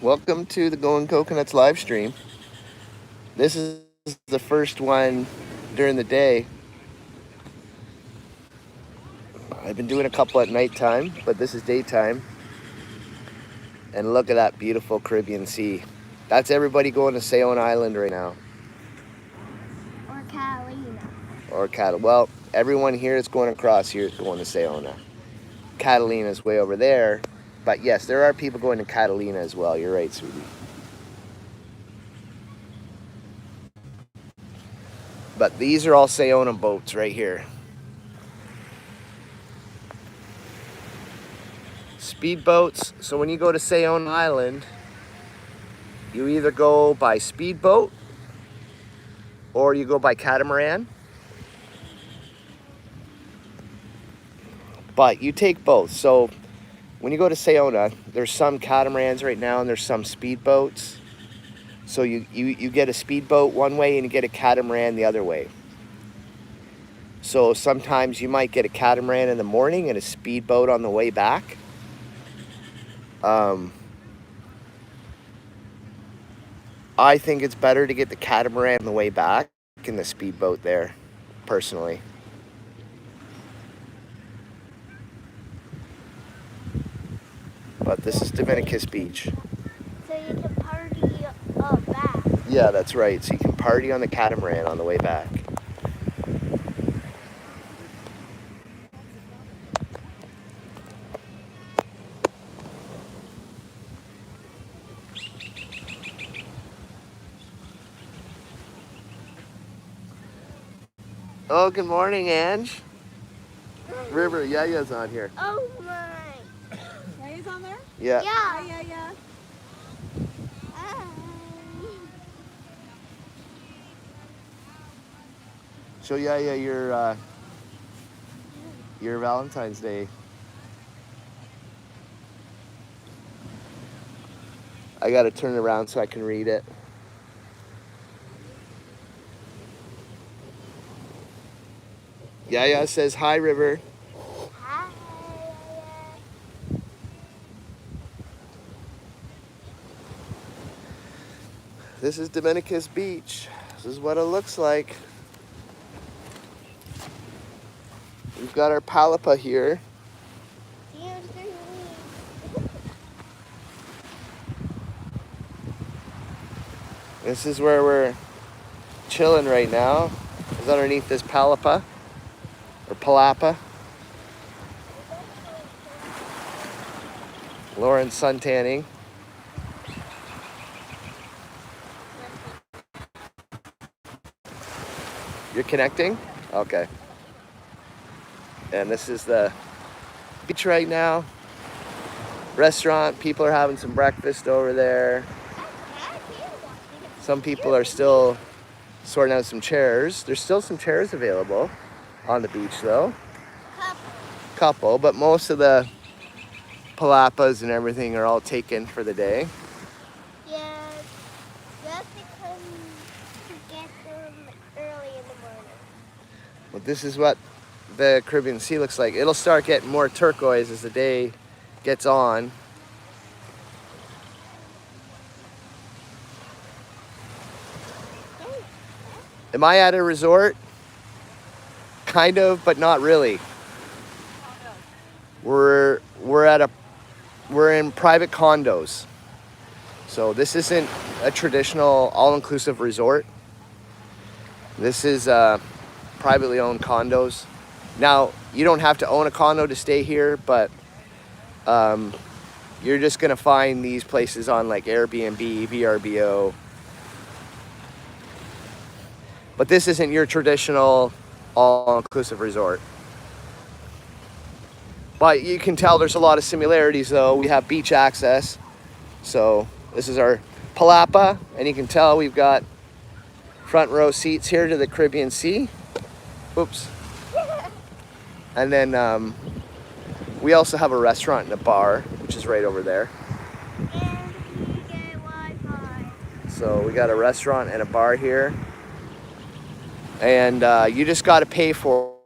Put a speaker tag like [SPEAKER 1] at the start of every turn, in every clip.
[SPEAKER 1] Welcome to the Going Coconuts live stream. This is the first one during the day. I've been doing a couple at nighttime, but this is daytime. And look at that beautiful Caribbean Sea. That's everybody going to Sayon Island right now.
[SPEAKER 2] Or Catalina.
[SPEAKER 1] Or well, everyone here is going across here is going to Sayona. Catalina's way over there. But yes, there are people going to Catalina as well. You're right, sweetie. But these are all Sayona boats right here. Speedboats. So when you go to Sayon Island, you either go by speedboat or you go by catamaran. But you take both. So when you go to Sayona, there's some catamarans right now and there's some speedboats. So you get a speedboat one way and you get a catamaran the other way. So sometimes you might get a catamaran in the morning and a speedboat on the way back. I think it's better to get the catamaran on the way back and the speedboat there, personally. But this is Dominicus Beach.
[SPEAKER 2] So you can party back.
[SPEAKER 1] Yeah, that's right. So you can party on the catamaran on the way back. Oh, good morning, Ange. River, Yaya's on here.
[SPEAKER 2] Oh my.
[SPEAKER 3] Yaya's on there?
[SPEAKER 1] Yeah.
[SPEAKER 2] Yeah.
[SPEAKER 3] Yeah.
[SPEAKER 1] Show Yaya your Valentine's Day. I gotta turn it around so I can read it. Yaya says, hi, River.
[SPEAKER 2] Hi.
[SPEAKER 1] This is Dominicus Beach. This is what it looks like. We've got our palapa here. This is where we're chilling right now. Is underneath this palapa or palapa. Lauren's sun tanning. You're connecting? Okay. And this is the beach right now. Restaurant, people are having some breakfast over there. Some people are still sorting out some chairs. There's still some chairs available on the beach though. Couple, but most of the palapas and everything are all taken for the day.
[SPEAKER 2] Yeah, you have to come to get them early in the morning.
[SPEAKER 1] But this is what the Caribbean Sea looks like. It'll start getting more turquoise as the day gets on. Am I at a resort? Kind of, but not really. We're in private condos. So this isn't a traditional all-inclusive resort. This is privately owned condos. Now, you don't have to own a condo to stay here, but you're just gonna find these places on like Airbnb, VRBO. But this isn't your traditional all-inclusive resort. But you can tell there's a lot of similarities though. We have beach access. So this is our palapa, and you can tell we've got front row seats here to the Caribbean Sea. Oops. And then we also have a restaurant and a bar, which is right over there.
[SPEAKER 2] And you get Wi-Fi.
[SPEAKER 1] So we got a restaurant and a bar here. And you just got to pay for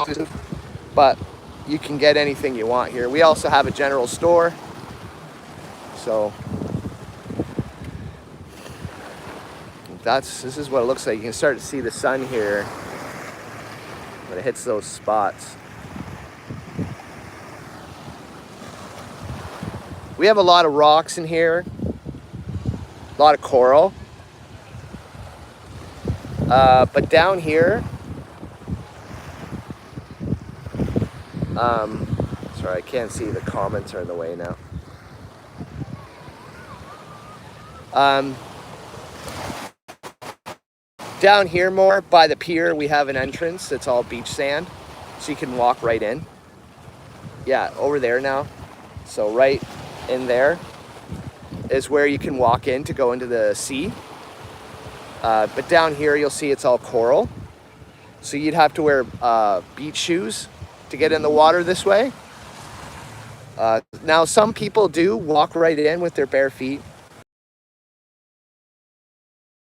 [SPEAKER 1] it. But you can get anything you want here. We also have a general store. So this is what it looks like. You can start to see the sun here when it hits those spots. We have a lot of rocks in here, a lot of coral. But down here, sorry, I can't see, the comments are in the way now. Down here more by the pier, we have an entrance that's all beach sand, so you can walk right in. Yeah, over there now. So right in there is where you can walk in to go into the sea. But down here, you'll see it's all coral. So you'd have to wear beach shoes to get in the water this way. Now, some people do walk right in with their bare feet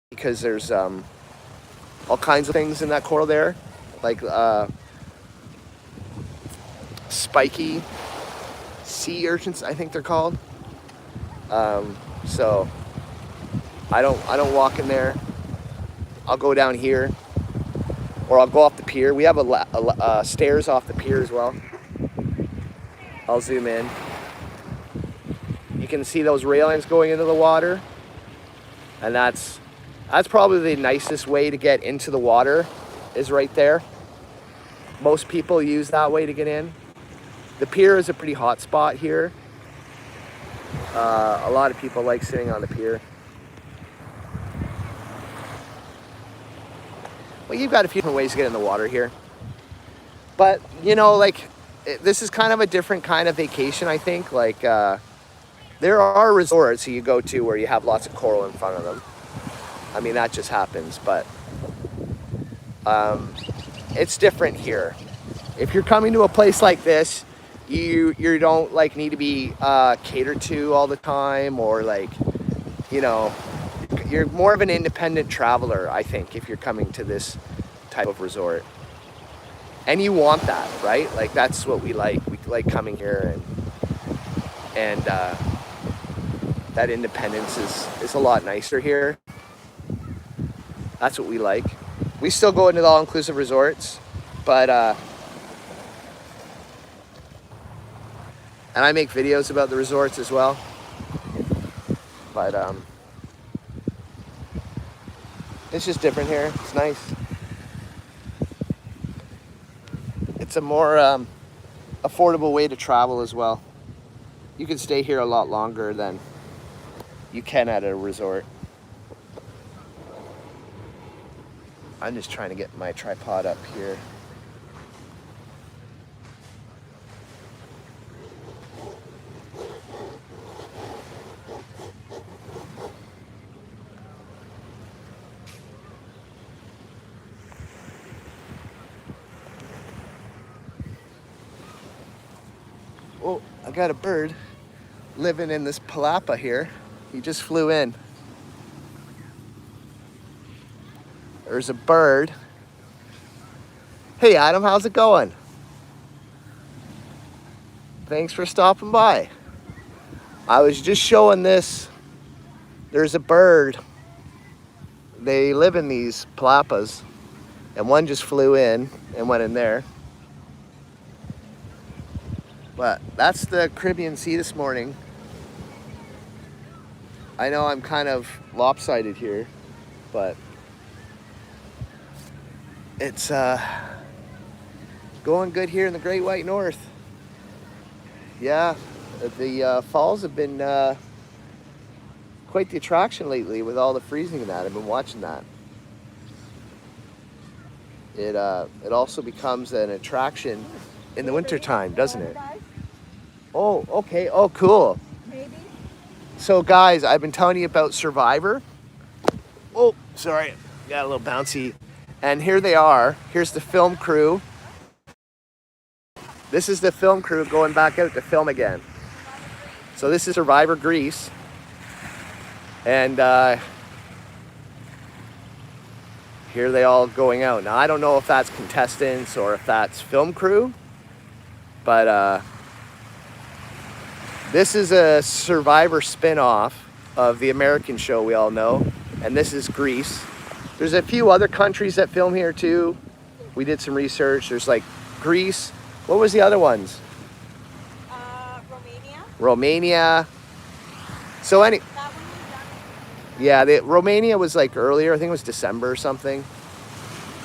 [SPEAKER 1] because there's all kinds of things in that coral there, like spiky sea urchins, I think they're called. So I don't walk in there. I'll go down here, or I'll go off the pier. We have a stairs off the pier as well. I'll zoom in. You can see those railings going into the water, and that's probably the nicest way to get into the water, is right there. Most people use that way to get in. The pier is a pretty hot spot here. A lot of people like sitting on the pier. Well, you've got a few different ways to get in the water here. But, you know, like, this is kind of a different kind of vacation, I think. Like, there are resorts you go to where you have lots of coral in front of them. I mean, that just happens, but it's different here. If you're coming to a place like this, you don't like need to be catered to all the time, or like, you know, you're more of an independent traveler, I think, if you're coming to this type of resort. And you want that, right? Like, that's what we like. We like coming here, and that independence is a lot nicer here. That's what we like. We still go into the all-inclusive resorts, but and I make videos about the resorts as well. But it's just different here. It's nice. It's a more affordable way to travel as well. You can stay here a lot longer than you can at a resort. I'm just trying to get my tripod up here. Oh, I got a bird living in this palapa here. He just flew in. There's a bird. Hey Adam, how's it going? Thanks for stopping by. I was just showing this. There's a bird. They live in these palapas, and one just flew in and went in there. But that's the Caribbean Sea this morning. I know I'm kind of lopsided here, but it's going good here in the Great White North. Yeah, the falls have been quite the attraction lately with all the freezing and that. I've been watching that. It also becomes an attraction in the wintertime, doesn't it? Oh, okay. Oh, cool.
[SPEAKER 3] Maybe.
[SPEAKER 1] So guys, I've been telling you about Survivor. Oh, sorry, got a little bouncy. And here they are. Here's the film crew. This is the film crew going back out to film again. So this is Survivor Greece. And here they all going out. Now, I don't know if that's contestants or if that's film crew. But this is a Survivor spin-off of the American show we all know, and this is Greece. There's a few other countries that film here too. We did some research. There's like Greece. What was the other ones?
[SPEAKER 3] Romania.
[SPEAKER 1] Romania. So yeah, Romania was like earlier. I think it was December or something.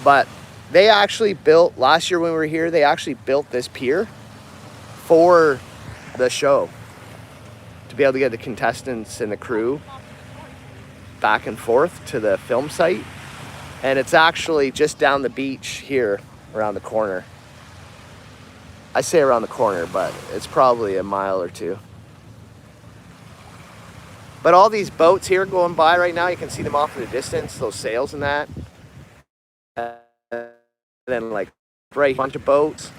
[SPEAKER 1] But they actually built, last year when we were here, they actually built this pier for the show to be able to get the contestants and the crew back and forth to the film site. And it's actually just down the beach here around the corner. I say around the corner, but it's probably a mile or two. But all these boats here going by right now, you can see them off in the distance, those sails and that. And then like right, bunch of boats.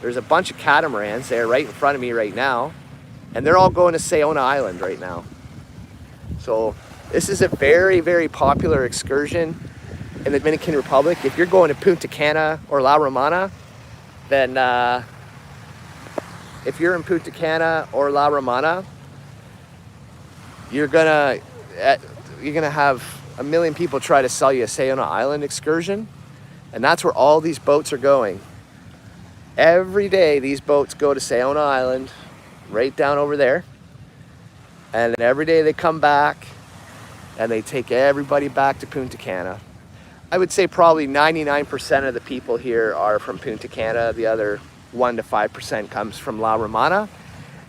[SPEAKER 1] There's a bunch of catamarans there right in front of me right now. And they're all going to Saona Island right now. So this is a very, very popular excursion in the Dominican Republic. If you're going to Punta Cana or La Romana, then if you're in Punta Cana or La Romana, you're gonna have a million people try to sell you a Saona Island excursion, and that's where all these boats are going. Every day these boats go to Saona Island, right down over there, and then every day they come back and they take everybody back to Punta Cana. I would say probably 99% of the people here are from Punta Cana. The other 1 to 5% comes from La Romana.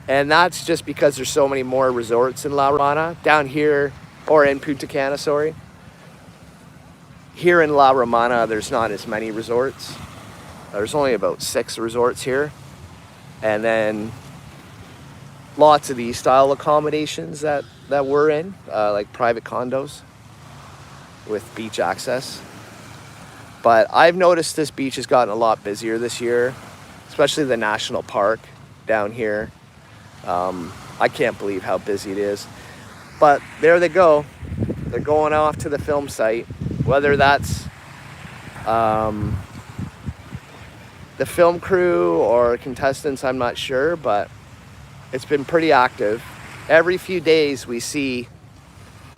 [SPEAKER 1] And that's just because there's so many more resorts in La Romana. Down here, or in Punta Cana, sorry. Here in La Romana, there's not as many resorts. There's only about 6 resorts here. And then lots of these style accommodations that we're in, like private condos with beach access. But I've noticed this beach has gotten a lot busier this year, especially the national park down here. I can't believe how busy it is. But there they go. They're going off to the film site. Whether that's the film crew or contestants, I'm not sure, but it's been pretty active. Every few days we see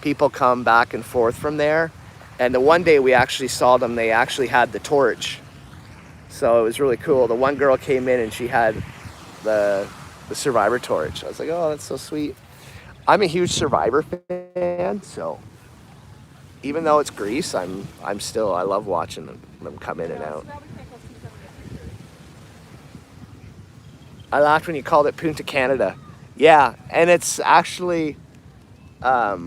[SPEAKER 1] people come back and forth from there. And the one day we actually saw them, they actually had the torch. So it was really cool. The one girl came in and she had the Survivor torch. I was like, oh, that's so sweet. I'm a huge Survivor fan, so even though it's Greece, I love watching them come in and out. I laughed when you called it Punta Canada. Yeah, and it's actually, a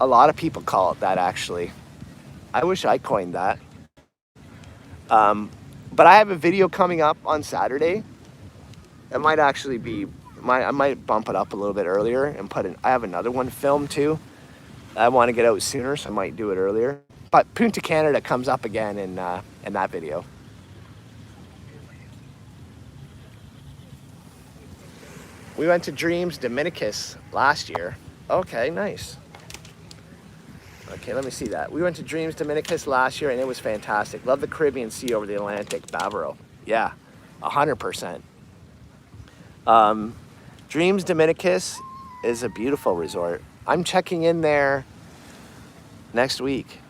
[SPEAKER 1] lot of people call it that actually. I wish I coined that. But I have a video coming up on Saturday. It might actually be, I might bump it up a little bit earlier and I have another one filmed too. I want to get out sooner, so I might do it earlier. But Punta Canada comes up again in that video. We went to Dreams Dominicus last year. Okay, nice. Okay, let me see that. We went to Dreams Dominicus last year and it was fantastic. Love the Caribbean Sea over the Atlantic, Bavaro. Yeah, 100%. Dreams Dominicus is a beautiful resort. I'm checking in there next week.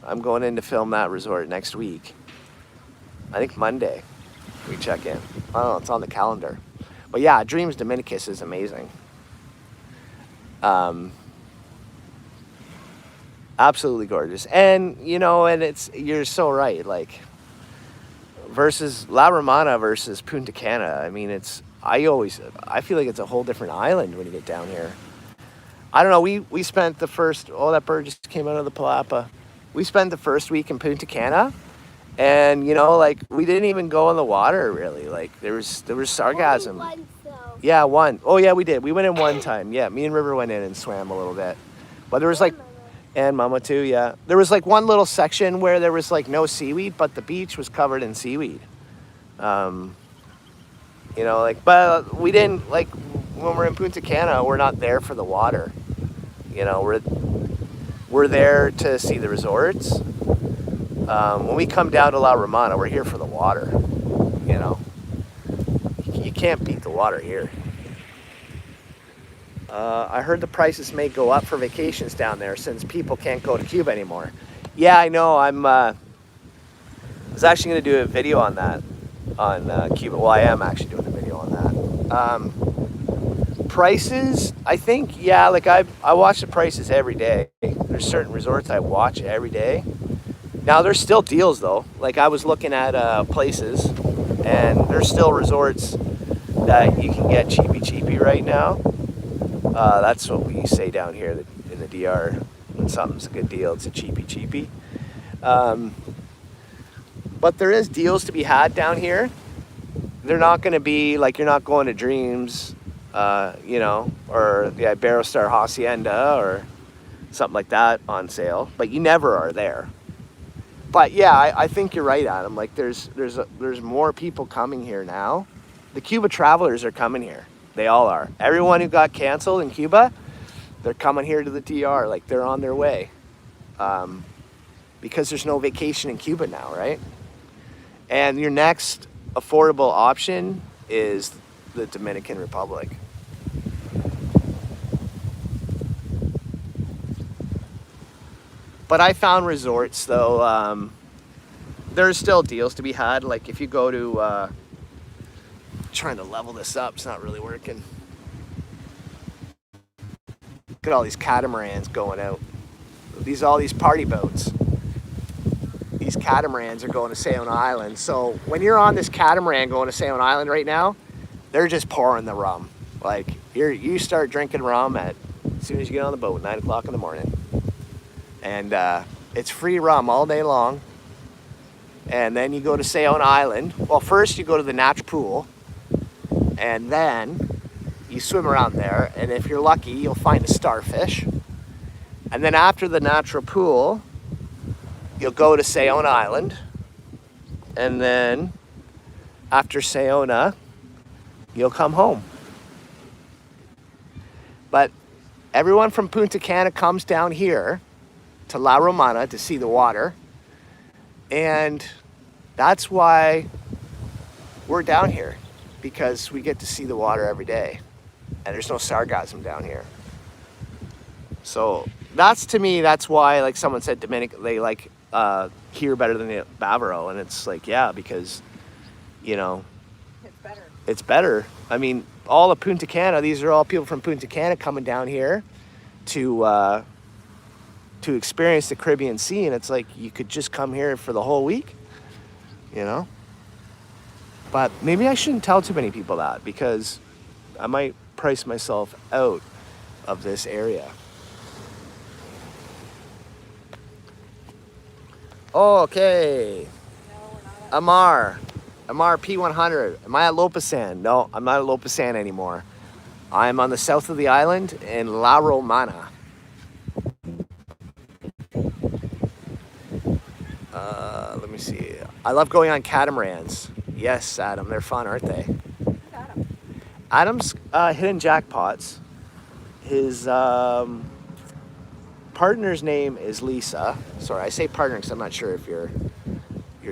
[SPEAKER 1] I'm going in to film that resort next week. I think Monday we check in. I don't know, it's on the calendar. But yeah, Dreams Dominicus is amazing. Absolutely gorgeous. And, and you're so right, like, versus La Romana versus Punta Cana. I mean, I feel like it's a whole different island when you get down here. I don't know, we spent the first, that bird just came out of the palapa. We spent the first week in Punta Cana, and, we didn't even go in the water, really. Like, there was sargassum.
[SPEAKER 2] Only once, though.
[SPEAKER 1] Yeah, one. Oh, yeah, we did. We went in one time. Yeah, me and River went in and swam a little bit. But there was, and Mama too, yeah. There was, one little section where there was, no seaweed, but the beach was covered in seaweed. But we didn't, when we're in Punta Cana, we're not there for the water. We're there to see the resorts. When we come down to La Romana, we're here for the water. you know, you can't beat the water here. I heard the prices may go up for vacations down there since people can't go to Cuba anymore. Yeah, I know. I was actually going to do a video on that, on Cuba. Well, I am actually doing a video on that. Prices, I think, yeah, like I watch the prices every day. There's certain resorts I watch every day. Now, there's still deals, though. Like, I was looking at places, and there's still resorts that you can get cheapy right now. That's what we say down here in the DR. When something's a good deal, it's a cheapy. But there is deals to be had down here. They're not going to be like, you're not going to Dreams, you know, or the Iberostar Hacienda or something like that on sale. But you never are there. But yeah, I think you're right, Adam. Like there's more people coming here now. The Cuba travelers are coming here. They all are. Everyone who got canceled in Cuba, they're coming here to the DR. Like they're on their way. Because there's no vacation in Cuba now, right? And your next affordable option is the Dominican Republic. But I found resorts though, there's still deals to be had. Like if you go to, trying to level this up, it's not really working. Look at all these catamarans going out. All these party boats. These catamarans are going to Sayona Island. So when you're on this catamaran going to Sayona Island right now, they're just pouring the rum. Like you start drinking rum as soon as you get on the boat, 9 o'clock in the morning. And it's free rum all day long. And then you go to Sayona Island. Well, first you go to the natural pool. And then you swim around there. And if you're lucky, you'll find a starfish. And then after the natural pool, you'll go to Sayona Island. And then after Sayona, you'll come home. But everyone from Punta Cana comes down here to La Romana to see the water. And that's why we're down here, because we get to see the water every day. And there's no sargassum down here. So to me, that's why, like someone said, Dominican, they like here better than the Bavaro. And it's like, yeah, because, you know, it's better. I mean, all of Punta Cana, these are all people from Punta Cana coming down here to experience the Caribbean Sea. And it's like, you could just come here for the whole week, you know? But maybe I shouldn't tell too many people that, because I might price myself out of this area. Okay. Amar P100. Am I at Lopesan? No, I'm not at Lopesan anymore. I'm on the south of the island in La Romana. Let me see. I love going on catamarans. Yes, Adam, they're fun, aren't they?
[SPEAKER 3] Who's Adam?
[SPEAKER 1] Adam's Hidden Jackpots. His partner's name is Lisa. Sorry, I say partner because I'm not sure if your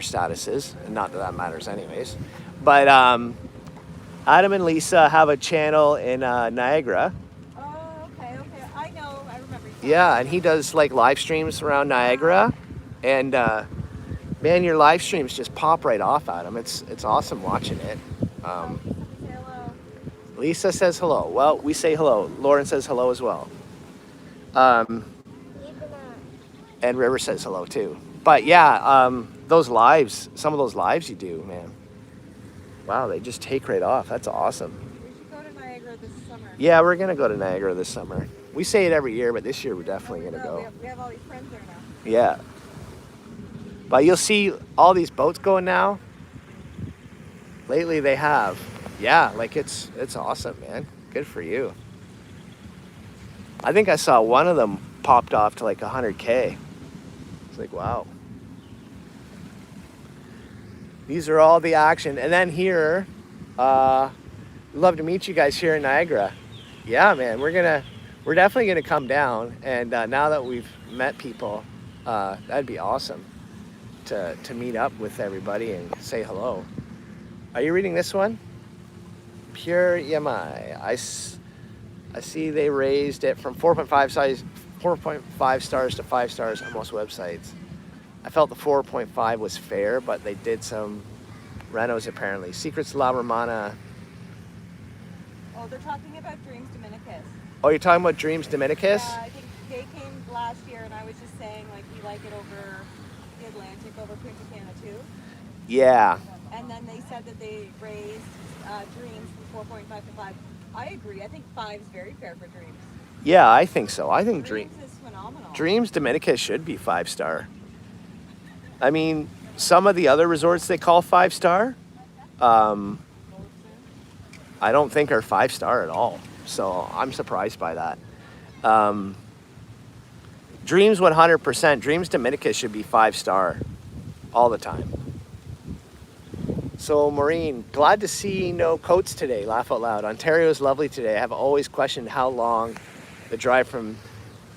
[SPEAKER 1] status is, and not that matters anyways. But Adam and Lisa have a channel in Niagara.
[SPEAKER 3] Oh, okay. I know. I remember.
[SPEAKER 1] Yeah, and he does like live streams around Niagara, and man, your live streams just pop right off at him. It's awesome watching it.
[SPEAKER 3] Say hello.
[SPEAKER 1] Lisa says hello. Well, we say hello. Lauren says hello as well. And River says hello too. But yeah, those lives, some of those lives you do, man. Wow, they just take right off. That's awesome.
[SPEAKER 3] We should go to Niagara this summer.
[SPEAKER 1] Yeah, we're gonna go to Niagara this summer. We say it every year, but this year we're definitely gonna go.
[SPEAKER 3] We have all these friends there now.
[SPEAKER 1] Yeah. But you'll see all these boats going now. Lately they have. Yeah, like it's awesome, man. Good for you. I think I saw one of them popped off to like 100K. It's like, wow. These are all the action. And then here, love to meet you guys here in Niagara. Yeah, man, we're definitely gonna come down. And now that we've met people, that'd be awesome to meet up with everybody and say hello. Are you reading this one? Pure Yamai. I see they raised it from 4.5 stars to 5 stars on most websites. I felt the 4.5 was fair, but they did some renos apparently. Secrets La Romana.
[SPEAKER 3] Oh, they're talking about Dreams Dominicus.
[SPEAKER 1] Oh, you're talking about Dreams Dominicus?
[SPEAKER 3] Yeah, I think they came last year, and I was just saying, like, we like it over the Atlantic, over Punta Cana too.
[SPEAKER 1] Yeah.
[SPEAKER 3] And then they said that they raised Dreams from 4.5 to 5. I agree. I think 5 is very fair for Dreams.
[SPEAKER 1] Yeah, I think so. I think
[SPEAKER 3] Dreams is phenomenal.
[SPEAKER 1] Dreams Dominicus should be 5 star. I mean, some of the other resorts they call 5 star, I don't think are 5 star at all. So I'm surprised by that. Dreams 100%. Dreams Dominicus should be 5 star all the time. So Maureen, glad to see no coats today. Laugh out loud. Ontario is lovely today. I have always questioned how long the drive from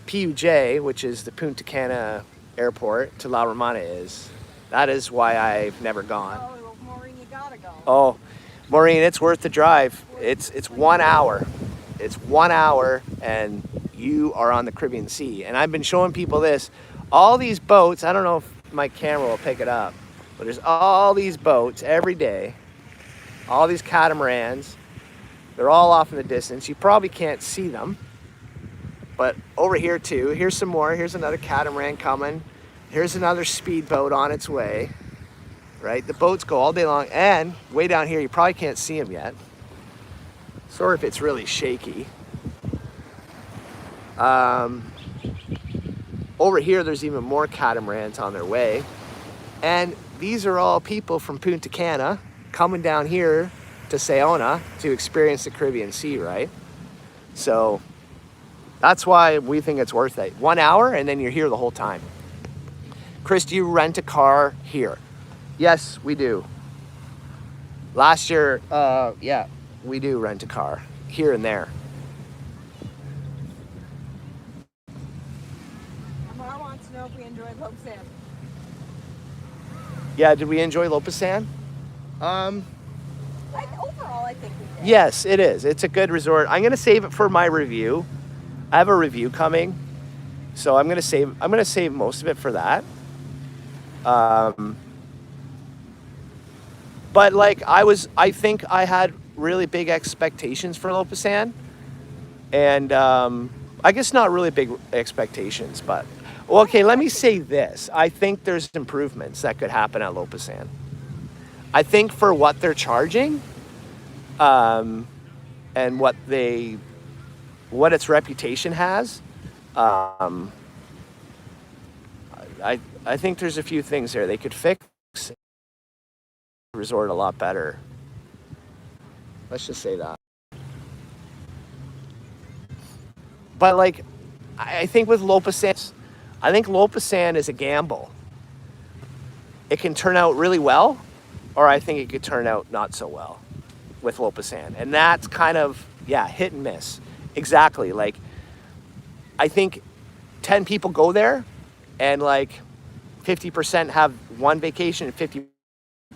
[SPEAKER 1] PUJ, which is the Punta Cana airport, to La Romana is. That is why I've never gone.
[SPEAKER 3] Oh, well, Maureen, you gotta go.
[SPEAKER 1] Oh, Maureen, it's worth the drive. It's 1 hour. It's 1 hour and you are on the Caribbean Sea. And I've been showing people this. All these boats, I don't know if my camera will pick it up, but there's all these boats every day, all these catamarans. They're all off in the distance. You probably can't see them. But over here too, here's some more. Here's another catamaran coming. Here's another speedboat on its way, right? The boats go all day long. And way down here, you probably can't see them yet. Sorry if it's really shaky. Over here, there's even more catamarans on their way. And these are all people from Punta Cana coming down here to Sayona to experience the Caribbean Sea, right? So that's why we think it's worth it. 1 hour and then you're here the whole time. Chris, do you rent a car here? Yes, we do. Last year, yeah, we do rent a car here and there.
[SPEAKER 3] Amar wants to know if we enjoyed Lopesan.
[SPEAKER 1] Yeah, did we enjoy Lopesan?
[SPEAKER 3] Overall, I think we did.
[SPEAKER 1] Yes, it is. It's a good resort. I'm gonna save it for my review. I have a review coming, so I'm gonna save most of it for that. But like I think I had really big expectations for Lopesan, and I guess not really big expectations, but okay. Let me say this: I think there's improvements that could happen at Lopesan. I think for what they're charging, and what its reputation has, I think there's a few things there they could fix the resort a lot better. Let's just say that. But like, I think with Lopesan, I think Lopesan is a gamble. It can turn out really well, or I think it could turn out not so well with Lopesan. And that's kind of, yeah, hit and miss. Exactly. Like, I think 10 people go there and like 50% have one vacation and 50%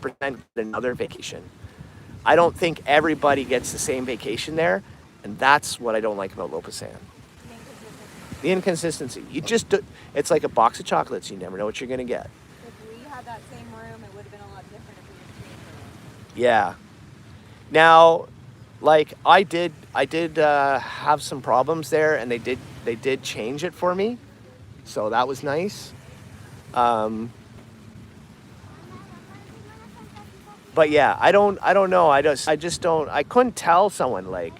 [SPEAKER 1] get another vacation. I don't think everybody gets the same vacation there. And that's what I don't like about Lopesan. The inconsistency. It's like a box of chocolates. You never know what you're going to get.
[SPEAKER 3] If we had that same room, it would have been a lot different if we had changed it.
[SPEAKER 1] Yeah. Now, like I did have some problems there, and they did change it for me, so that was nice. But yeah, I don't know. I just don't. I couldn't tell someone, like,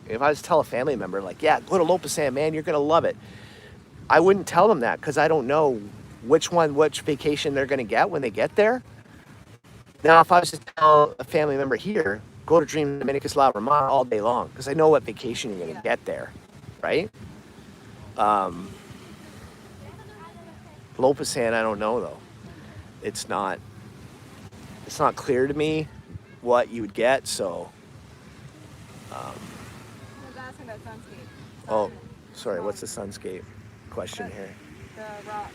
[SPEAKER 1] if I was to tell a family member, like, yeah, go to Lopesan, man, you're gonna love it. I wouldn't tell them that because I don't know which vacation they're gonna get when they get there. Now, if I was to tell a family member here, go to Dream Dominicus La Romana all day long, because I know what vacation you're gonna get there, right? Lopesan, I don't know though. It's not clear to me what you would get, so.
[SPEAKER 3] I was asking about Sunscape.
[SPEAKER 1] Oh, sorry, what's the Sunscape question here?
[SPEAKER 3] The rock.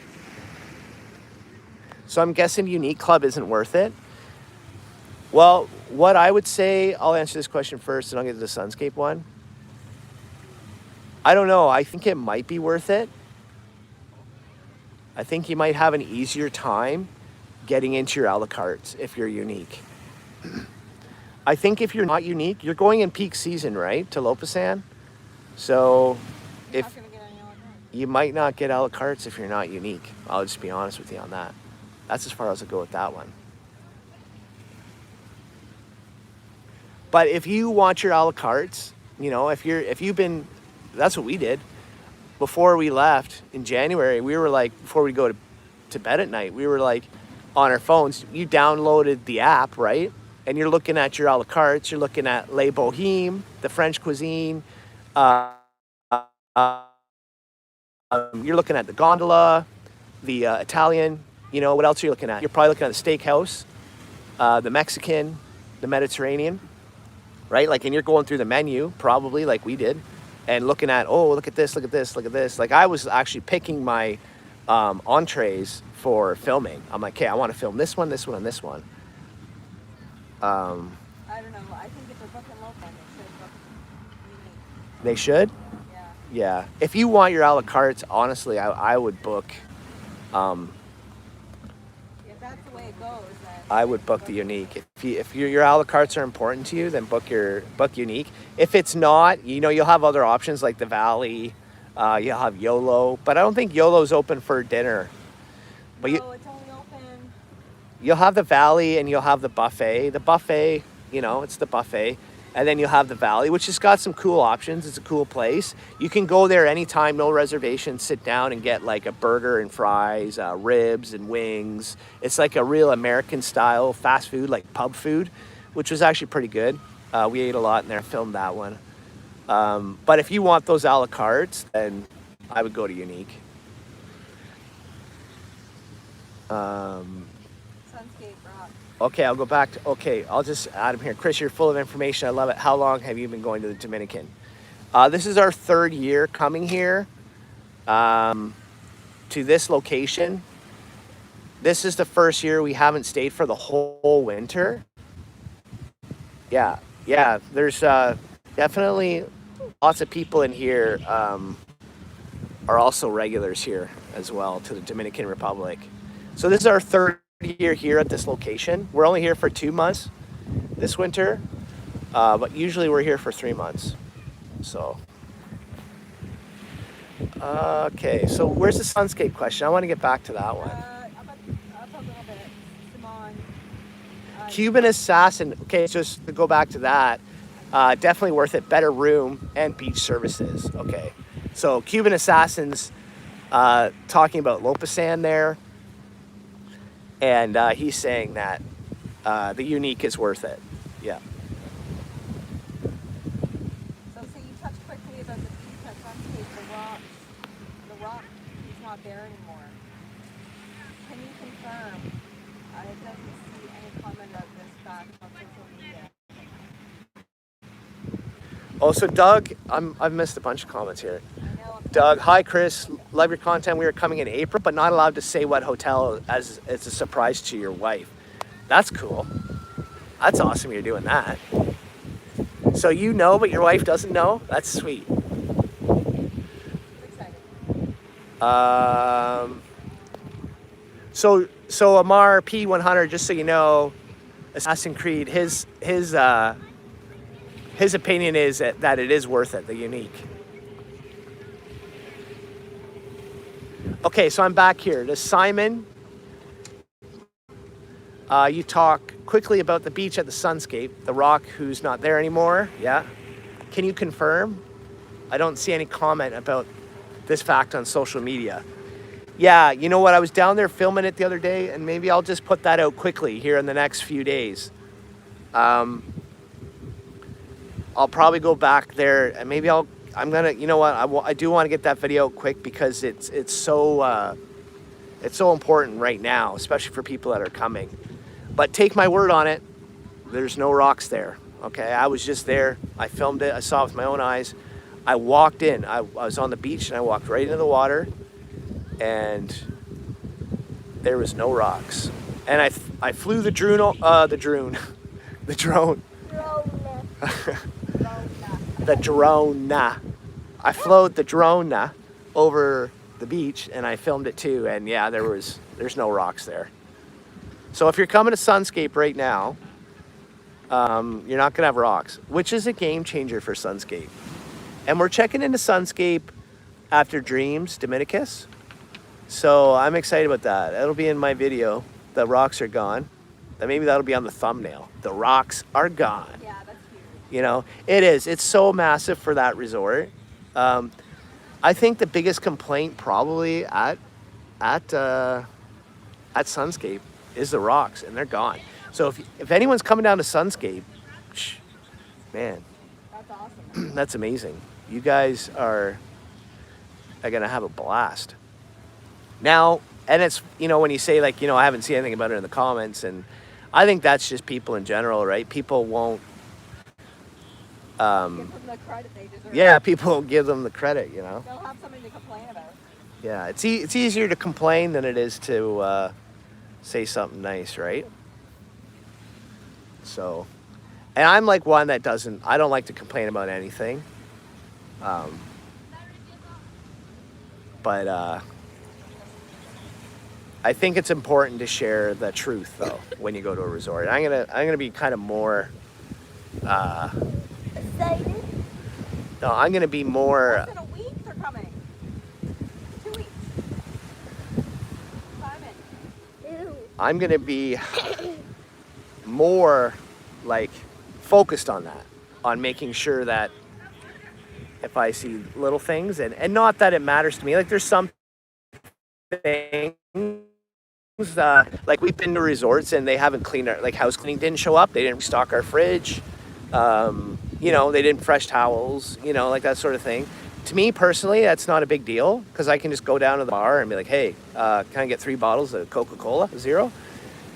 [SPEAKER 1] So I'm guessing Unique Club isn't worth it. Well, What I would say, I'll answer this question first and I'll get to the Sunscape one. I don't know. I think it might be worth it. I think you might have an easier time getting into your a la cartes if you're unique. I think if you're not unique, you're going in peak season, right, to Lopesan? So if
[SPEAKER 3] Not gonna get any other drink.
[SPEAKER 1] you might not get a la cartes if you're not unique. I'll just be honest with you on that. That's as far as I go with that one. But if you want your a la cartes, you know, if you've been, that's what we did. Before we left in January, we were like, before we go to bed at night, we were like on our phones. You downloaded the app, right? And you're looking at your a la cartes. You're looking at Les Bohèmes, the French cuisine. You're looking at the gondola, the Italian. You know, what else are you looking at? You're probably looking at the steakhouse, the Mexican, the Mediterranean, right? Like, and you're going through the menu, probably like we did, and looking at, oh, look at this, look at this, look at this. Like, I was actually picking my entrees for filming. I'm like, okay, I want to film this one, and this one.
[SPEAKER 3] I don't know. I think if they're booking local, they should book unique.
[SPEAKER 1] They should?
[SPEAKER 3] Yeah.
[SPEAKER 1] Yeah. If you want your a la cartes, honestly, I would book,
[SPEAKER 3] If that's the way it goes, then
[SPEAKER 1] I would book the unique. If your a la cartes are important to you, then book unique. If it's not, you know, you'll have other options like the Valley. You'll have YOLO, but I don't think YOLO's open for dinner. But
[SPEAKER 3] it's only open.
[SPEAKER 1] you'll have the Valley and you'll have the buffet. The buffet, you know, it's the buffet. And then you'll have the Valley, which has got some cool options. It's a cool place. You can go there anytime, no reservation, sit down and get like a burger and fries, ribs and wings. It's like a real American style fast food, like pub food, which was actually pretty good. We ate a lot in there, filmed that one. But if you want those a la cartes, then I would go to Unique.
[SPEAKER 3] Sunscape Rock.
[SPEAKER 1] Okay, I'll go back to, okay, I'll just add them here. Chris, you're full of information. I love it. How long have you been going to the Dominican? This is our 3rd year coming here to this location. This is the first year we haven't stayed for the whole winter. Yeah, there's definitely lots of people in here are also regulars here as well to the Dominican Republic. So this is our 3rd year here at this location. We're only here for 2 months this winter, but usually we're here for 3 months. So, okay, so where's the Sunscape question? I want to get back to that one.
[SPEAKER 3] About a little bit. Simone.
[SPEAKER 1] Cuban Assassin, okay, just to go back to that, definitely worth it. Better room and beach services. Okay, so Cuban Assassin's talking about Lopesan there. And he's saying that the Unique is worth it. Yeah.
[SPEAKER 3] So you touched quickly about the beach at Sunscape, the rock is not there anymore. Can you confirm? It doesn't see any comment about this back on social media.
[SPEAKER 1] Oh, so Doug, I've missed a bunch of comments here. Doug, hi Chris, love your content. We are coming in April, but not allowed to say what hotel as it's a surprise to your wife. That's cool. That's awesome you're doing that. So you know, but your wife doesn't know? That's sweet. So Amar P100, just so you know, Assassin's Creed, his opinion is that it is worth it, the Unique. Okay, so I'm back here. Does Simon, you talk quickly about the beach at the Sunscape, the rock who's not there anymore. Yeah. Can you confirm? I don't see any comment about this fact on social media. Yeah, you know what? I was down there filming it the other day, and maybe I'll just put that out quickly here in the next few days. I'll probably go back there, and maybe I'm gonna, you know what? I do want to get that video quick because it's so important right now, especially for people that are coming. But take my word on it, there's no rocks there. Okay, I was just there. I filmed it. I saw it with my own eyes. I walked in. I was on the beach and I walked right into the water, and there was no rocks. And I flew the drone The drone.
[SPEAKER 2] Rona.
[SPEAKER 1] The drone. I flowed the drone over the beach and I filmed it too. And yeah, there's no rocks there. So if you're coming to Sunscape right now, you're not gonna have rocks, which is a game changer for Sunscape. And we're checking into Sunscape after Dreams, Dominicus. So I'm excited about that. That'll be in my video. The rocks are gone. Maybe that'll be on the thumbnail. The rocks are gone.
[SPEAKER 3] Yeah, that's huge.
[SPEAKER 1] You know, it is. It's so massive for that resort. I think the biggest complaint probably at Sunscape is the rocks, and they're gone. So if anyone's coming down to Sunscape, man,
[SPEAKER 3] That's awesome.
[SPEAKER 1] that's amazing. You guys are gonna have a blast. Now, and it's, you know, when you say like, you know, I haven't seen anything about it in the comments, and I think that's just people in general, right? People won't.
[SPEAKER 3] Give them the credit they deserve.
[SPEAKER 1] Yeah, people won't give them the credit, you know.
[SPEAKER 3] They'll have something to complain about.
[SPEAKER 1] Yeah, it's easier to complain than it is to say something nice, right? So, and I'm like one that I don't like to complain about anything. But I think it's important to share the truth though when you go to a resort. I'm gonna be kind of more.
[SPEAKER 2] Excited?
[SPEAKER 1] No, I'm gonna be more.
[SPEAKER 3] Less than a week they're coming. 2 weeks. Simon.
[SPEAKER 2] Ew.
[SPEAKER 1] I'm gonna be more like focused on that, on making sure that if I see little things, and not that it matters to me, like there's some things like we've been to resorts and they haven't cleaned our, like house cleaning didn't show up, they didn't restock our fridge, you know, they didn't fresh towels, you know, like that sort of thing. To me personally, that's not a big deal because I can just go down to the bar and be like, hey, can I get 3 bottles of Coca-Cola Zero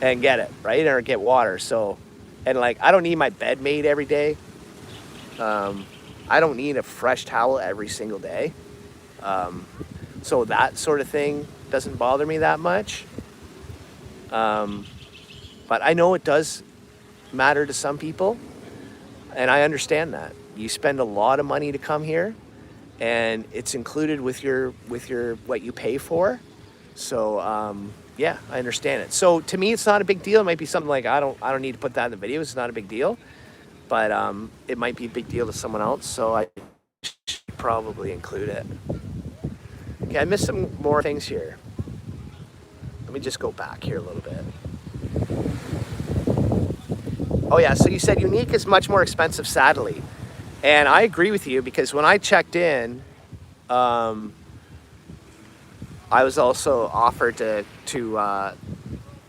[SPEAKER 1] and get it, right? Or get water. So, and like, I don't need my bed made every day. I don't need a fresh towel every single day. So that sort of thing doesn't bother me that much. But I know it does matter to some people, and I understand that. You spend a lot of money to come here, and it's included with your what you pay for. So yeah, I understand it. So to me, it's not a big deal. It might be something like I don't need to put that in the video. It's not a big deal, but it might be a big deal to someone else. So I should probably include it. Okay, I missed some more things here. Let me just go back here a little bit. Oh yeah, so you said Unique is much more expensive, sadly. And I agree with you because when I checked in, I was also offered to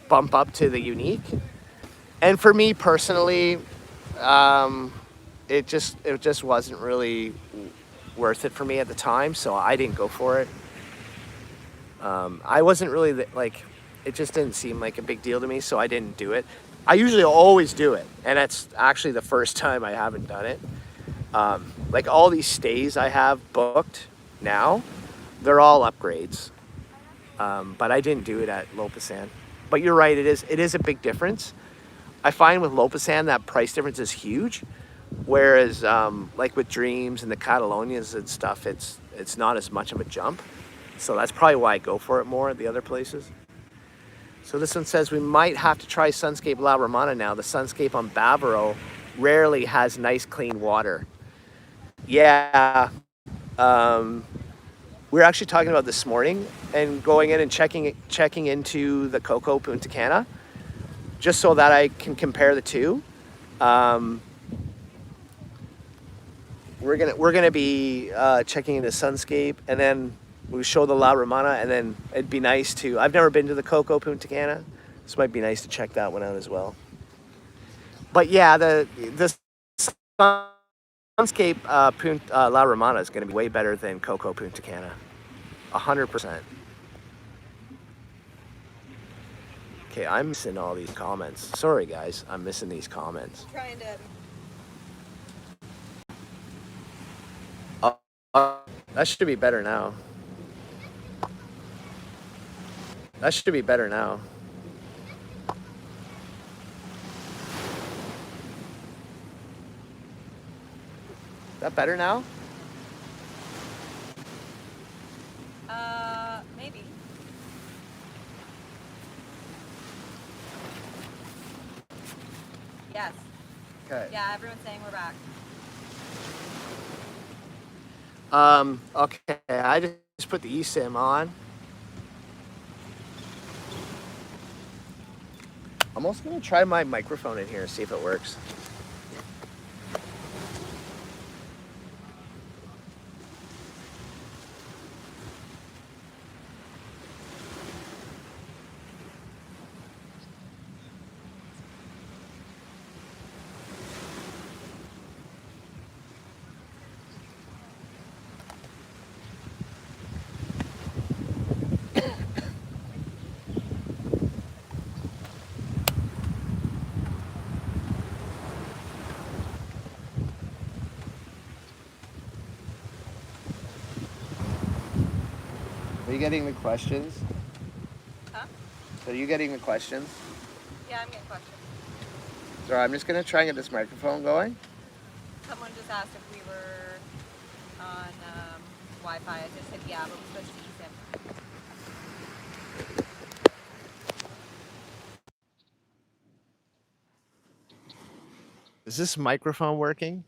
[SPEAKER 1] bump up to the Unique. And for me personally, it just wasn't really worth it for me at the time, so I didn't go for it. I wasn't really like, it just didn't seem like a big deal to me, so I didn't do it. I usually always do it, and that's actually the first time I haven't done it. Like all these stays I have booked now, they're all upgrades. But I didn't do it at Lopesan. But you're right, it is a big difference. I find with Lopesan that price difference is huge, whereas like with Dreams and the Catalonias and stuff, it's not as much of a jump. So that's probably why I go for it more at the other places. So this one says we might have to try Sunscape La Romana now. The Sunscape on Bavaro rarely has nice clean water. Yeah, we were actually talking about this morning and going in and checking into the Coco Punta Cana, just so that I can compare the two. We're gonna be checking into Sunscape, and then we show the La Romana, and then it'd be nice to. I've never been to the Coco Punta Cana, so it might be nice to check that one out as well. But yeah, the Sunscape La Romana is going to be way better than Coco Punta Cana, 100%. Okay, I'm missing all these comments. Sorry guys, I'm missing these comments.
[SPEAKER 3] Trying to.
[SPEAKER 1] That should be better now. That should be better now. Is that better now?
[SPEAKER 3] Maybe. Yes.
[SPEAKER 1] Okay.
[SPEAKER 3] Yeah, everyone's saying we're back.
[SPEAKER 1] Okay, I just put the eSIM on. I'm also gonna try my microphone in here, see if it works. Are you getting the questions?
[SPEAKER 3] Huh?
[SPEAKER 1] Are you getting the questions?
[SPEAKER 3] Yeah, I'm getting questions.
[SPEAKER 1] So I'm just gonna try and get this microphone going.
[SPEAKER 3] Someone just asked if we were on Wi-Fi. I just said yeah, but we're supposed to eSIM.
[SPEAKER 1] Is this microphone working?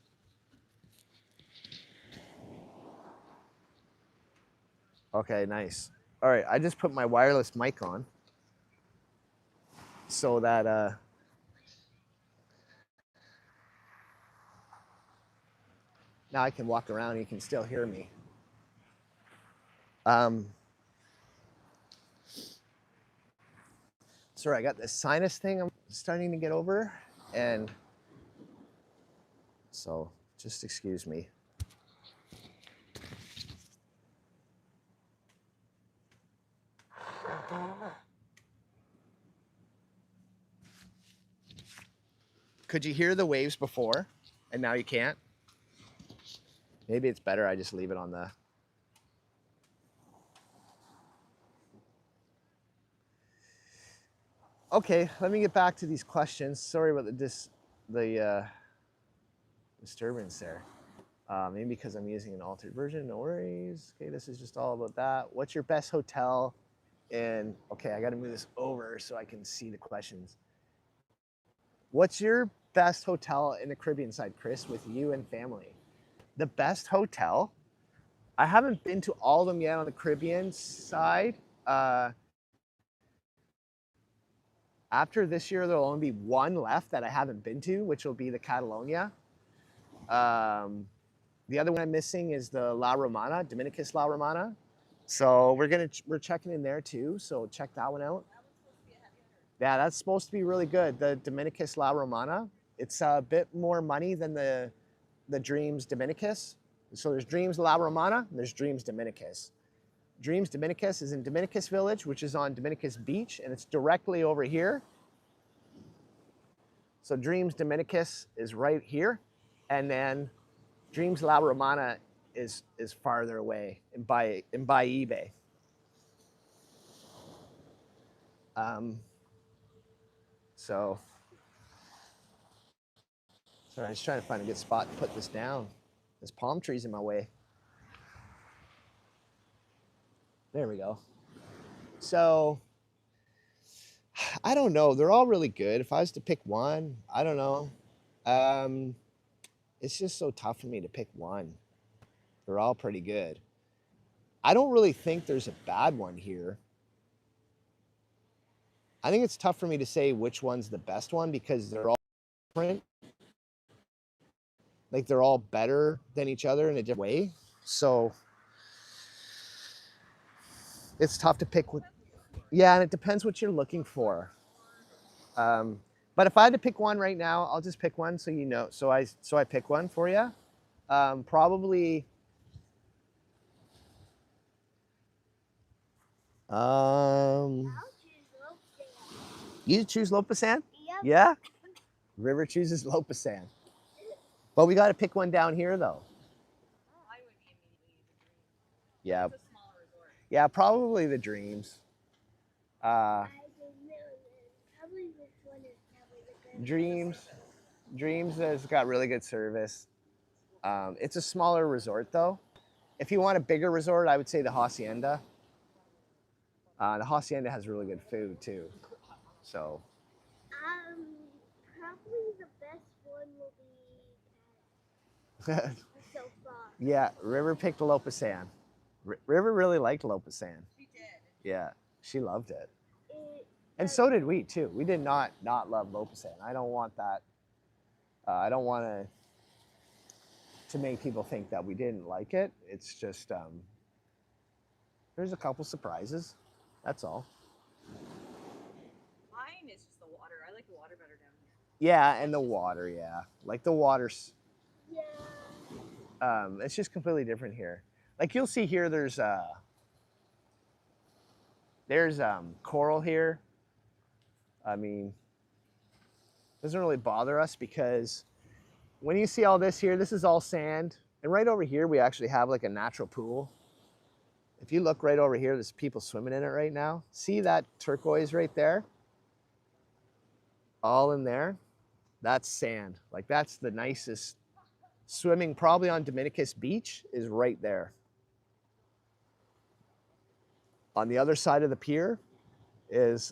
[SPEAKER 1] Okay, nice. All right, I just put my wireless mic on so that now I can walk around and you can still hear me. Sorry, I got this sinus thing I'm starting to get over, and so just excuse me. Could you hear the waves before and now you can't? Maybe it's better I just leave it on the... Okay, let me get back to these questions. Sorry about the disturbance there. Maybe because I'm using an altered version, no worries. Okay, this is just all about that. What's your best hotel? And okay, I gotta move this over so I can see the questions. What's your best hotel in the Caribbean side, Chris, with you and family? The best hotel? I haven't been to all of them yet on the Caribbean side. After this year, there'll only be one left that I haven't been to, which will be the Catalonia. The other one I'm missing is the La Romana, Dominicus La Romana. So we're checking in there too. So check that one out. Yeah, that's supposed to be really good. The Dominicus La Romana. It's a bit more money than the Dreams Dominicus. So there's Dreams La Romana and there's Dreams Dominicus. Dreams Dominicus is in Dominicus Village, which is on Dominicus Beach, and it's directly over here. So Dreams Dominicus is right here, and then Dreams La Romana is farther away in Bayi Bay. So, sorry, I was trying to find a good spot to put this down. There's palm trees in my way. There we go. So, I don't know. They're all really good. If I was to pick one, I don't know. It's just so tough for me to pick one. They're all pretty good. I don't really think there's a bad one here. I think it's tough for me to say which one's the best one because they're all different. Like they're all better than each other in a different way. So it's tough to pick. Yeah, and it depends what you're looking for. But if I had to pick one right now, I'll just pick one so you know. So I pick one for you. Probably. You choose Lopesan?
[SPEAKER 2] Yep.
[SPEAKER 1] Yeah? River chooses Lopesan. But we got to pick one down here, though.
[SPEAKER 3] I would be immediately the Dreams.
[SPEAKER 1] Yeah.
[SPEAKER 3] It's a small resort.
[SPEAKER 1] Yeah, probably the Dreams.
[SPEAKER 2] I don't know. Probably this one is probably the good one.
[SPEAKER 1] Dreams has got really good service. It's a smaller resort though. If you want a bigger resort, I would say the Hacienda. The Hacienda has really good food too. So
[SPEAKER 2] Probably the best one will be so far.
[SPEAKER 1] yeah, River picked Lopesan. River really liked Lopesan.
[SPEAKER 3] She did.
[SPEAKER 1] Yeah, she loved it.
[SPEAKER 2] It,
[SPEAKER 1] And so did we too. We did not love Lopesan. I don't want that. I don't want to make people think that we didn't like it. It's just there's a couple surprises. That's all.
[SPEAKER 3] Mine is just the water. I like the water better down here.
[SPEAKER 1] Yeah, and the water. Yeah, like the water's.
[SPEAKER 2] yeah.
[SPEAKER 1] It's just completely different here. Like you'll see here, there's coral here. I mean, doesn't really bother us because when you see all this here, this is all sand. And right over here, we actually have like a natural pool. If you look right over here, there's people swimming in it right now. See that turquoise right there? All in there, that's sand. Like that's the nicest swimming probably on Dominicus Beach is right there. On the other side of the pier is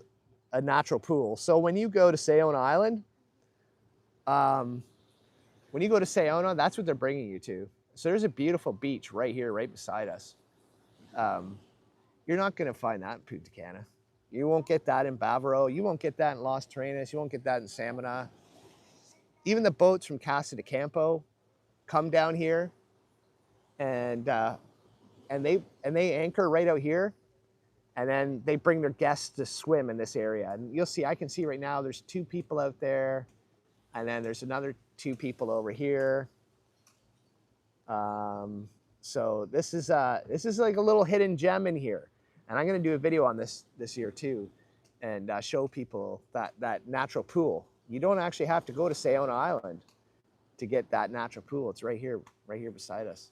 [SPEAKER 1] a natural pool. So when you go to Sayona Island, that's what they're bringing you to. So there's a beautiful beach right here, right beside us. You're not going to find that in Punta Cana. You won't get that in Bavaro. You won't get that in Las Terrenas. You won't get that in Samana. Even the boats from Casa de Campo come down here, and they anchor right out here, and then they bring their guests to swim in this area. And you'll see, I can see right now, there's 2 people out there, and then there's another 2 people over here. So this is like a little hidden gem in here, and I'm going to do a video on this year too, and show people that natural pool. You don't actually have to go to Sayona Island to get that natural pool. It's right here beside us.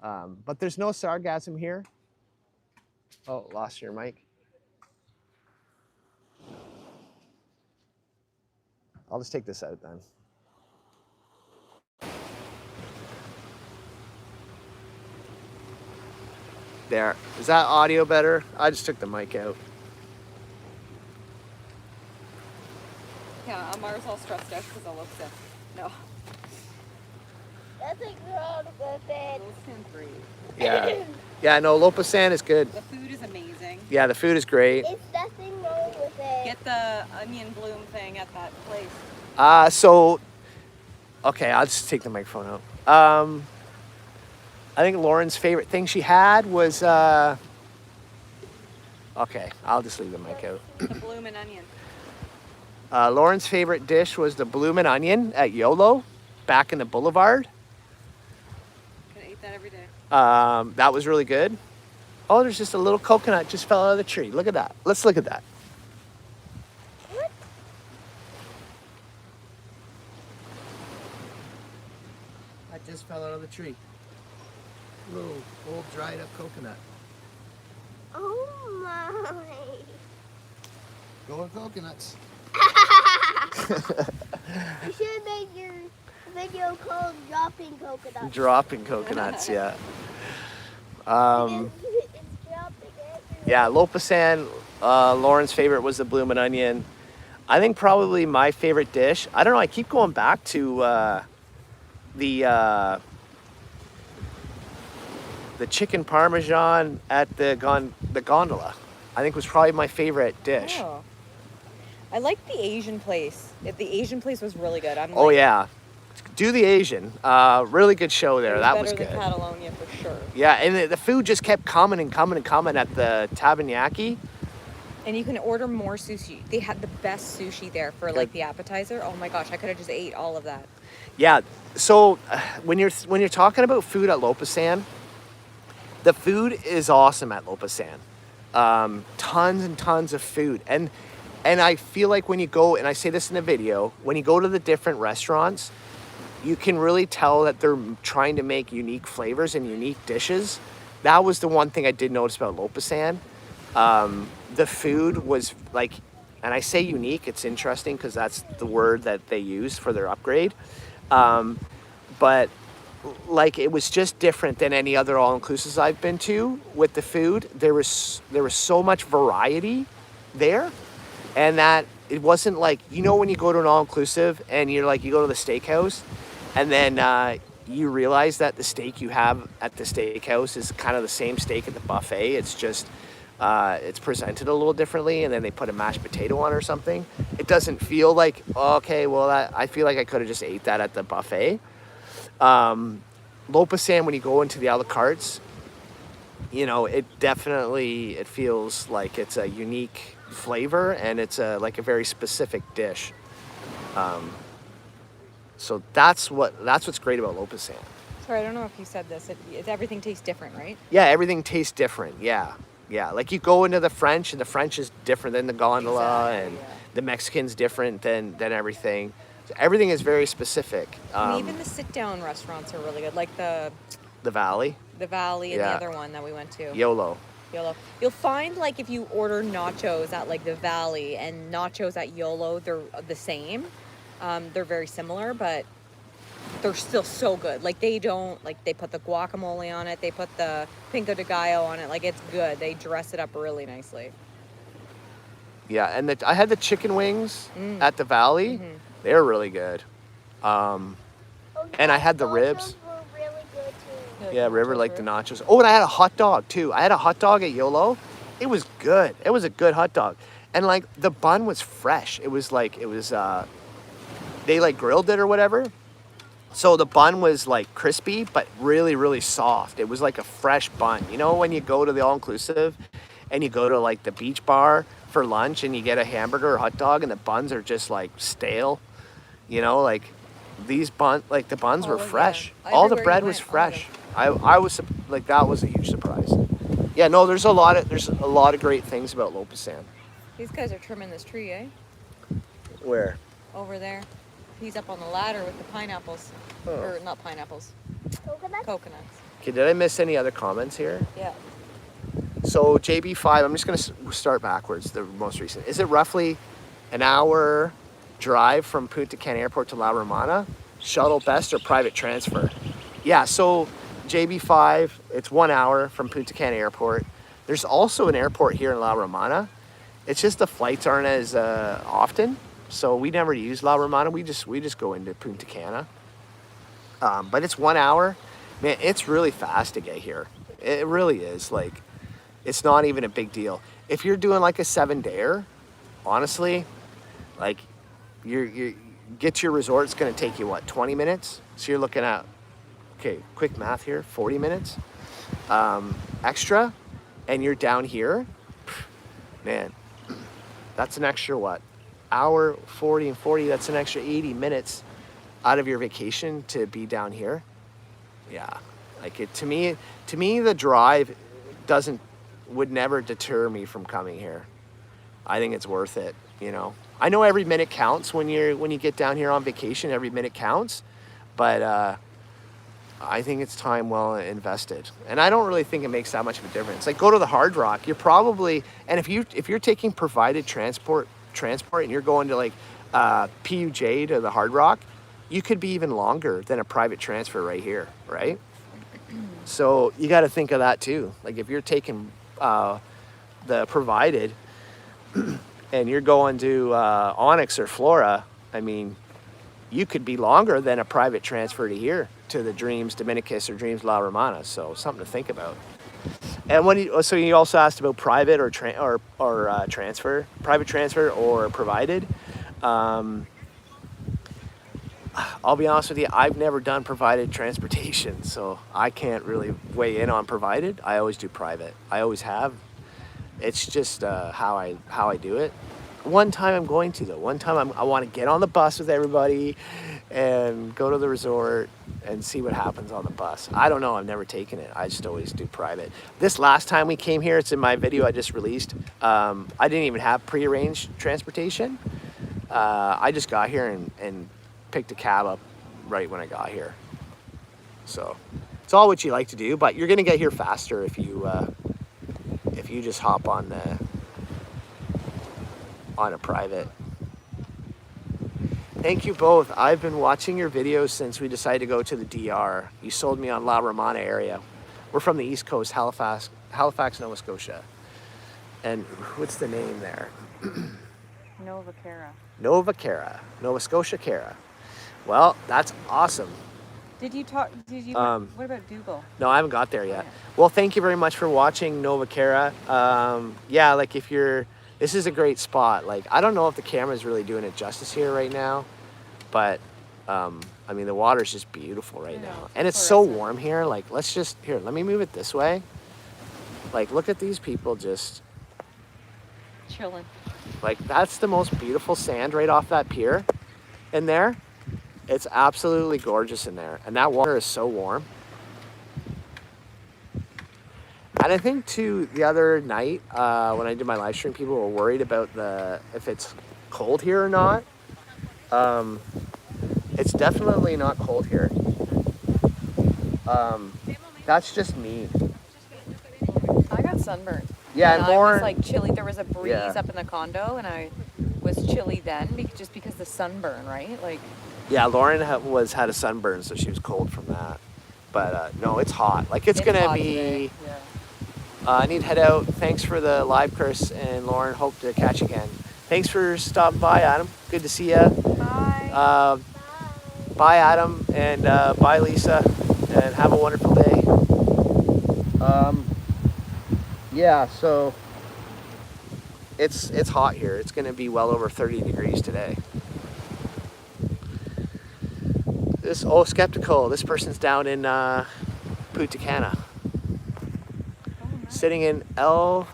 [SPEAKER 1] But there's no sargassum here. Oh, lost your mic. I'll just take this out then. There. Is that audio better? I just took the mic out.
[SPEAKER 3] Yeah, Amara's all stressed out because I look sick. No.
[SPEAKER 2] That's like wrong with it.
[SPEAKER 3] Lopesan's great.
[SPEAKER 1] Yeah. Yeah, no, Lopesan is good.
[SPEAKER 3] The food is amazing.
[SPEAKER 1] Yeah, the food is great.
[SPEAKER 2] It's nothing wrong with it.
[SPEAKER 3] Get the onion bloom thing at that place.
[SPEAKER 1] Okay, I'll just take the microphone out. I think Lauren's favorite thing she had was, okay, I'll just leave the mic out.
[SPEAKER 3] The bloomin' onion.
[SPEAKER 1] Lauren's favorite dish was the bloomin' onion at YOLO, back in the Boulevard.
[SPEAKER 3] Could eat that every day.
[SPEAKER 1] That was really good. Oh, there's just a little coconut just fell out of the tree. Look at that. Let's look at that.
[SPEAKER 2] What?
[SPEAKER 1] That just fell out of the tree. Little old dried up coconut.
[SPEAKER 2] Oh my.
[SPEAKER 1] Go with coconuts.
[SPEAKER 2] You should have made your video called Dropping Coconuts.
[SPEAKER 1] Dropping coconuts, yeah.
[SPEAKER 2] It's dropping everywhere.
[SPEAKER 1] Yeah, Lopesan, Lauren's favorite was the bloomin' onion. I think probably my favorite dish, I don't know, I keep going back to the chicken parmesan at the gondola. I think was probably my favorite dish.
[SPEAKER 3] Oh. I like the Asian place. The Asian place was really good.
[SPEAKER 1] Oh yeah, do the Asian. Really good show there. That was
[SPEAKER 3] better
[SPEAKER 1] good.
[SPEAKER 3] than Catalonia for sure.
[SPEAKER 1] Yeah, and the food just kept coming and coming and coming at the Tabernacle.
[SPEAKER 3] And you can order more sushi. They had the best sushi there for like the appetizer. Oh my gosh, I could have just ate all of that.
[SPEAKER 1] Yeah. So when you're talking about food at Lopesan, the food is awesome at Lopesan. Tons and tons of food, and I feel like when you go, and I say this in the video, when you go to the different restaurants, you can really tell that they're trying to make unique flavors and unique dishes. That was the one thing I did notice about Lopesan. The food was like, and I say unique, it's interesting because that's the word that they use for their upgrade. But like it was just different than any other all-inclusives I've been to with the food. There was so much variety there, and that it wasn't like, you know, when you go to an all-inclusive and you're like, you go to the steakhouse and then you realize that the steak you have at the steakhouse is kind of the same steak at the buffet. It's just it's presented a little differently, and then they put a mashed potato on or something. It doesn't feel like, oh, okay, well, I feel like I could have just ate that at the buffet. Lopesan, when you go into the a la cartes, you know, it feels like it's a unique flavor, and it's like a very specific dish. So that's what's great about Lopesan.
[SPEAKER 3] Sorry, I don't know if you said this. Everything tastes different, right?
[SPEAKER 1] Yeah, everything tastes different. Yeah. Like you go into the French, and the French is different than the gondola,
[SPEAKER 3] Exactly,
[SPEAKER 1] and
[SPEAKER 3] yeah.
[SPEAKER 1] the Mexican's different than everything. So everything is very specific.
[SPEAKER 3] And even the sit-down restaurants are really good, like the
[SPEAKER 1] Valley,
[SPEAKER 3] Valley and
[SPEAKER 1] Yeah.
[SPEAKER 3] the other one that we went to.
[SPEAKER 1] YOLO.
[SPEAKER 3] YOLO. You'll find, like, if you order nachos at like the Valley and nachos at YOLO, they're the same. They're very similar, but they're still so good. Like, they don't, like, they put the guacamole on it, they put the pico de gallo on it. Like, it's good. They dress it up really nicely.
[SPEAKER 1] Yeah, and I had the chicken wings at the Valley.
[SPEAKER 3] Mm-hmm.
[SPEAKER 1] They're really good. And I had the ribs.
[SPEAKER 2] Were really good too.
[SPEAKER 1] Yeah, River liked the nachos. Oh, and I had a hot dog too. I had a hot dog at YOLO. It was good. It was a good hot dog. And like the bun was fresh. It was they like grilled it or whatever. So the bun was like crispy, but really, really soft. It was like a fresh bun. You know, when you go to the all-inclusive and you go to like the beach bar for lunch and you get a hamburger or hot dog and the buns are just like stale, you know, like the buns were
[SPEAKER 3] Oh, yeah.
[SPEAKER 1] fresh. All the
[SPEAKER 3] Everywhere
[SPEAKER 1] bread
[SPEAKER 3] you
[SPEAKER 1] was
[SPEAKER 3] went,
[SPEAKER 1] fresh. I was like, that was a huge surprise. Yeah, no, there's a lot of great things about Lopesan.
[SPEAKER 3] These guys are trimming this tree, eh?
[SPEAKER 1] Where?
[SPEAKER 3] Over there. He's up on the ladder with the pineapples.
[SPEAKER 1] Oh.
[SPEAKER 3] Or not pineapples,
[SPEAKER 2] Coconut?
[SPEAKER 3] coconuts.
[SPEAKER 1] Okay, did I miss any other comments here?
[SPEAKER 3] Yeah.
[SPEAKER 1] So JB5, I'm just going to start backwards, the most recent. Is it roughly an hour drive from Punta Cana Airport to La Romana? Shuttle best or private transfer? Yeah, so JB5, it's 1 hour from Punta Cana Airport. There's also an airport here in La Romana. It's just the flights aren't as often, so we never use La Romana. We just go into Punta Cana. But it's 1 hour. Man, it's really fast to get here. It really is. Like, it's not even a big deal. If you're doing like a 7-dayer, honestly, like you get to your resort, it's gonna take you what, 20 minutes? So you're looking at, okay, quick math here, 40 minutes extra, and you're down here. Man, that's an extra what? Hour, 40 and 40, that's an extra 80 minutes out of your vacation to be down here. Yeah, like to me the drive would never deter me from coming here. I think it's worth it, you know. I know every minute counts when you get down here on vacation, every minute counts, but I think it's time well invested. And I don't really think it makes that much of a difference. Like, go to the Hard Rock, you're probably, and if you're taking provided transport and you're going to like PUJ to the Hard Rock, you could be even longer than a private transfer right here, right? So you got to think of that too. Like, if you're taking the provided and you're going to Onyx or Flora, I mean, you could be longer than a private transfer to here, to the Dreams Dominicus or Dreams La Romana. So something to think about. And so you also asked about private or transfer, private transfer or provided. I'll be honest with you, I've never done provided transportation, so I can't really weigh in on provided. I always do private. I always have. It's just how I do it. One time I'm going to, though. One time I want to get on the bus with everybody and go to the resort and see what happens on the bus. I don't know. I've never taken it. I just always do private. This last time we came here, it's in my video I just released. I didn't even have prearranged transportation. I just got here and picked a cab up right when I got here. So it's all what you like to do, but you're going to get here faster if you just hop on a private. Thank you both. I've been watching your videos since we decided to go to the DR. You sold me on La Romana area. We're from the East Coast, Halifax, Nova Scotia. And what's the name there?
[SPEAKER 3] Nova Cara.
[SPEAKER 1] Nova Cara, Nova Scotia Cara. Well, that's awesome.
[SPEAKER 3] Did you what about Dougal?
[SPEAKER 1] No, I haven't got there yet.
[SPEAKER 3] Okay.
[SPEAKER 1] Well, thank you very much for watching Nova Cara. Yeah, like this is a great spot. Like, I don't know if the camera's really doing it justice here right now, but I mean, the water's just beautiful right now. And it's so warm here. Like, let me move it this way. Like, look at these people just
[SPEAKER 3] Chilling.
[SPEAKER 1] like, that's the most beautiful sand right off that pier in there. It's absolutely gorgeous in there. And that water is so warm. And I think too, the other night when I did my live stream, people were worried about if it's cold here or not. It's definitely not cold here. That's just me.
[SPEAKER 3] I got sunburned.
[SPEAKER 1] Yeah, and Lauren,
[SPEAKER 3] I was like chilly. There was a breeze
[SPEAKER 1] Yeah.
[SPEAKER 3] up in the condo, and I was chilly then just because the sunburn, right? Like,
[SPEAKER 1] yeah, Lauren had a sunburn, so she was cold from that. But no, it's hot. Like, it's gonna
[SPEAKER 3] hot
[SPEAKER 1] be.
[SPEAKER 3] today. Yeah.
[SPEAKER 1] I need to head out. Thanks for the live, Chris and Lauren. Hope to catch you again. Thanks for stopping by, Adam. Good to see you.
[SPEAKER 3] Bye.
[SPEAKER 1] Bye, Adam, and bye, Lisa, and have a wonderful day. Yeah, so it's hot here. It's going to be well over 30 degrees today. Skeptical. This person's down in Punta Cana. Sitting in El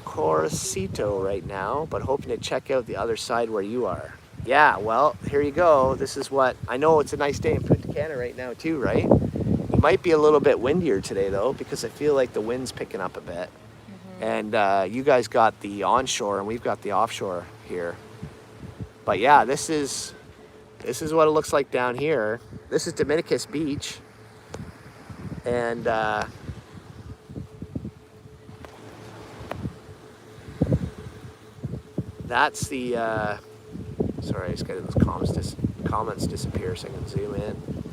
[SPEAKER 1] Corcito right now, but hoping to check out the other side where you are. Yeah, well, here you go. This is what, I know it's a nice day in Punta Cana right now too, right? It might be a little bit windier today though, because I feel like the wind's picking up a bit. Mm-hmm. And you guys got the onshore and we've got the offshore here. But yeah, this is what it looks like down here. This is Dominicus Beach. And that's the, sorry, I just got those comments disappear so I can zoom in.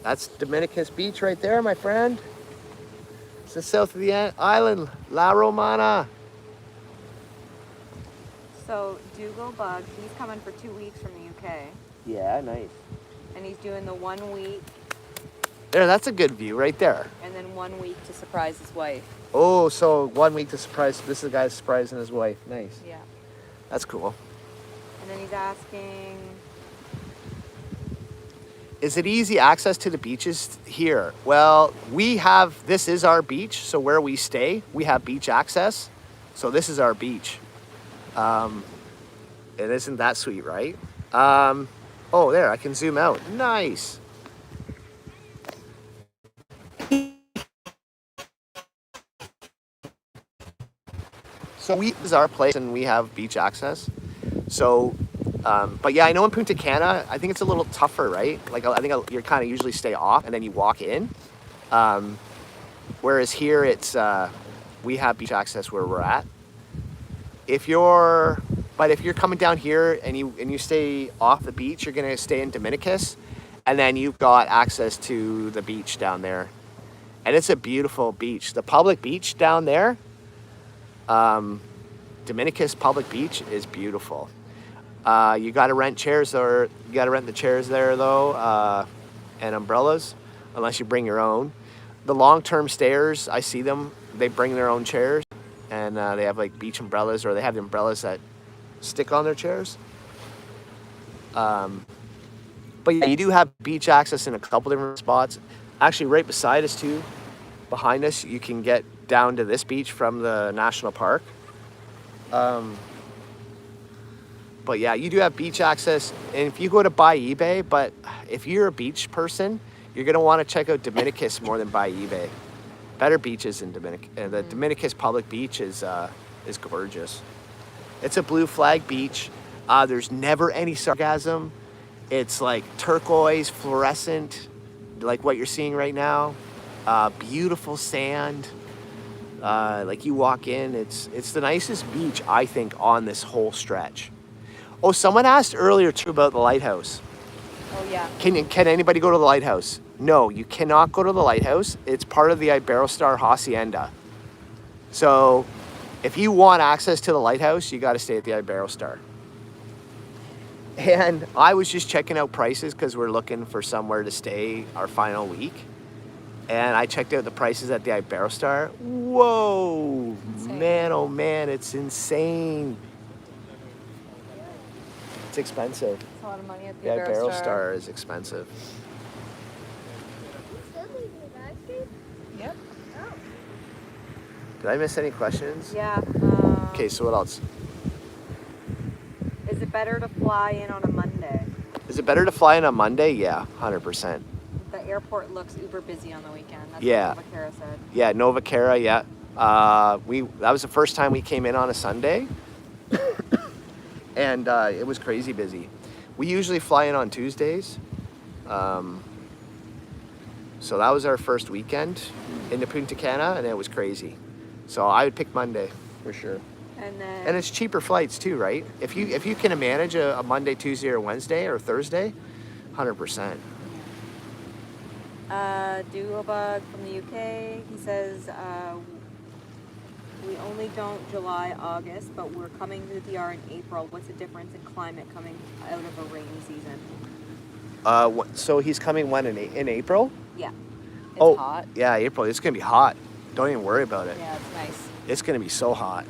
[SPEAKER 1] That's Dominicus Beach right there, my friend. It's the south of the island, La Romana.
[SPEAKER 3] So Dougal Bug, he's coming for 2 weeks from the UK,
[SPEAKER 1] Yeah, nice.
[SPEAKER 3] and he's doing the 1 week
[SPEAKER 1] There, that's a good view right there.
[SPEAKER 3] and then 1 week to surprise his wife.
[SPEAKER 1] Oh, so 1 week to surprise. This is the guy surprising his wife. Nice.
[SPEAKER 3] Yeah.
[SPEAKER 1] That's cool.
[SPEAKER 3] And then he's asking,
[SPEAKER 1] Is it easy access to the beaches here? Well, this is our beach. So where we stay, we have beach access. So this is our beach. And isn't that sweet, right? Oh, there, I can zoom out. Nice. So this is our place and we have beach access. So, but yeah, I know in Punta Cana, I think it's a little tougher, right? Like, I think you kind of usually stay off and then you walk in. Whereas here we have beach access where we're at. If you're coming down here and you stay off the beach, you're gonna stay in Dominicus, and then you've got access to the beach down there. And it's a beautiful beach. The public beach down there, Dominicus Public Beach is beautiful. You gotta rent chairs, or you gotta rent the chairs there though, and umbrellas, unless you bring your own. The long-term stayers, I see them, they bring their own chairs, and they have like beach umbrellas, or they have the umbrellas that stick on their chairs. But yeah, you do have beach access in a couple different spots. Actually, right beside us too, behind us, you can get down to this beach from the national park. But yeah, you do have beach access, and if you go to Bay, but if you're a beach person, you're gonna want to check out Dominicus more than Bay. Better beaches in Dominican. The Dominicus Public Beach is gorgeous. It's a blue flag beach. There's never any sargassum. It's like turquoise, fluorescent, like what you're seeing right now. Beautiful sand. Like you walk in, it's the nicest beach I think on this whole stretch. Oh, someone asked earlier too about the lighthouse.
[SPEAKER 3] Oh yeah.
[SPEAKER 1] Can anybody go to the lighthouse? No, you cannot go to the lighthouse. It's part of the Iberostar Hacienda. So if you want access to the lighthouse, you got to stay at the Iberostar. And I was just checking out prices because we're looking for somewhere to stay our final week. And I checked out the prices at the Iberostar. Whoa,
[SPEAKER 3] Insane.
[SPEAKER 1] man, oh man, it's insane. It's expensive.
[SPEAKER 3] It's a lot of money at
[SPEAKER 1] The
[SPEAKER 3] the
[SPEAKER 1] Iberostar is expensive.
[SPEAKER 3] Yep.
[SPEAKER 1] Did I miss any questions?
[SPEAKER 3] Yeah.
[SPEAKER 1] Okay, so what else?
[SPEAKER 3] Is it better to fly in on a Monday?
[SPEAKER 1] Is it better to fly in on Monday? Yeah, 100%.
[SPEAKER 3] The airport looks uber busy on the weekend. That's
[SPEAKER 1] Yeah.
[SPEAKER 3] what Vaquera said.
[SPEAKER 1] Yeah, Nova Cara, yeah. That was the first time we came in on a Sunday. And it was crazy busy. We usually fly in on Tuesdays. So that was our first weekend into Punta Cana, and it was crazy. So I would pick Monday for sure.
[SPEAKER 3] And
[SPEAKER 1] it's cheaper flights too, right? If you can manage a Monday, Tuesday, or Wednesday or Thursday, 100%.
[SPEAKER 3] Duobug from the UK, he says, we only don't July, August, but we're coming to the DR in April. What's the difference in climate coming out of a rainy season?
[SPEAKER 1] So he's coming when in April?
[SPEAKER 3] Yeah. It's hot.
[SPEAKER 1] Yeah, April. It's gonna be hot. Don't even worry about it.
[SPEAKER 3] Yeah, it's nice.
[SPEAKER 1] It's gonna be so hot.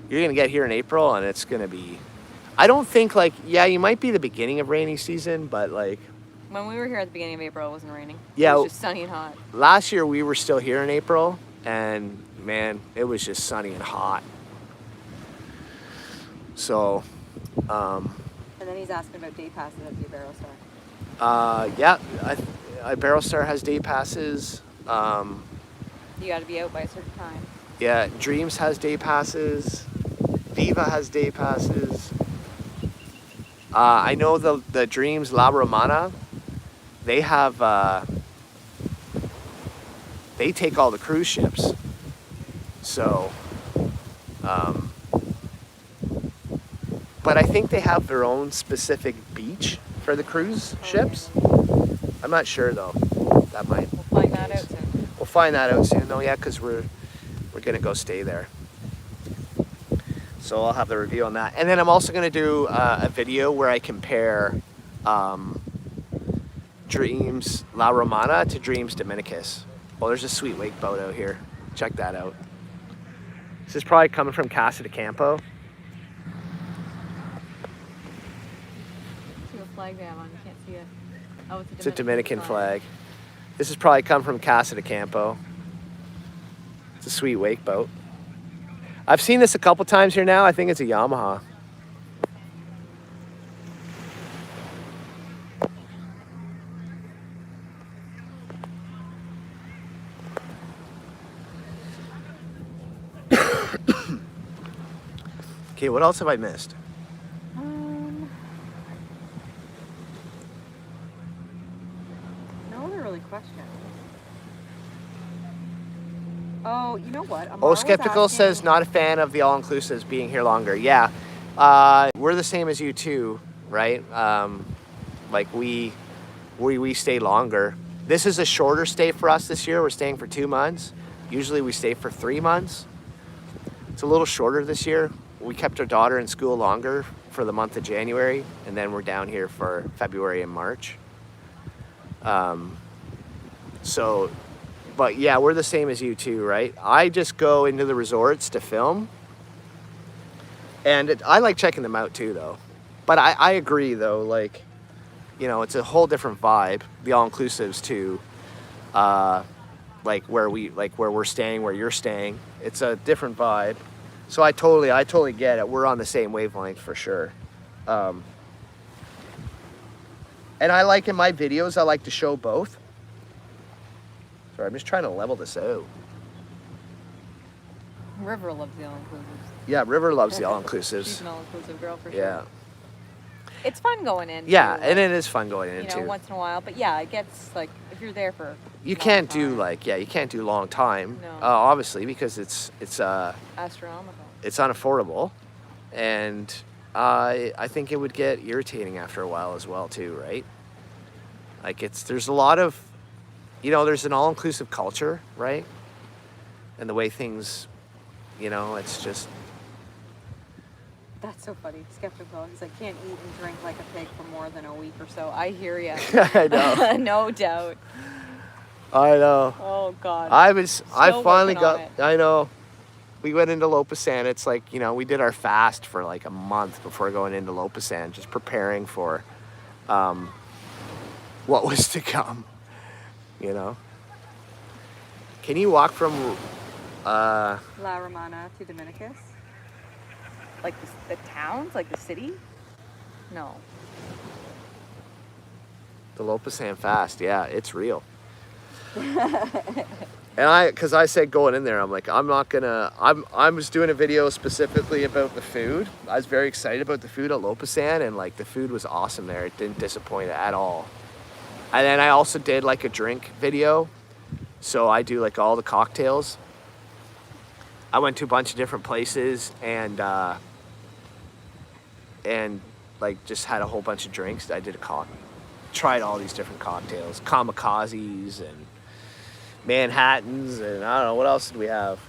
[SPEAKER 1] You're gonna get here in April, and it's gonna be. I don't think you might be the beginning of rainy season, but
[SPEAKER 3] When we were here at the beginning of April, it wasn't raining.
[SPEAKER 1] Yeah.
[SPEAKER 3] It was just sunny and hot.
[SPEAKER 1] Last year we were still here in April, and man, it was just sunny and hot. So,
[SPEAKER 3] And then he's asking about day passes at the Iberostar.
[SPEAKER 1] yeah, Iberostar has day passes.
[SPEAKER 3] You got to be out by a certain time.
[SPEAKER 1] Yeah, Dreams has day passes. Viva has day passes. I know the Dreams La Romana, they have, they take all the cruise ships. So, but I think they have their own specific beach for the cruise ships. I'm not sure though. That might.
[SPEAKER 3] We'll find that out soon.
[SPEAKER 1] We'll find that out soon though, yeah, because we're gonna go stay there. So I'll have the review on that. And then I'm also gonna do a video where I compare Dreams La Romana to Dreams Dominicus. Well, there's a sweet wake boat out here. Check that out. This is probably coming from Casa de Campo.
[SPEAKER 3] See what flag they have on. You can't see it. Oh,
[SPEAKER 1] It's a Dominican flag. This is probably come from Casa de Campo. It's a sweet wake boat. I've seen this a couple times here now. I think it's a Yamaha. Okay, what else have I missed?
[SPEAKER 3] No other really questions. Oh, you know what? Amar
[SPEAKER 1] Oh,
[SPEAKER 3] was
[SPEAKER 1] Skeptical
[SPEAKER 3] asking-
[SPEAKER 1] says not a fan of the all-inclusives being here longer. Yeah, we're the same as you too, right? Like we stay longer. This is a shorter stay for us this year. We're staying for 2 months. Usually we stay for 3 months. It's a little shorter this year. We kept our daughter in school longer for the month of January, and then we're down here for February and March. But yeah, we're the same as you too, right? I just go into the resorts to film. And I like checking them out too, though. But I agree, though, like, you know, it's a whole different vibe, the all-inclusives too. Like where we're staying, where you're staying. It's a different vibe. So I totally get it. We're on the same wavelength for sure. And I like in my videos, I like to show both. Sorry, I'm just trying to level this out.
[SPEAKER 3] River loves the all-inclusives.
[SPEAKER 1] Yeah, River loves the all-inclusives.
[SPEAKER 3] She's an all-inclusive girl for sure.
[SPEAKER 1] Yeah.
[SPEAKER 3] It's fun going in.
[SPEAKER 1] Yeah,
[SPEAKER 3] too,
[SPEAKER 1] and it is fun going in
[SPEAKER 3] you
[SPEAKER 1] too.
[SPEAKER 3] know, once in a while. But yeah, it gets like if you're there for
[SPEAKER 1] You
[SPEAKER 3] long
[SPEAKER 1] can't do
[SPEAKER 3] time.
[SPEAKER 1] like, you can't do long time,
[SPEAKER 3] No.
[SPEAKER 1] obviously, because it's
[SPEAKER 3] Astronomical.
[SPEAKER 1] it's unaffordable, and I think it would get irritating after a while as well too, right? Like there's a lot of, there's an all-inclusive culture, right? And the way things, it's just.
[SPEAKER 3] That's so funny. Skeptical. He's like, can't eat and drink like a pig for more than a week or so. I hear ya.
[SPEAKER 1] I know.
[SPEAKER 3] No doubt.
[SPEAKER 1] I know.
[SPEAKER 3] Oh God.
[SPEAKER 1] I
[SPEAKER 3] Still
[SPEAKER 1] finally
[SPEAKER 3] working on
[SPEAKER 1] got.
[SPEAKER 3] it.
[SPEAKER 1] I know. We went into Lopesan. It's like, we did our fast for like a month before going into Lopesan, just preparing for what was to come. Can you walk from
[SPEAKER 3] La Romana to Dominicus? Like the towns? Like the city? No.
[SPEAKER 1] the Lopesan fast? Yeah, it's real. And because I said going in there, I'm like, I'm not gonna. I was doing a video specifically about the food. I was very excited about the food at Lopesan, and like the food was awesome there. It didn't disappoint at all. And then I also did like a drink video, so I do like all the cocktails. I went to a bunch of different places and like just had a whole bunch of drinks. I did tried all these different cocktails, kamikazes and Manhattans, and I don't know, what else did we have?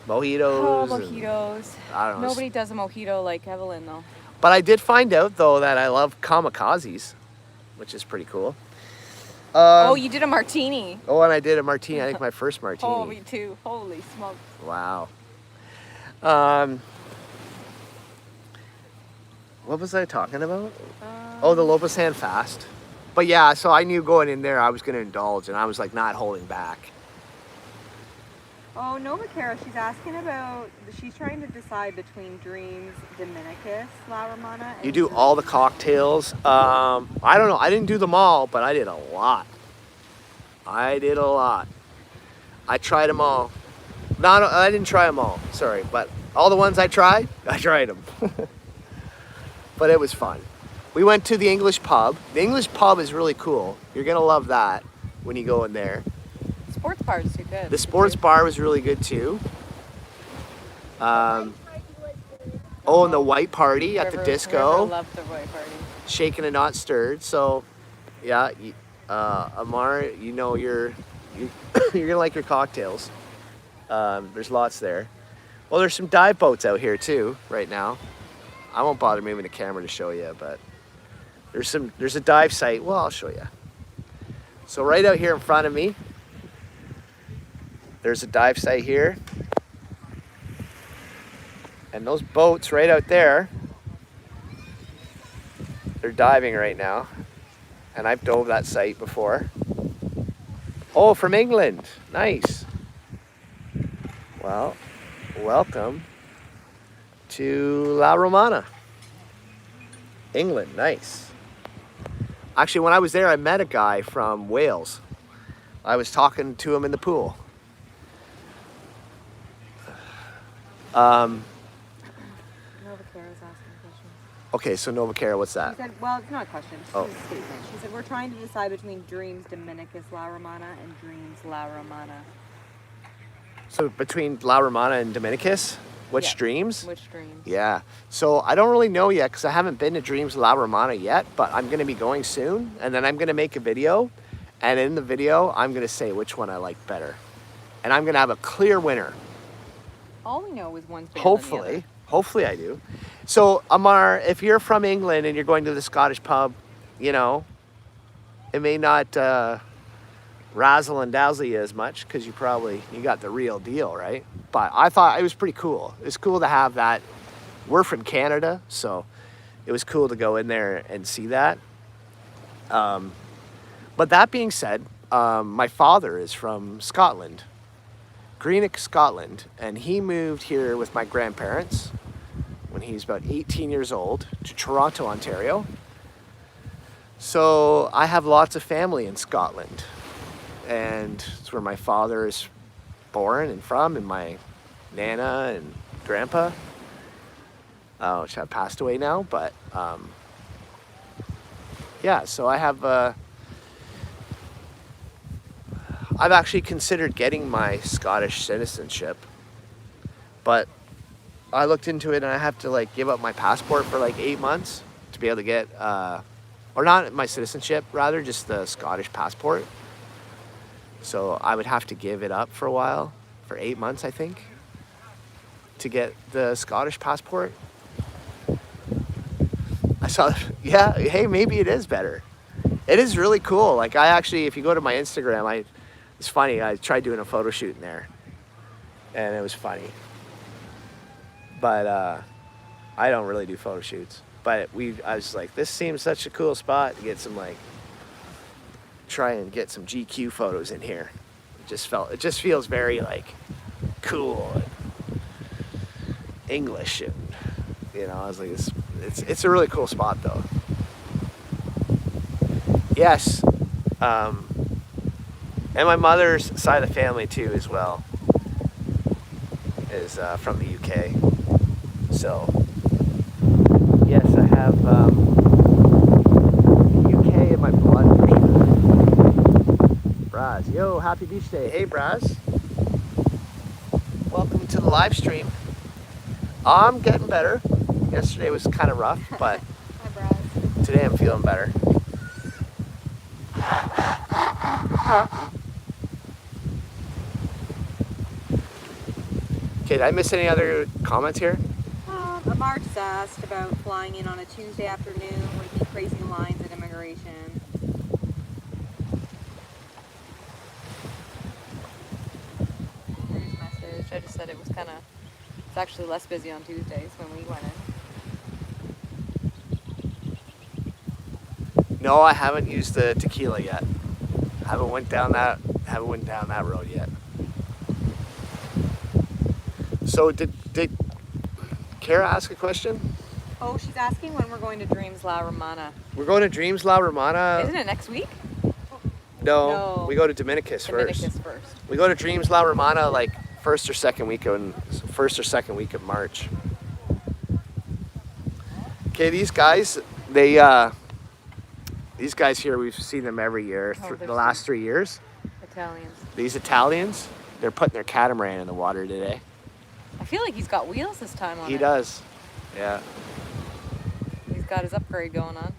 [SPEAKER 1] Mojitos.
[SPEAKER 3] Oh, mojitos.
[SPEAKER 1] I don't know.
[SPEAKER 3] Nobody does a mojito like Evelyn, though.
[SPEAKER 1] But I did find out, though, that I love kamikazes, which is pretty cool.
[SPEAKER 3] Oh, you did a martini.
[SPEAKER 1] Oh, and I did a martini. I think my first martini.
[SPEAKER 3] Oh, me too. Holy smokes.
[SPEAKER 1] Wow. What was I talking about? Oh, the Lopesan fast. But yeah, so I knew going in there I was going to indulge, and I was like not holding back.
[SPEAKER 3] Oh, Novacara, she's asking about, she's trying to decide between Dreams, Dominicus, La Romana, and
[SPEAKER 1] You do all the cocktails. I don't know. I didn't do them all, but I did a lot. I tried them all. No, I didn't try them all. Sorry, but all the ones I tried them. But it was fun. We went to the English pub. The English pub is really cool. You're gonna love that when you go in there.
[SPEAKER 3] Sports bar is too good.
[SPEAKER 1] The sports bar was really good too. Oh, and the white party at the
[SPEAKER 3] River
[SPEAKER 1] disco.
[SPEAKER 3] loved the white party.
[SPEAKER 1] Shaken and not stirred. So, yeah, Amar, you're gonna like your cocktails. There's lots there. Well, there's some dive boats out here too right now. I won't bother moving the camera to show you, but there's a dive site. Well, I'll show you. So right out here in front of me, there's a dive site here. And those boats right out there, they're diving right now. And I've dove that site before. Oh, from England. Nice. Well, welcome to La Romana, England. Nice. Actually, when I was there, I met a guy from Wales. I was talking to him in the pool.
[SPEAKER 3] Novacara's asking questions.
[SPEAKER 1] Okay, so Novacara, what's that?
[SPEAKER 3] She said, well, it's not a question, it's
[SPEAKER 1] Oh.
[SPEAKER 3] just a statement. She said, we're trying to decide between Dreams, Dominicus, La Romana, and Dreams, La Romana.
[SPEAKER 1] So between La Romana and Dominicus, which
[SPEAKER 3] Yeah.
[SPEAKER 1] streams?
[SPEAKER 3] Which Dreams?
[SPEAKER 1] Yeah. So I don't really know yet because I haven't been to Dreams La Romana yet, but I'm going to be going soon. And then I'm going to make a video. And in the video, I'm going to say which one I like better. And I'm going to have a clear winner.
[SPEAKER 3] All we know is one's bigger
[SPEAKER 1] Hopefully. Hopefully I do. So Amar, if you're from England and you're going to the Scottish pub, it may not razzle and dazzle you as much because you got the real deal, right? But I thought it was pretty cool. It's cool to have that. We're from Canada, so it was cool to go in there and see that. But that being said, my father is from Scotland, Greenock, Scotland, and he moved here with my grandparents when he was about 18 years old to Toronto, Ontario. So I have lots of family in Scotland, and it's where my father is born and from, and my Nana and Grandpa, which have passed away now, but yeah, so I have I've actually considered getting my Scottish citizenship, but I looked into it and I have to like give up my passport for like 8 months to be able to get, or not my citizenship, rather just the Scottish passport. So I would have to give it up for a while, for 8 months, I think, to get the Scottish passport. I saw, yeah, hey, maybe it is better. It is really cool. Like I actually, if you go to my Instagram, it's funny, I tried doing a photo shoot in there and it was funny. But I don't really do photo shoots. But I was like, this seems such a cool spot to get some like, try and get some GQ photos in here. It just feels very like cool and English, and you know, I was like, it's a really cool spot though. Yes, and my mother's side of the family too as well is from the UK. So yes, I have UK in my blood for sure. Braz, yo, happy beach day. Hey Braz, welcome to the live stream. I'm getting better. Yesterday was kind of rough, but
[SPEAKER 3] Hi, Braz.
[SPEAKER 1] today I'm feeling better. Okay, did I miss any other comments here?
[SPEAKER 3] Amar just asked about flying in on a Tuesday afternoon. Would it be crazy lines at immigration? Here's his message. I just said it was it's actually less busy on Tuesdays when we went in.
[SPEAKER 1] No, I haven't used the tequila yet. Haven't went down that road yet. So did Kara ask a question?
[SPEAKER 3] Oh, she's asking when we're going to Dreams La Romana.
[SPEAKER 1] We're going to Dreams La Romana.
[SPEAKER 3] Isn't it next week?
[SPEAKER 1] No, we go to Dominicus first. We go to Dreams La Romana like first or second week of March. Okay, these guys here, we've seen them every year the last 3 years.
[SPEAKER 3] Italians.
[SPEAKER 1] These Italians, they're putting their catamaran in the water today.
[SPEAKER 3] I feel like he's got wheels this time on it.
[SPEAKER 1] He does, yeah.
[SPEAKER 3] He's got his upgrade going on.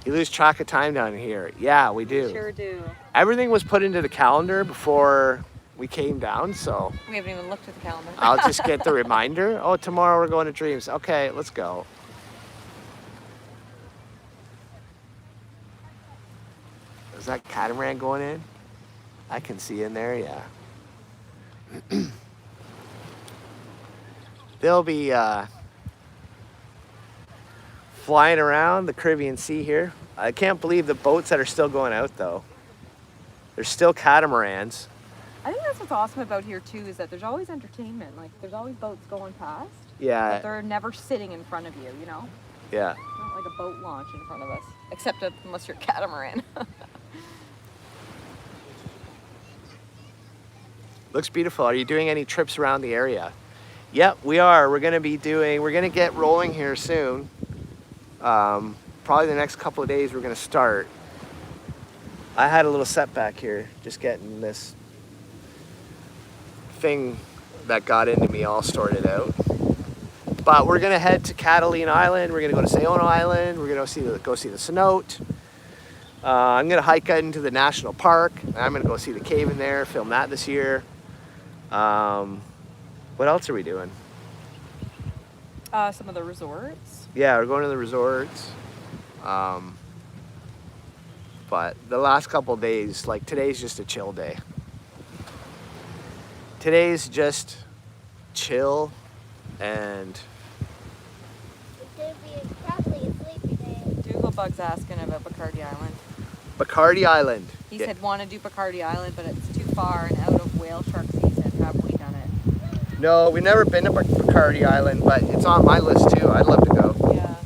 [SPEAKER 1] You lose track of time down here. Yeah, we do.
[SPEAKER 3] Sure do.
[SPEAKER 1] Everything was put into the calendar before we came down, so
[SPEAKER 3] We haven't even looked at the calendar.
[SPEAKER 1] I'll just get the reminder. Oh, tomorrow we're going to Dreams. Okay, let's go. Is that catamaran going in? I can see in there, yeah. They'll be flying around the Caribbean Sea here. I can't believe the boats that are still going out though. There's still catamarans.
[SPEAKER 3] I think that's what's awesome about here too, is that there's always entertainment. Like there's always boats going past.
[SPEAKER 1] Yeah.
[SPEAKER 3] But they're never sitting in front of you, you know?
[SPEAKER 1] Yeah.
[SPEAKER 3] Not like a boat launch in front of us. Except unless you're a catamaran.
[SPEAKER 1] Looks beautiful. Are you doing any trips around the area? Yep, we are. We're gonna get rolling here soon. Probably the next couple of days we're gonna start. I had a little setback here, just getting this thing that got into me all sorted out. But we're gonna head to Catalina Island. We're gonna go to Saona Island. We're gonna go see the cenote. I'm gonna hike out into the national park. I'm gonna go see the cave in there, film that this year. What else are we doing?
[SPEAKER 3] Some of the resorts.
[SPEAKER 1] Yeah, we're going to the resorts. But the last couple of days, like today's just a chill day. Today's just chill and
[SPEAKER 2] It's gonna be probably a sleepy day.
[SPEAKER 3] Dougalbug's asking about Bacardi Island.
[SPEAKER 1] Bacardi Island.
[SPEAKER 3] He
[SPEAKER 1] Yeah.
[SPEAKER 3] said want to do Bacardi Island, but it's too far and out of whale shark season. Have we done it?
[SPEAKER 1] No, we've never been to Bacardi Island, but it's on my list too. I'd love to go.
[SPEAKER 3] Yeah,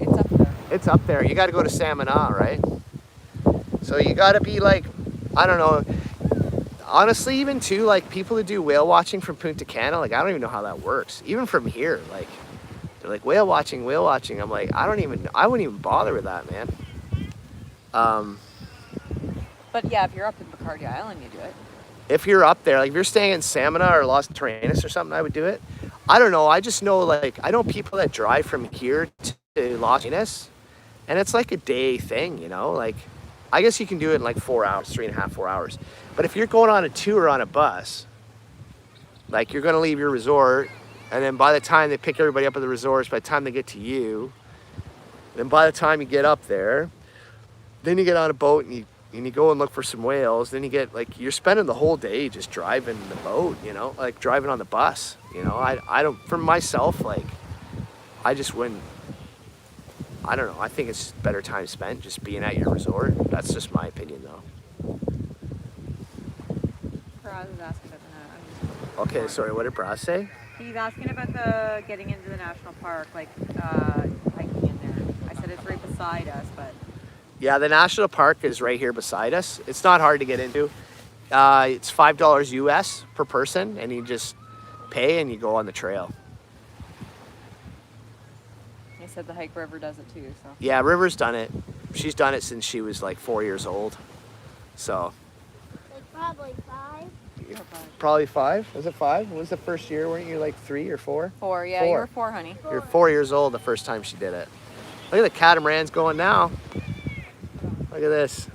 [SPEAKER 3] it's up there.
[SPEAKER 1] It's up there. You got to go to Salmona, right? So you got to be like, I don't know. Honestly, even too, like people that do whale watching from Punta Cana, like I don't even know how that works. Even from here, like they're like whale watching. I'm like, I wouldn't even bother with that, man.
[SPEAKER 3] But yeah, if you're up in Bacardi Island, you do it.
[SPEAKER 1] If you're up there, like if you're staying in Samana or Los Terrenos or something, I would do it. I don't know. I just know, like, I know people that drive from here to Los Terrenos, and it's like a day thing, you know? Like, I guess you can do it in like 4 hours, 3.5, 4 hours. But if you're going on a tour on a bus, like you're gonna leave your resort, and then by the time they pick everybody up at the resorts, by the time they get to you, then by the time you get up there, then you get on a boat and you go and look for some whales. Then you get, like, you're spending the whole day just driving the boat, you know, like driving on the bus, you know. I don't, for myself, like, I just wouldn't, I don't know. I think it's better time spent just being at your resort. That's just my opinion, though.
[SPEAKER 3] Faraz is asking about the
[SPEAKER 1] Okay, sorry, what did Braz say?
[SPEAKER 3] He's asking about the getting into the national park, like hiking in there. I said it's right beside us, but
[SPEAKER 1] Yeah, the national park is right here beside us. It's not hard to get into. It's $5 US per person, and you just pay and you go on the trail.
[SPEAKER 3] he said the Hike River does it too. So
[SPEAKER 1] Yeah, River's done it. She's done it since she was like 4 years old. So
[SPEAKER 2] Like probably 5.
[SPEAKER 1] probably 5. Was it 5? What was the first year? Weren't you like 3 or 4?
[SPEAKER 3] 4, yeah,
[SPEAKER 1] 4.
[SPEAKER 3] you were 4, honey.
[SPEAKER 1] You're 4 years old the first time she did it. Look at the catamarans going now. Look at this.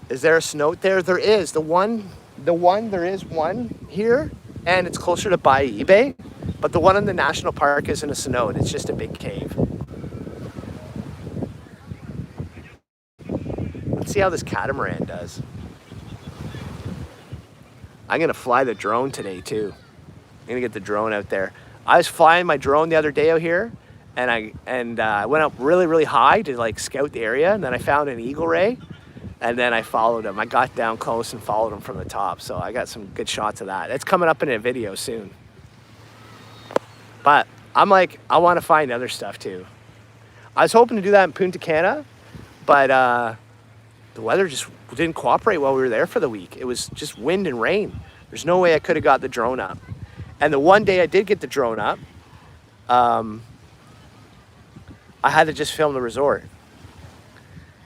[SPEAKER 1] Is there a cenote there? There is. There is one here, and it's closer to Bayi Bay. But the one in the national park isn't a cenote. It's just a big cave. Let's see how this catamaran does. I'm gonna fly the drone today too. I'm gonna get the drone out there. I was flying my drone the other day out here, and I went up really, really high to like scout the area, and then I found an eagle ray, and then I followed him. I got down close and followed him from the top, so I got some good shots of that. It's coming up in a video soon. But I'm like, I want to find other stuff too. I was hoping to do that in Punta Cana, but the weather just didn't cooperate while we were there for the week. It was just wind and rain. There's no way I could have got the drone up. And the one day I did get the drone up, I had to just film the resort.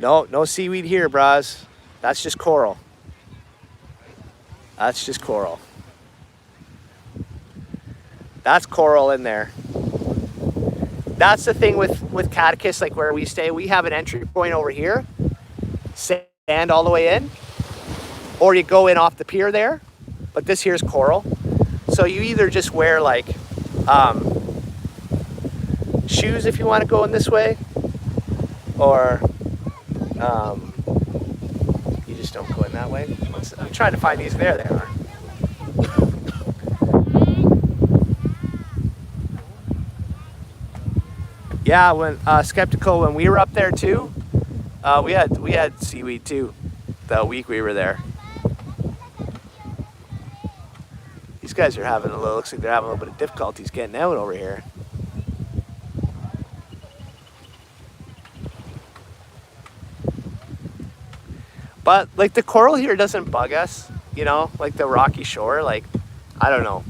[SPEAKER 1] No seaweed here, bras. That's just coral. That's just coral. That's coral in there. That's the thing with Dominicus, like where we stay. We have an entry point over here, sand all the way in, or you go in off the pier there. But this here's coral. So you either just wear like shoes if you want to go in this way, or you just don't go in that way. I'm trying to find these. There they are. Yeah, when skeptical when we were up there too, we had seaweed too, the week we were there. These guys are having looks like they're having a little bit of difficulties getting out over here. But like the coral here doesn't bug us, you know, like the rocky shore. Like, I don't know.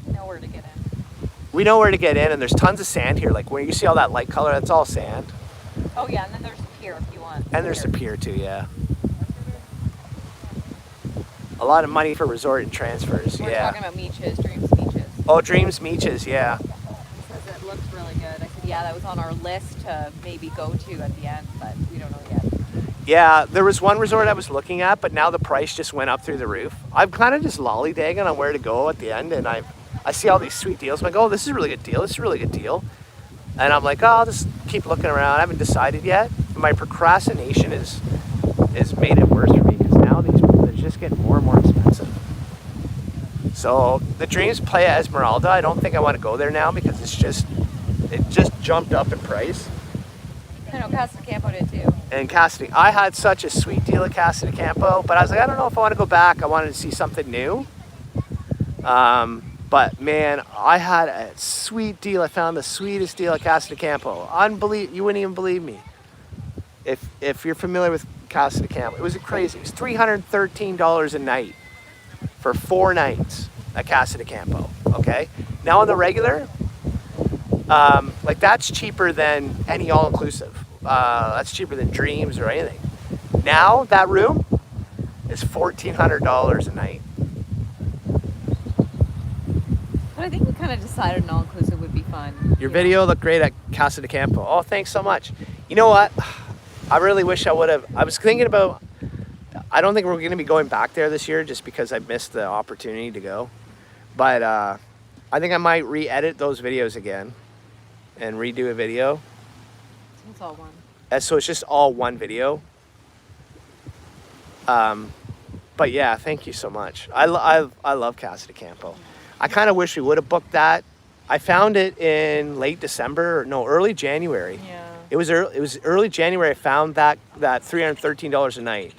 [SPEAKER 3] Nowhere to get in.
[SPEAKER 1] We know where to get in, and there's tons of sand here. Like where you see all that light color, that's all sand.
[SPEAKER 3] Oh yeah, and then there's the pier if you want.
[SPEAKER 1] And there's the pier too, yeah. A lot of money for resort and transfers,
[SPEAKER 3] We're
[SPEAKER 1] yeah.
[SPEAKER 3] talking about Meaches, Dreams Meaches.
[SPEAKER 1] Oh, Dreams Meaches, yeah.
[SPEAKER 3] He says it looks really good. I said, yeah, that was on our list to maybe go to at the end, but we don't know yet.
[SPEAKER 1] Yeah, there was one resort I was looking at, but now the price just went up through the roof. I'm kind of just lollygagging on where to go at the end, and I see all these sweet deals. I'm like, oh, this is a really good deal. This is a really good deal. And I'm like, oh, I'll just keep looking around. I haven't decided yet. My procrastination is made it worse for me because now they're just getting more and more expensive. So the Dreams Playa Esmeralda, I don't think I want to go there now because it just jumped up in price.
[SPEAKER 3] I know Casa de Campo did too.
[SPEAKER 1] And I had such a sweet deal at Casa de Campo, but I was like, I don't know if I want to go back. I wanted to see something new. But man, I had a sweet deal. I found the sweetest deal at Casa de Campo. You wouldn't even believe me. If you're familiar with Casa de Campo, it was crazy. It was $313 a night for 4 nights at Casa de Campo. Okay. Now on the regular, Like that's cheaper than any all-inclusive. That's cheaper than Dreams or anything. Now that room is $1,400 a night.
[SPEAKER 3] But I think we kind of decided an all-inclusive would be fun.
[SPEAKER 1] Your video looked great at Casa de Campo. Oh, thanks so much. You know what? I really wish I would have. I was thinking about, I don't think we're going to be going back there this year just because I missed the opportunity to go. But I think I might re-edit those videos again and redo a video.
[SPEAKER 3] So it's all one.
[SPEAKER 1] So it's just all one video. But yeah, thank you so much. I love Casa de Campo. I kind of wish we would have booked that. I found it in late December, no, early January.
[SPEAKER 3] Yeah.
[SPEAKER 1] It was early January. I found that $313 a night,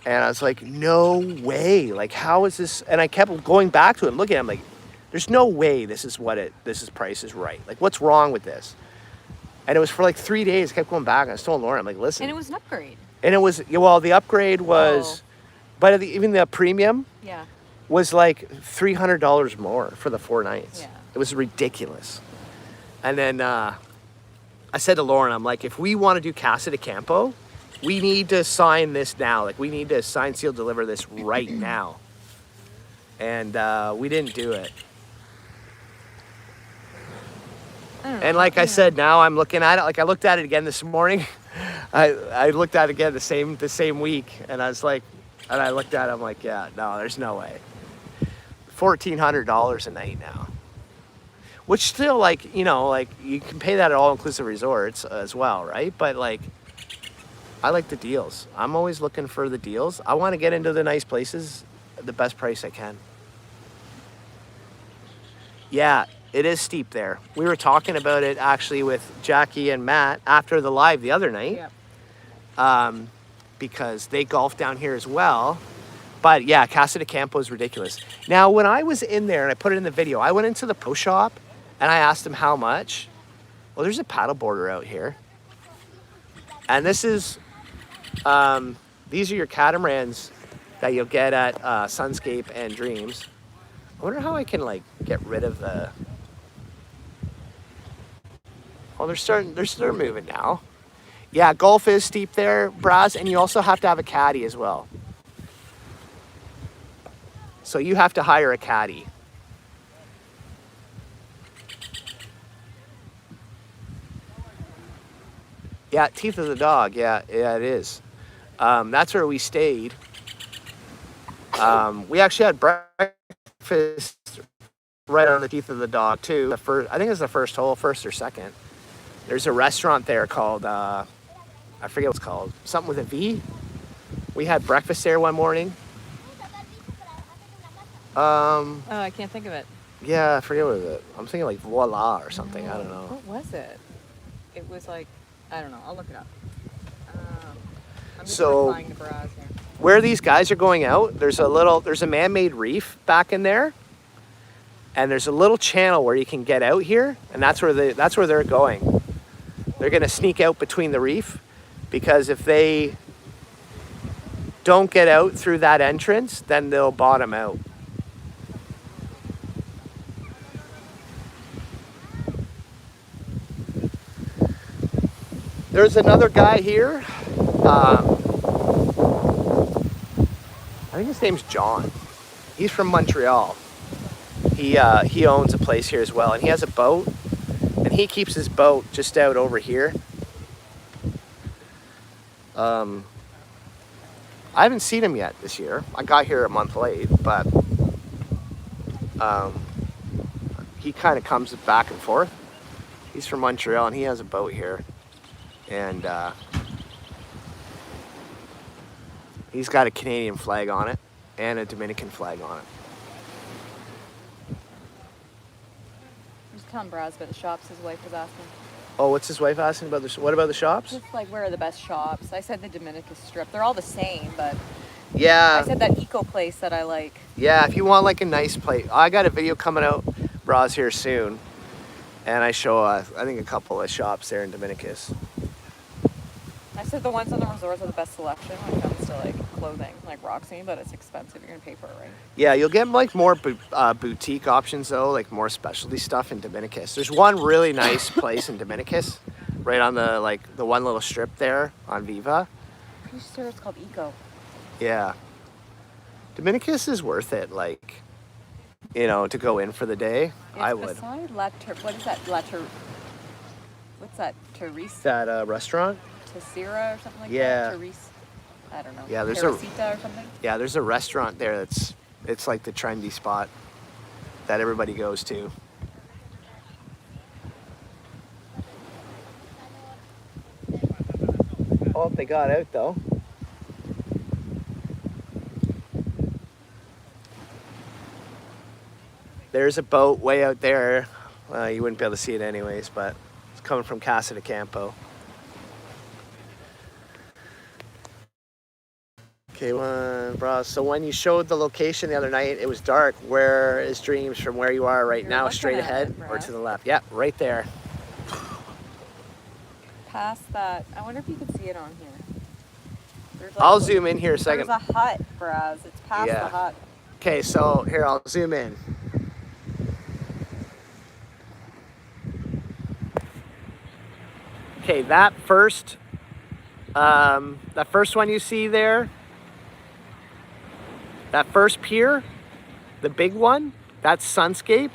[SPEAKER 1] and I was like, no way! Like, how is this? And I kept going back to it and looking at it. I'm like, there's no way this is price is right. Like, what's wrong with this? And it was for like 3 days. I kept going back, and I was telling Lauren, I'm like, listen.
[SPEAKER 3] And it was an upgrade.
[SPEAKER 1] And it was, well, the upgrade was, but even the premium was like $300 more for the 4 nights.
[SPEAKER 3] Yeah.
[SPEAKER 1] It was ridiculous. And then I said to Lauren, I'm like, if we want to do Casa de Campo, we need to sign this now. Like, we need to sign, seal, deliver this right now. And we didn't do it. And like I said, now I'm looking at it. Like, I looked at it again this morning. I looked at it again the same week, and I was like, and I looked at it, I'm like, yeah, no, there's no way. $1,400 a night now. Which still, like, you know, like, you can pay that at all-inclusive resorts as well, right? But, like, I like the deals. I'm always looking for the deals. I want to get into the nice places at the best price I can. Yeah, it is steep there. We were talking about it, actually, with Jackie and Matt after the live the other night. Yep. Because they golf down here as well. But, yeah, Casa de Campo is ridiculous. Now, when I was in there, and I put it in the video, I went into the pro shop, and I asked them how much. Well, there's a paddleboarder out here. And this is, these are your catamarans that you'll get at Sunscape and Dreams. I wonder how I can, like, get rid of the... Oh, they're moving now. Yeah, golf is steep there, Braz, and you also have to have a caddy as well. So you have to hire a caddy. Yeah, Teeth of the Dog. Yeah, it is. That's where we stayed. We actually had breakfast right on the Teeth of the Dog too. I think it was the first hole, first or second. There's a restaurant there called, I forget what it's called, something with a V. We had breakfast there one morning.
[SPEAKER 3] Oh, I can't think of it.
[SPEAKER 1] Yeah, I forget what it was. I'm thinking like Voila or something.
[SPEAKER 3] No.
[SPEAKER 1] I don't know.
[SPEAKER 3] What was it? It was like, I don't know. I'll look it up. I'm just replying to Braz here.
[SPEAKER 1] Where these guys are going out, there's a man-made reef back in there, and there's a little channel where you can get out here, and that's where they're going. They're gonna sneak out between the reef, because if they don't get out through that entrance, then they'll bottom out. There's another guy here. I think his name's John. He's from Montreal. He owns a place here as well, and he has a boat, and he keeps his boat just out over here. I haven't seen him yet this year. I got here a month late, but he kind of comes back and forth. He's from Montreal, and he has a boat here. And he's got a Canadian flag on it and a Dominican flag on it.
[SPEAKER 3] I'm just telling Braz about the shops his wife was asking.
[SPEAKER 1] Oh, what's his wife asking about? What about the shops?
[SPEAKER 3] Just like, where are the best shops? I said the Dominicus strip. They're all the same, but
[SPEAKER 1] yeah.
[SPEAKER 3] I said that eco place that I like.
[SPEAKER 1] Yeah, if you want like a nice place. I got a video coming out, Braz, here soon. And I show, I think, a couple of shops there in Dominicus.
[SPEAKER 3] I said the ones on the resorts are the best selection when it comes to like clothing, like Roxy, but it's expensive. You're gonna pay for it, right?
[SPEAKER 1] Yeah, you'll get like more boutique options though, like more specialty stuff in Dominicus. There's one really nice place in Dominicus, right on the the one little strip there on Viva.
[SPEAKER 3] Pretty sure it's called Eco.
[SPEAKER 1] Yeah, Dominicus is worth it. Like, you know, to go in for the day. I would.
[SPEAKER 3] Beside what is that? What's that? Therese?
[SPEAKER 1] That restaurant?
[SPEAKER 3] Tessera or something like
[SPEAKER 1] Yeah.
[SPEAKER 3] that? Therese? I don't know.
[SPEAKER 1] Yeah, there's
[SPEAKER 3] Teresita or something?
[SPEAKER 1] Yeah, there's a restaurant there it's like the trendy spot that everybody goes to. Oh, they got out though. There's a boat way out there. You wouldn't be able to see it anyways, but it's coming from Casa de Campo. Okay, bro. So when you showed the location the other night, it was dark. Where is Dreams from where you are right
[SPEAKER 3] You're
[SPEAKER 1] now?
[SPEAKER 3] looking
[SPEAKER 1] Straight
[SPEAKER 3] at
[SPEAKER 1] ahead
[SPEAKER 3] it,
[SPEAKER 1] or
[SPEAKER 3] Brad.
[SPEAKER 1] to the left? Yeah, right there.
[SPEAKER 3] Past that. I wonder if you can see it on here. There's
[SPEAKER 1] I'll zoom in here a second.
[SPEAKER 3] There's a hut, Braz. It's past
[SPEAKER 1] Yeah.
[SPEAKER 3] the hut.
[SPEAKER 1] Okay, so here, I'll zoom in. Okay, that first one you see there, that first pier, the big one, that's Sunscape.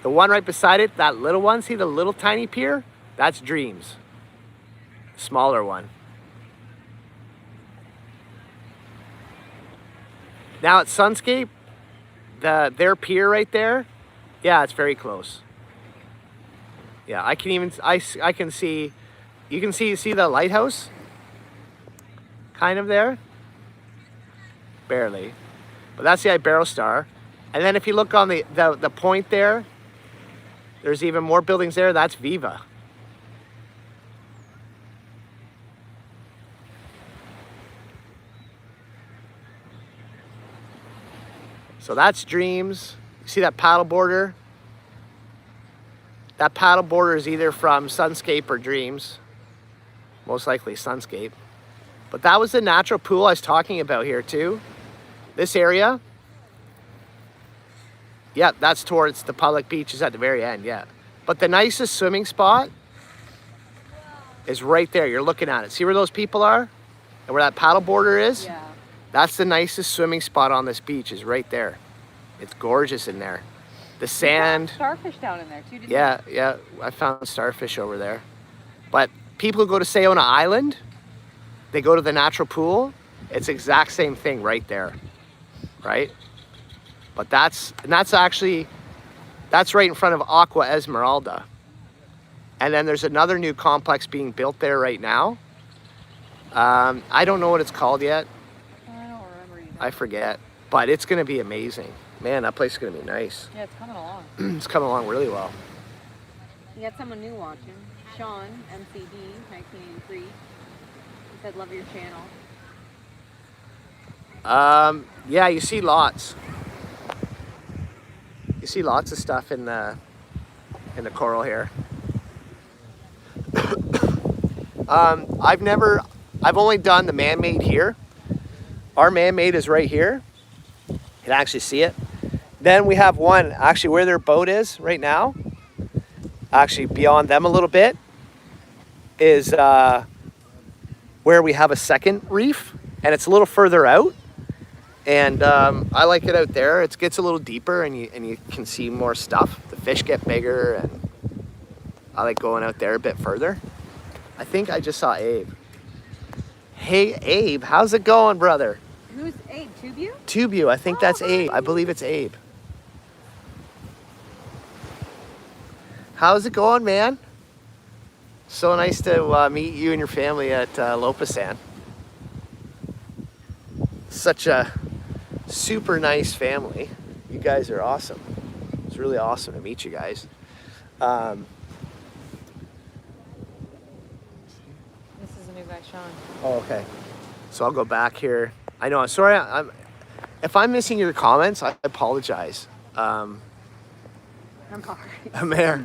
[SPEAKER 1] The one right beside it, that little one, see the little tiny pier? That's Dreams. Smaller one. Now at Sunscape, their pier right there, yeah, it's very close. Yeah, I can see, you see the lighthouse? Kind of there? Barely. But that's the Iberostar. And then if you look on the point there, there's even more buildings there, that's Viva. So that's Dreams. You see that paddle border? That paddle border is either from Sunscape or Dreams. Most likely Sunscape. But that was the natural pool I was talking about here too. This area. Yeah, that's towards the public beaches at the very end, yeah. But the nicest swimming spot is right there. You're looking at it. See where those people are? And where that paddle border is?
[SPEAKER 3] Yeah.
[SPEAKER 1] That's the nicest swimming spot on this beach, is right there. It's gorgeous in there. The sand.
[SPEAKER 3] Starfish down in there too, didn't
[SPEAKER 1] Yeah, yeah. I found starfish over there. But people who go to Sayona Island, they go to the natural pool. It's the exact same thing right there, right? But that's right in front of Aqua Esmeralda. And then there's another new complex being built there right now. I don't know what it's called yet.
[SPEAKER 3] I don't remember either.
[SPEAKER 1] I forget. But it's going to be amazing. Man, that place is going to be nice.
[SPEAKER 3] Yeah, it's coming along.
[SPEAKER 1] It's coming along really well.
[SPEAKER 3] You got someone new watching. Sean, MCD, 1983. He said, love your channel.
[SPEAKER 1] Yeah, you see lots. You see lots of stuff in the coral here. I've only done the man-made here. Our man-made is right here. You can actually see it. Then we have one actually where their boat is right now. Actually beyond them a little bit is where we have a second reef, and it's a little further out. And I like it out there. It gets a little deeper, and you can see more stuff. The fish get bigger, and I like going out there a bit further. I think I just saw Abe. Hey Abe, how's it going, brother?
[SPEAKER 3] Who's Abe? Tubu?
[SPEAKER 1] Tubu, I think that's Abe. I believe it's Abe. How's it going, man? So nice to meet you and your family at Lopesan. Such a super nice family. You guys are awesome. It's really awesome to meet you guys.
[SPEAKER 3] This is a new guy, Sean.
[SPEAKER 1] Oh, okay. So I'll go back here. I know. I'm sorry. If I'm missing your comments, I apologize.
[SPEAKER 3] I'm sorry.
[SPEAKER 1] I'm there.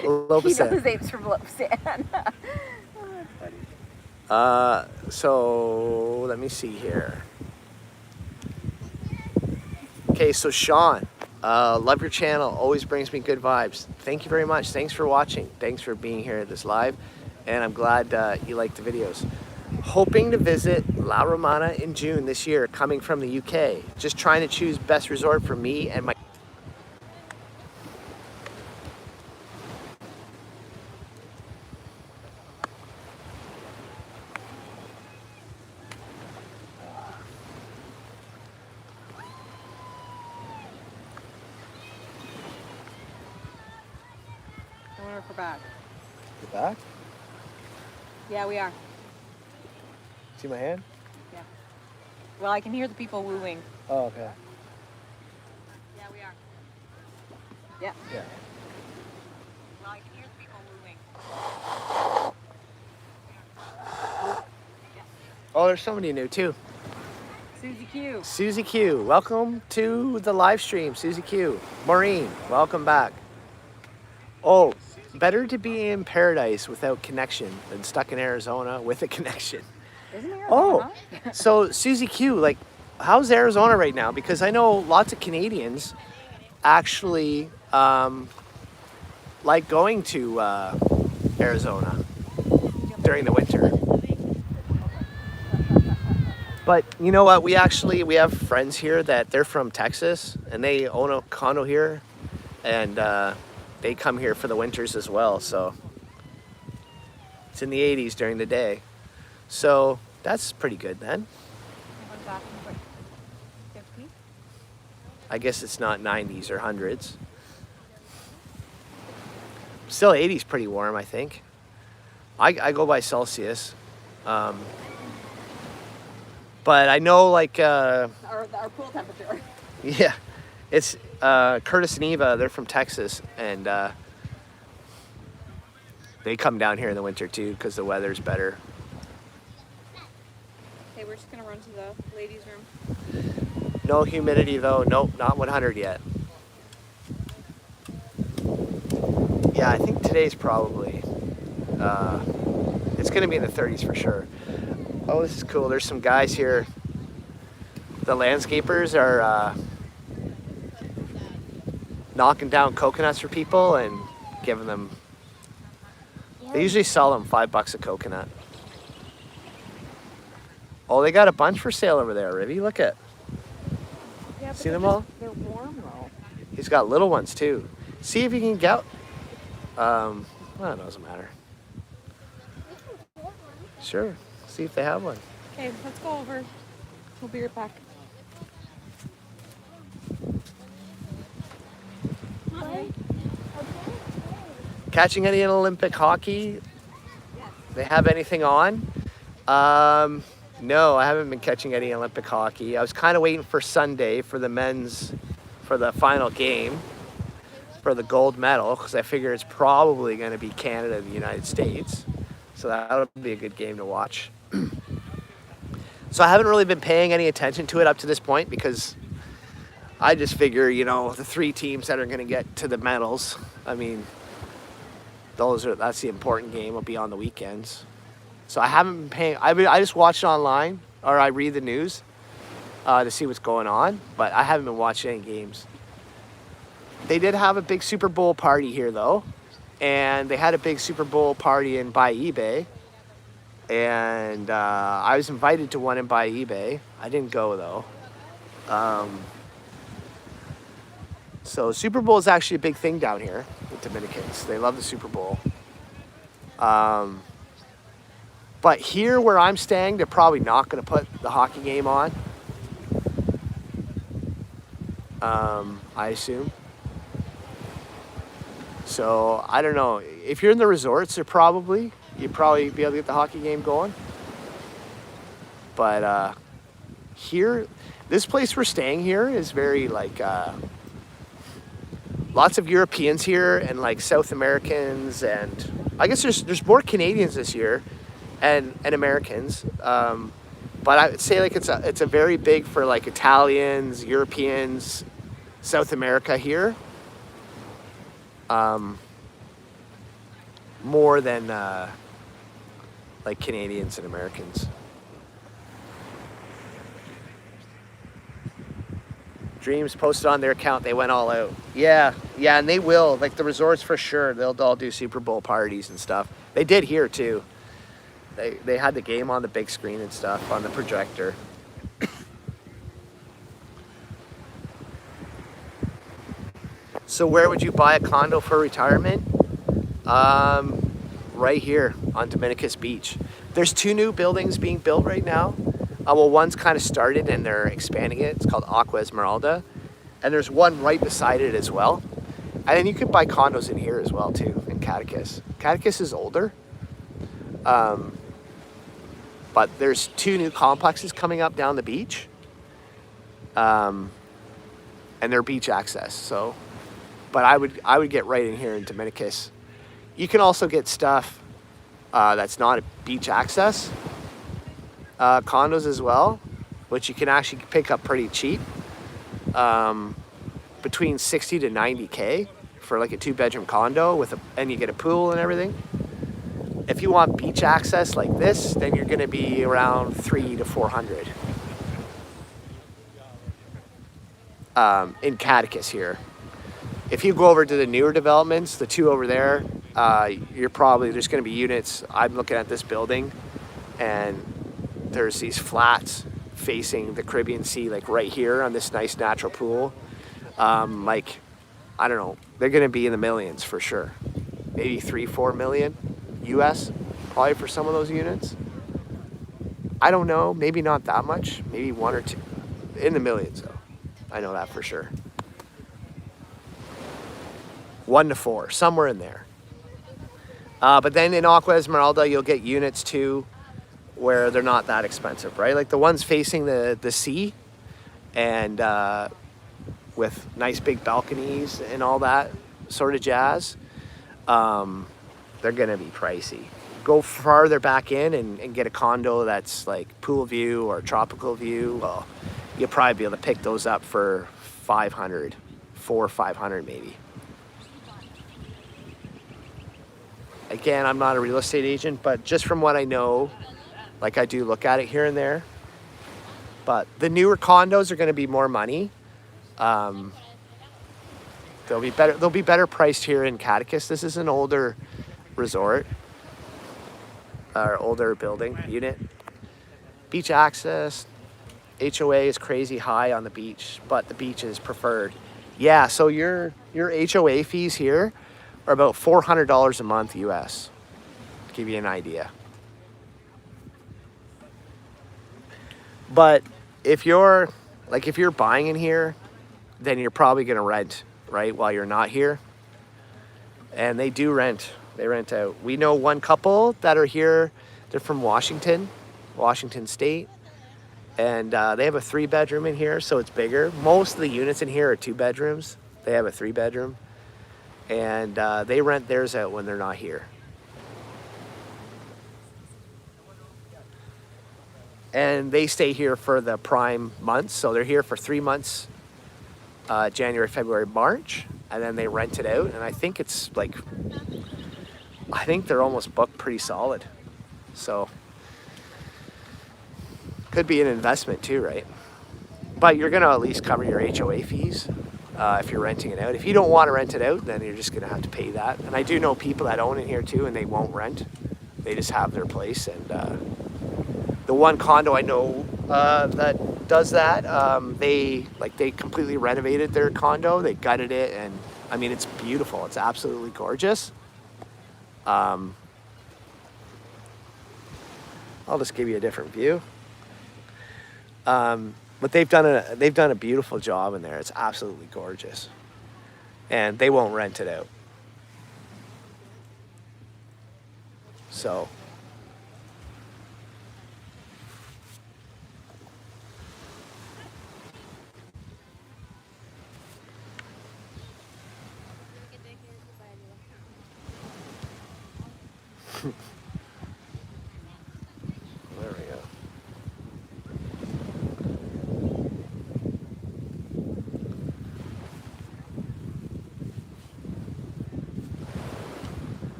[SPEAKER 3] He
[SPEAKER 1] Lopesan.
[SPEAKER 3] knows apes from Lopesan. Oh, that's funny.
[SPEAKER 1] So let me see here. Okay, so Sean, love your channel. Always brings me good vibes. Thank you very much. Thanks for watching. Thanks for being here at this live. And I'm glad you like the videos. Hoping to visit La Romana in June this year, coming from the UK. Just trying to choose best resort for me and my...
[SPEAKER 3] I wonder if we're back.
[SPEAKER 1] You back?
[SPEAKER 3] Yeah, we are.
[SPEAKER 1] See my hand?
[SPEAKER 3] Yeah. Well, I can hear the people wooing.
[SPEAKER 1] Oh, okay.
[SPEAKER 3] Yeah, we are. Yeah.
[SPEAKER 1] Yeah.
[SPEAKER 3] Well, I can hear the people wooing.
[SPEAKER 1] Oh, there's somebody new too.
[SPEAKER 3] Susie Q.
[SPEAKER 1] Susie Q, welcome to the live stream. Susie Q. Maureen, welcome back. Oh, better to be in paradise without connection than stuck in Arizona with a connection.
[SPEAKER 3] Isn't Arizona?
[SPEAKER 1] Oh, so Susie Q, like, how's Arizona right now? Because I know lots of Canadians actually like going to Arizona during the winter. But you know what? We have friends here that they're from Texas and they own a condo here, and they come here for the winters as well. So it's in the 80s during the day. So that's pretty good then.
[SPEAKER 3] Everyone's asking for 50.
[SPEAKER 1] I guess it's not 90s or hundreds. Still 80s pretty warm, I think. I go by Celsius. But I know, like,
[SPEAKER 3] Our pool temperature.
[SPEAKER 1] yeah, it's Curtis and Eva, they're from Texas, and they come down here in the winter too because the weather's better.
[SPEAKER 3] Okay, we're just gonna run to the ladies' room.
[SPEAKER 1] No humidity though, nope, not 100 yet. Yeah, I think today's probably, it's gonna be in the 30s for sure. Oh, this is cool. There's some guys here. The landscapers are knocking down coconuts for people and giving them. They usually sell them $5 a coconut. Oh, they got a bunch for sale over there, Rivy. Look at.
[SPEAKER 3] Yeah, but
[SPEAKER 1] See them all?
[SPEAKER 3] They're warm though.
[SPEAKER 1] He's got little ones too. See if you can get. Well, it doesn't matter. Sure. See if they have one.
[SPEAKER 3] Okay, let's go over. We'll be right back. Hi.
[SPEAKER 1] Catching any Olympic hockey? They have anything on? No, I haven't been catching any Olympic hockey. I was kind of waiting for Sunday for the men's, for the final game, for the gold medal, because I figure it's probably going to be Canada and the United States. So that'll be a good game to watch. So I haven't really been paying any attention to it up to this point because I just figure, you know, the 3 teams that are going to get to the medals, I mean, that's the important game. Will be on the weekends. So I haven't been paying. I just watch it online or I read the news to see what's going on, but I haven't been watching any games. They did have a big Super Bowl party here though, and they had a big Super Bowl party by eBay, and I was invited to one in by eBay. I didn't go though. So Super Bowl is actually a big thing down here with Dominicans. They love the Super Bowl. But here where I'm staying, they're probably not going to put the hockey game on. I assume. So I don't know. If you're in the resorts, you'd probably be able to get the hockey game going. But here, this place we're staying here is very like lots of Europeans here and like South Americans, and I guess there's more Canadians this year and Americans. But I would say like it's a very big for like Italians, Europeans, South America here. More than like Canadians and Americans. Dreams posted on their account, they went all out. Yeah, and they will. Like the resorts for sure, they'll all do Super Bowl parties and stuff. They did here too. They had the game on the big screen and stuff on the projector. So where would you buy a condo for retirement? Right here on Dominicus Beach. There's 2 new buildings being built right now. Well, one's kind of started and they're expanding it. It's called Aqua Esmeralda. And there's one right beside it as well. And then you can buy condos in here as well too, in Catechus. Catechus is older. But there's 2 new complexes coming up down the beach. And they're beach access, so. But I would get right in here in Dominicus. You can also get stuff that's not a beach access. Condos as well, which you can actually pick up pretty cheap. Between 60 to 90K for like a 2-bedroom condo and you get a pool and everything. If you want beach access like this, then you're gonna be around 300 to 400. In Catechus here. If you go over to the newer developments, the 2 over there, there's gonna be units. I'm looking at this building and there's these flats facing the Caribbean Sea, like right here on this nice natural pool. Like, I don't know, they're gonna be in the millions for sure. Maybe 3-4 million US, probably for some of those units. I don't know, maybe not that much, maybe 1 or 2, in the millions though. I know that for sure. 1 to 4, somewhere in there. But then in Aqua Esmeralda, you'll get units too, where they're not that expensive, right? Like the ones facing the sea and with nice big balconies and all that sort of jazz, they're gonna be pricey. Go farther back in and get a condo that's like pool view or tropical view, well, you'll probably be able to pick those up for 500, 400 or 500 maybe. Again, I'm not a real estate agent, but just from what I know, like I do look at it here and there. But the newer condos are going to be more money. They'll be better priced here in Catechus. This is an older resort, or older building unit. Beach access, HOA is crazy high on the beach, but the beach is preferred. Yeah, so your HOA fees here are about $400 a month US, to give you an idea. But if you're buying in here, then you're probably gonna rent, right, while you're not here. And they do rent, they rent out. We know one couple that are here, they're from Washington State. And they have a 3-bedroom in here, so it's bigger. Most of the units in here are 2 bedrooms. They have a 3-bedroom. And they rent theirs out when they're not here. And they stay here for the prime months. So they're here for 3 months, January, February, March. And then they rent it out. And I think they're almost booked pretty solid. So could be an investment too, right? But you're gonna at least cover your HOA fees. If you're renting it out. If you don't want to rent it out, then you're just going to have to pay that. And I do know people that own it here too, and they won't rent. They just have their place. And the one condo I know that does that, they completely renovated their condo. They gutted it, and I mean, it's beautiful. It's absolutely gorgeous. I'll just give you a different view. But they've done a beautiful job in there. It's absolutely gorgeous. And they won't rent it out. So there we go.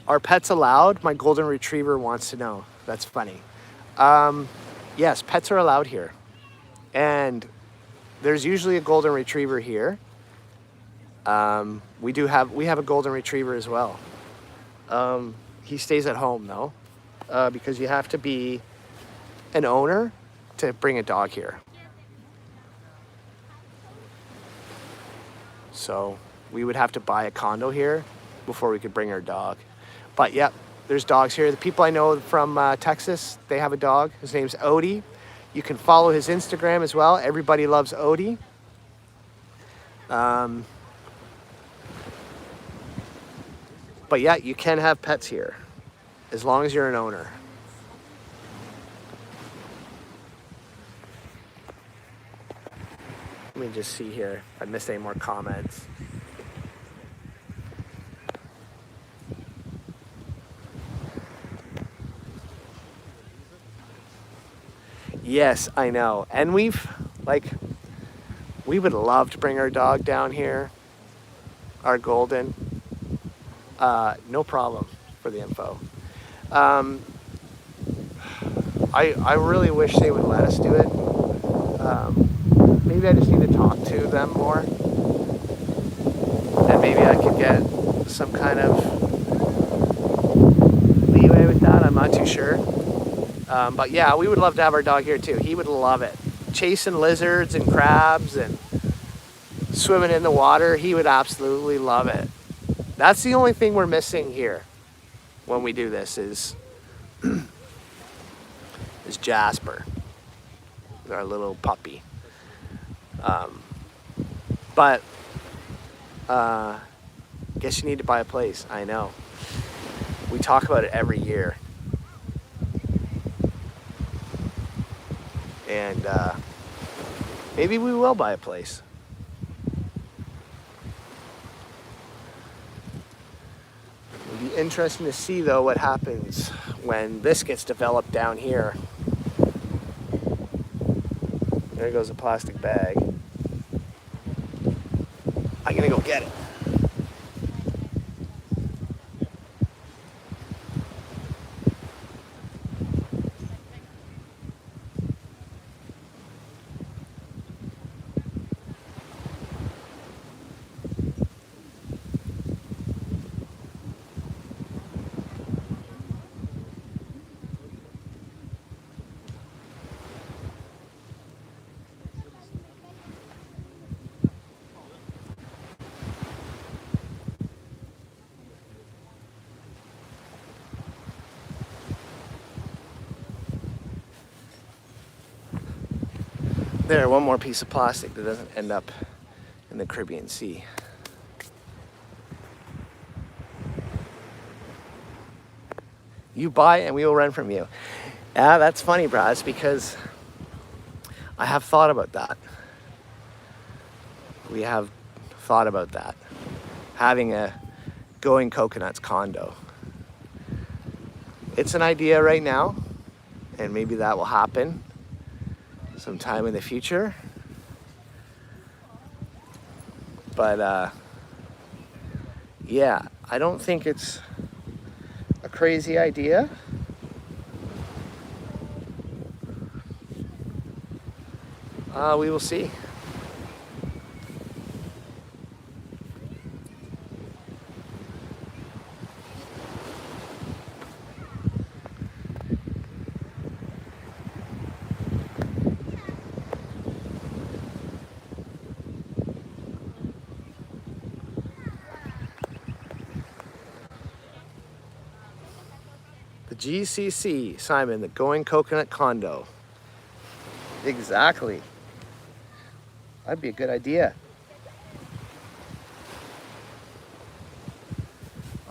[SPEAKER 1] Are pets allowed? My golden retriever wants to know. That's funny. Yes, pets are allowed here. And there's usually a golden retriever here. We have a golden retriever as well. He stays at home though, because you have to be an owner to bring a dog here. So we would have to buy a condo here before we could bring our dog. But yep, there's dogs here. The people I know from Texas, they have a dog. His name's Odie. You can follow his Instagram as well. Everybody loves Odie. But yeah, you can have pets here as long as you're an owner. Let me just see here if I missed any more comments. Yes, I know. And we would love to bring our dog down here, our golden. No problem for the info. I really wish they would let us do it. Maybe I just need to talk to them more. And maybe I could get some kind of leeway with that. I'm not too sure. But yeah, we would love to have our dog here too. He would love it. Chasing lizards and crabs and swimming in the water. He would absolutely love it. That's the only thing we're missing here when we do this is Jasper, our little puppy. But guess you need to buy a place. I know. We talk about it every year. And maybe we will buy a place. It'll be interesting to see though what happens when this gets developed down here. There goes a plastic bag. I'm gonna go get it. There, one more piece of plastic that doesn't end up in the Caribbean Sea. You buy and we will rent from you. Yeah, that's funny, Braz, because I have thought about that. We have thought about that. Having a Going Coconuts condo. It's an idea right now, and maybe that will happen sometime in the future. But yeah, I don't think it's a crazy idea. We will see. GCC, Simon, the Going Coconut condo. Exactly. That'd be a good idea.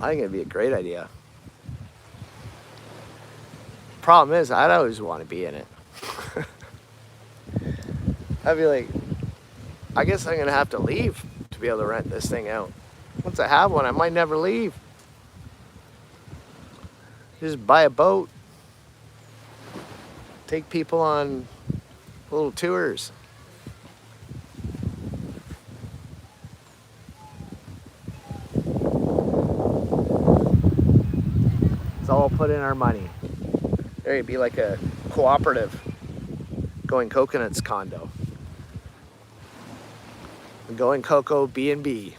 [SPEAKER 1] I think it'd be a great idea. Problem is, I'd always want to be in it. I'd be like, I guess I'm gonna have to leave to be able to rent this thing out. Once I have one, I might never leave. Just buy a boat, take people on little tours. put in our money. There would be like a cooperative Going Coconuts condo. Going Coco B&B.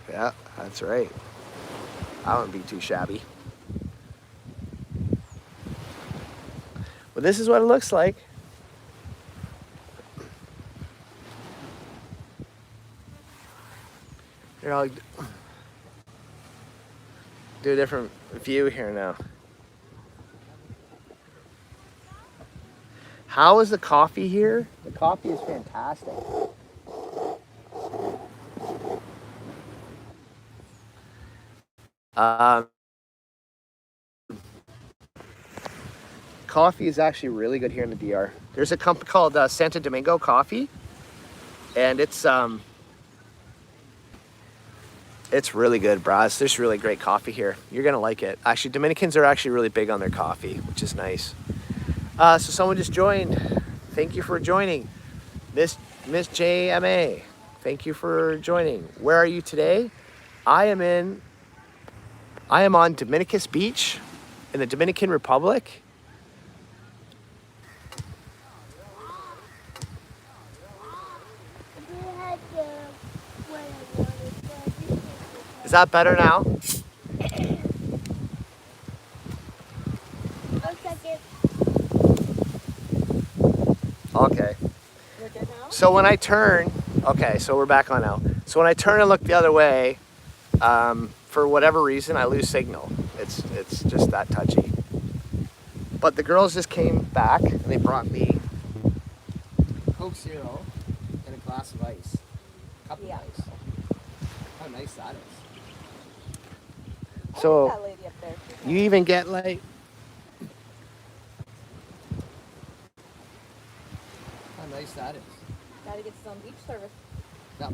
[SPEAKER 1] Yeah, that's right. I wouldn't be too shabby. Well, this is what it looks like. Here, I'll do a different view here now. How is the coffee here? The coffee is fantastic. Coffee is actually really good here in the DR. There's a company called Santo Domingo Coffee, and it's really good, bros. There's really great coffee here. You're gonna like it. Actually, Dominicans are actually really big on their coffee, which is nice. So someone just joined. Thank you for joining, Miss JMA. Thank you for joining. Where are you today? I am on Dominicus Beach in the Dominican Republic. Is that better now? Okay.
[SPEAKER 3] You're good now?
[SPEAKER 1] So when I turn, okay, so we're back on now. So when I turn and look the other way, for whatever reason, I lose signal. It's just that touchy. But the girls just came back and they brought me Coke Zero and a glass of ice. Cup of ice. How nice that is.
[SPEAKER 3] So that lady up there.
[SPEAKER 1] You even get like, how nice that is.
[SPEAKER 3] Gotta get some beach service.
[SPEAKER 1] Got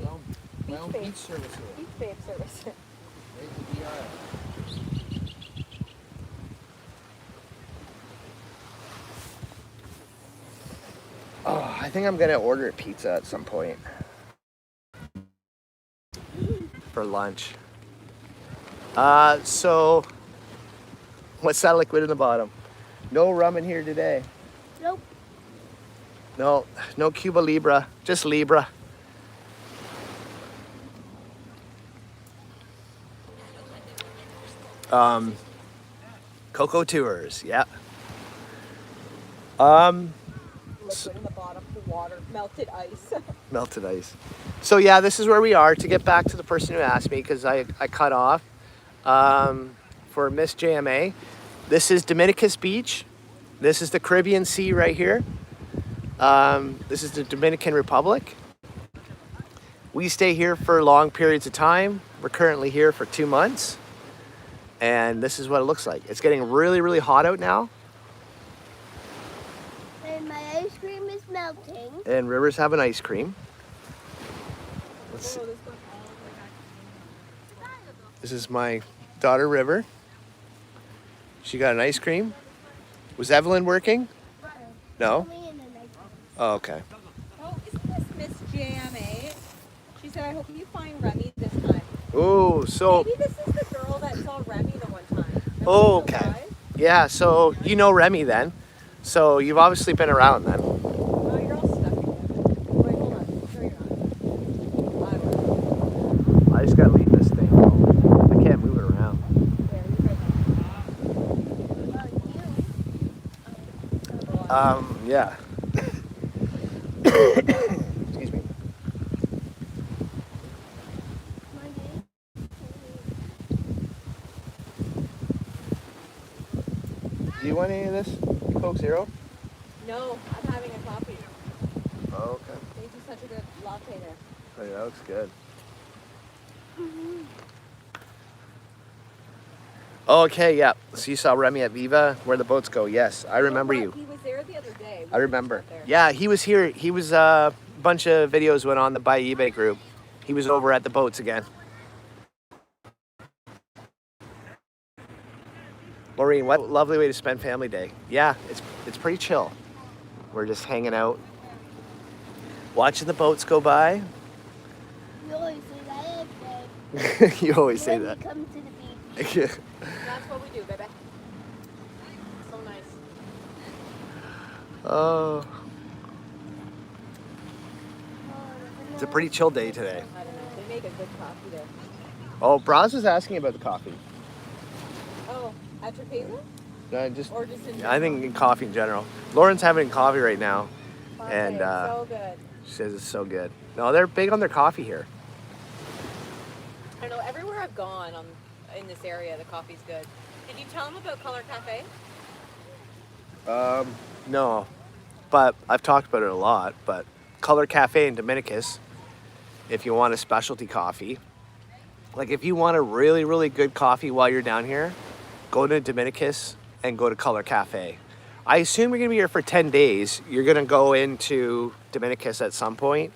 [SPEAKER 1] my own beach service here.
[SPEAKER 3] Beach babe service.
[SPEAKER 1] Right in the DR. Oh, I think I'm gonna order a pizza at some point for lunch. So what's that liquid in the bottom? No rum in here today.
[SPEAKER 2] Nope.
[SPEAKER 1] No Cuba Libre, just Libra. Coco Tours, yeah.
[SPEAKER 3] Liquid in the bottom, the water, melted ice.
[SPEAKER 1] Melted ice. So yeah, this is where we are. To get back to the person who asked me, because I cut off for Miss JMA. This is Dominicus Beach. This is the Caribbean Sea right here. This is the Dominican Republic. We stay here for long periods of time. We're currently here for 2 months. And this is what it looks like. It's getting really, really hot out now.
[SPEAKER 2] And my ice cream is melting.
[SPEAKER 1] And River's having ice cream. Let's see. This is my daughter, River. She got an ice cream. Was Evelyn working? No?
[SPEAKER 2] Only in the night.
[SPEAKER 1] Oh, okay.
[SPEAKER 3] Oh, isn't this Miss JMA? She said, I hope you find Remy this time.
[SPEAKER 1] Oh, so...
[SPEAKER 3] Maybe this is the girl that saw Remy the one time.
[SPEAKER 1] Oh, okay. Yeah, so you know Remy then. So you've obviously been around then.
[SPEAKER 3] Oh, you're all stuck again. Wait, hold on. No, you're not.
[SPEAKER 1] I just gotta leave this thing alone. I can't move it around.
[SPEAKER 3] There, you're right.
[SPEAKER 1] Yeah. Excuse me. Do you want any of this Coke Zero?
[SPEAKER 3] No, I'm having a coffee.
[SPEAKER 1] Oh, okay.
[SPEAKER 3] They do such a good latte there.
[SPEAKER 1] Oh, yeah, that looks good. Oh, okay, yeah. So you saw Remy at Viva, where the boats go. Yes, I remember you.
[SPEAKER 3] He was there the other day.
[SPEAKER 1] I remember. Yeah, he was here. He was a bunch of videos went on the Buy eBay group. He was over at the boats again. Maureen, what a lovely way to spend family day. Yeah, it's pretty chill. We're just hanging out, watching the boats go by.
[SPEAKER 2] You always say that, babe.
[SPEAKER 1] You always say
[SPEAKER 2] When
[SPEAKER 1] that.
[SPEAKER 2] you come to the beach.
[SPEAKER 1] Yeah.
[SPEAKER 3] That's That's what we do, baby. So nice.
[SPEAKER 1] Oh, it's a pretty chill day today.
[SPEAKER 3] I don't know. They make a good coffee there.
[SPEAKER 1] Oh, Braz was asking about the coffee.
[SPEAKER 3] Oh, at Trapeza?
[SPEAKER 1] Just
[SPEAKER 3] Or just in
[SPEAKER 1] I think in coffee in general. Lauren's having coffee right now,
[SPEAKER 3] Latte,
[SPEAKER 1] and
[SPEAKER 3] so good.
[SPEAKER 1] she says it's so good. No, they're big on their coffee here.
[SPEAKER 3] I don't know, everywhere I've gone in this area, the coffee's good. Did you tell them about Color Cafe?
[SPEAKER 1] No, but I've talked about it a lot. But Color Cafe in Dominicus, if you want a specialty coffee, like if you want a really, really good coffee while you're down here, go to Dominicus and go to Color Cafe. I assume you're gonna be here for 10 days. You're gonna go into Dominicus at some point.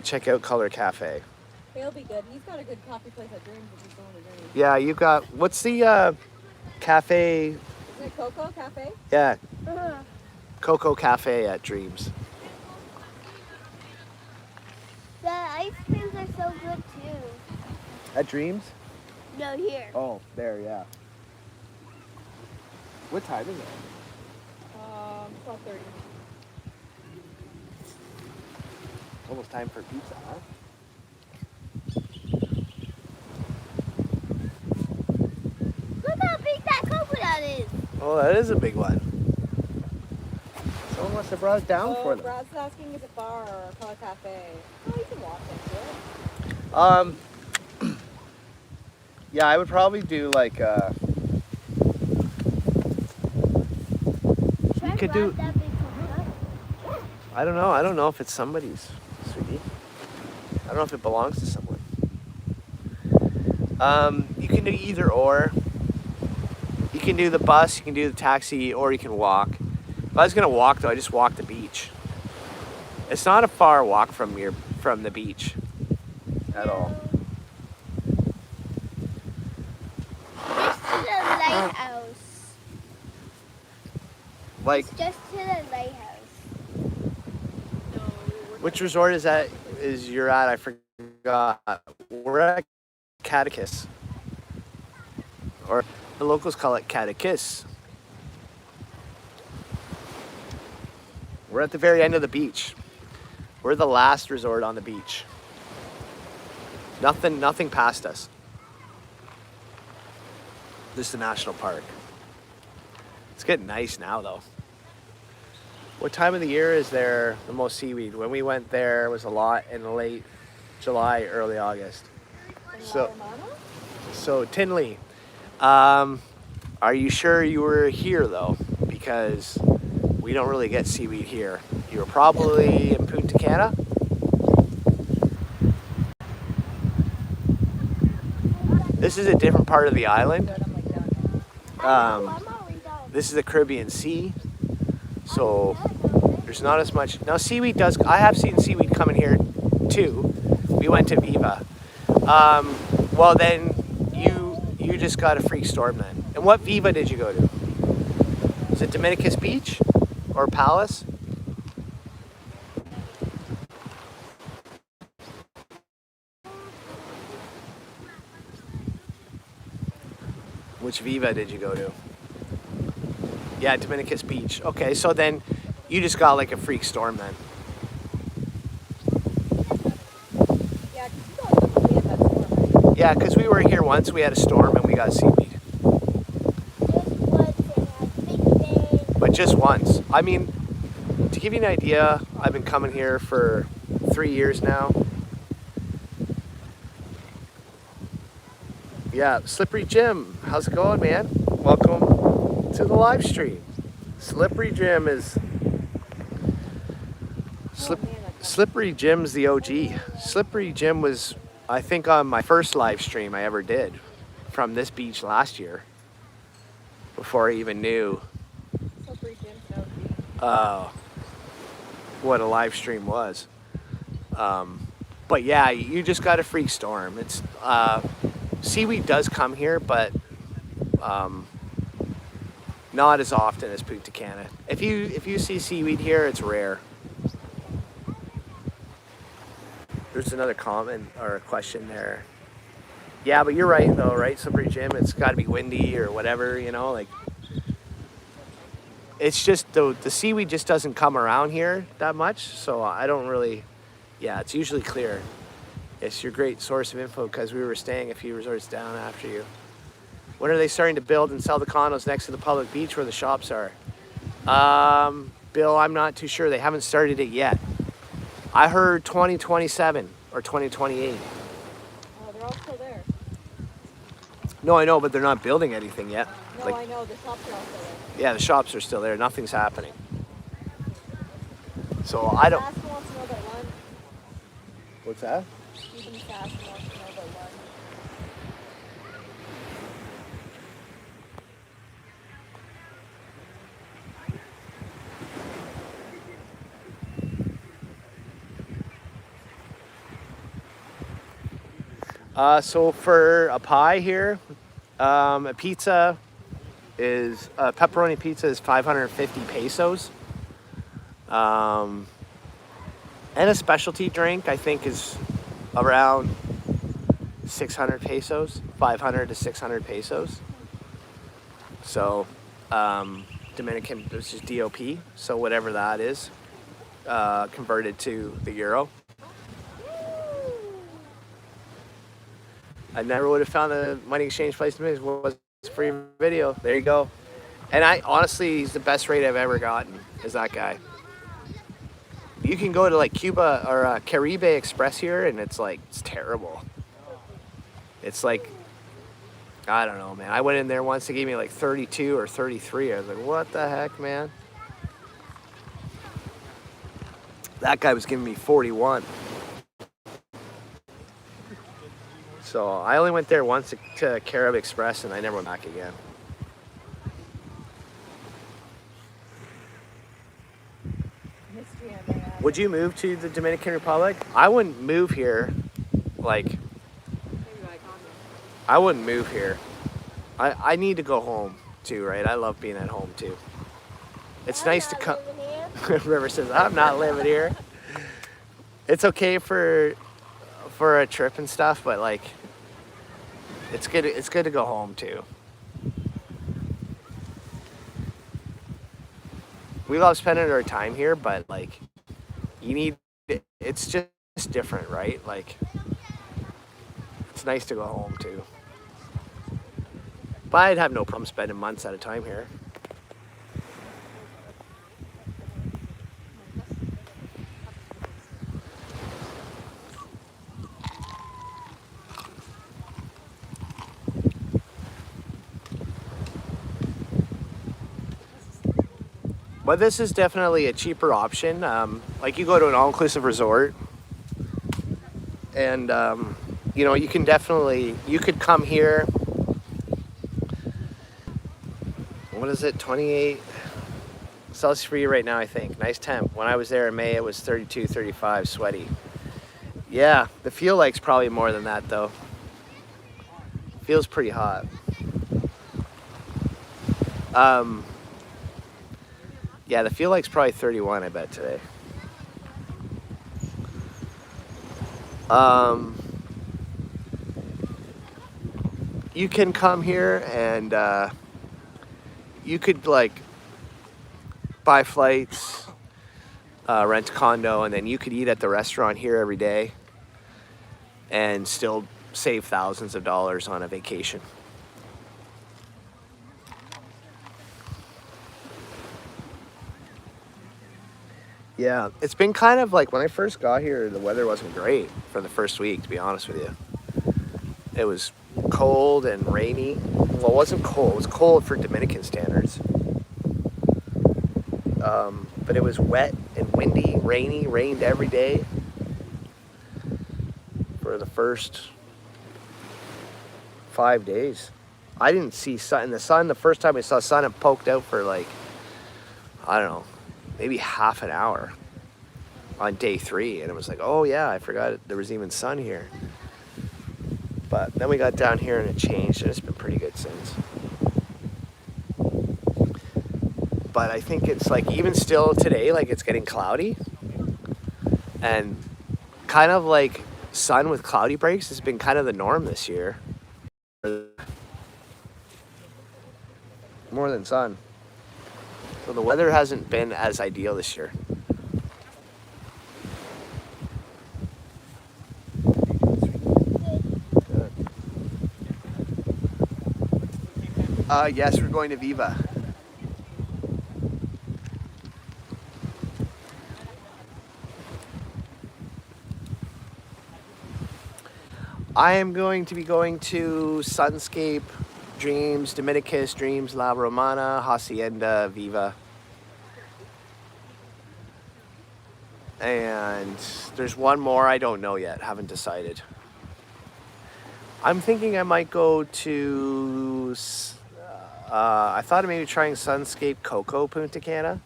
[SPEAKER 1] Check out Color Cafe.
[SPEAKER 3] He'll be good. He's got a good coffee place at Dreams if he's going to Dreams.
[SPEAKER 1] Yeah, you've got, what's the cafe?
[SPEAKER 3] Isn't it Coco Cafe?
[SPEAKER 1] Yeah,
[SPEAKER 2] Uh-huh.
[SPEAKER 1] Coco Cafe at Dreams.
[SPEAKER 2] The ice creams are so good too.
[SPEAKER 1] At Dreams?
[SPEAKER 2] No, here.
[SPEAKER 1] Oh, there, yeah. What time is it?
[SPEAKER 3] 12:30.
[SPEAKER 1] Almost time for pizza, huh?
[SPEAKER 2] Look how big that coconut is.
[SPEAKER 1] Oh, that is a big one. Someone must have brought it down for them.
[SPEAKER 3] Brad's asking is it bar or a Color Cafe? Oh, you can walk into it.
[SPEAKER 1] Yeah, I would probably do like
[SPEAKER 2] Should I
[SPEAKER 1] could
[SPEAKER 2] grab
[SPEAKER 1] do-
[SPEAKER 2] that big coconut?
[SPEAKER 1] I don't know. I don't know if it's somebody's, sweetie. I don't know if it belongs to someone. You can do either or. You can do the bus, you can do the taxi, or you can walk. If I was gonna walk though, I just walk the beach. It's not a far walk from the beach at all.
[SPEAKER 2] Just to the lighthouse.
[SPEAKER 1] Like,
[SPEAKER 2] Just to the lighthouse.
[SPEAKER 1] which resort is that? Is you're at? I forgot. We're at Catechus, or the locals call it Catechus. We're at the very end of the beach. We're the last resort on the beach. Nothing past us. This is the national park. It's getting nice now though. What time of the year is there the most seaweed? When we went there was a lot in late July, early August. So, so Tinley, are you sure you were here though? Because we don't really get seaweed here. You were probably in Punta Cana. This is a different part of the island.
[SPEAKER 2] I'm already done.
[SPEAKER 1] This is the Caribbean Sea, so there's not as much. Now seaweed does, I have seen seaweed coming here too. We went to Viva. Well then, you just got a freak storm then. And what Viva did you go to? Is it Dominicus Beach or Palace? Which Viva did you go to? Yeah, Dominicus Beach. Okay, so then you just got like a freak storm then.
[SPEAKER 3] Yeah, because you guys look at that storm, right?
[SPEAKER 1] Yeah, because we were here once, we had a storm and we got seaweed.
[SPEAKER 2] Just once and a big day.
[SPEAKER 1] But just once. I mean, to give you an idea, I've been coming here for 3 years now. Yeah, Slippery Jim, how's it going, man? Welcome to the live stream. Slippery Jim is... Slippery Jim's the OG. Slippery Jim was, I think, on my first live stream I ever did from this beach last year, before I even knew what a live stream was. But yeah, you just got a freak storm. It's seaweed does come here, but not as often as Punta Cana. If you see seaweed here, it's rare. There's another comment or a question there. Yeah, but you're right though, right? Slippery Jim, it's got to be windy or whatever, you know, like it's just the seaweed just doesn't come around here that much, so I don't really. Yeah, it's usually clear. It's your great source of info because we were staying a few resorts down after you. When are they starting to build and sell the condos next to the public beach where the shops are? Bill, I'm not too sure. They haven't started it yet. I heard 2027 or 2028.
[SPEAKER 3] Oh, they're all still there.
[SPEAKER 1] No, I know, but they're not building anything yet.
[SPEAKER 3] No,
[SPEAKER 1] Like,
[SPEAKER 3] I know. The shops are all still there.
[SPEAKER 1] yeah, the shops are still there. Nothing's happening. So I don't.
[SPEAKER 3] Sask wants to know about one.
[SPEAKER 1] What's that?
[SPEAKER 3] Even Sask wants to know about one.
[SPEAKER 1] So for a pie here, a pizza is pepperoni pizza is 550 pesos. And a specialty drink I think is around 600 pesos, 500 to 600 pesos. So Dominican, which is DOP, so whatever that is, converted to the euro. I never would have found the money exchange place to me was a free video. There you go. And I honestly, he's the best rate I've ever gotten, is that guy. You can go to like Cuba or Caribe Express here and it's like, it's terrible. It's like, I don't know, man. I went in there once, they gave me like 32 or 33. I was like, what the heck, man? That guy was giving me 41. So I only went there once to Caribe Express and I never went back again.
[SPEAKER 3] History on my ass.
[SPEAKER 1] Would you move to the Dominican Republic? I wouldn't move here. Like,
[SPEAKER 3] Maybe like on
[SPEAKER 1] I wouldn't move here. I need to go home too, right? I love being at home too. It's nice to come. River says, I'm not living here. It's okay for a trip and stuff, but like, it's good to go home too. We love spending our time here, but like, it's just different, right? Like, it's nice to go home too. But I'd have no problem spending months at a time here. But this is definitely a cheaper option. Like you go to an all-inclusive resort and you know, you could come here. What is it, 28 Celsius for you right now, I think. Nice temp. When I was there in May, it was 32, 35, sweaty. Yeah, the feel like's probably more than that though. Feels pretty hot. Yeah, the feel like's probably 31, I bet, today. You can come here and you could like buy flights, rent a condo, and then you could eat at the restaurant here every day and still save thousands of dollars on a vacation. Yeah, it's been kind of like when I first got here, the weather wasn't great for the first week, to be honest with you. It was cold and rainy. Well, it wasn't cold. It was cold for Dominican standards. But it was wet and windy, rainy, rained every day for the first 5 days. I didn't see sun in the sun. The first time I saw sun, it poked out for like, I don't know, maybe half an hour on day 3. And it was like, oh yeah, I forgot there was even sun here. But then we got down here and it changed and it's been pretty good since. But I think it's like, even still today, like it's getting cloudy. And kind of like sun with cloudy breaks has been kind of the norm this year. more than sun. So the weather hasn't been as ideal this year. Yes, we're going to Viva. I am going to be going to Sunscape, Dreams, Dominicus, Dreams, La Romana, Hacienda, Viva. And there's one more I don't know yet, haven't decided. I'm thinking I might go to, I thought of maybe trying Sunscape Coco Punta Cana,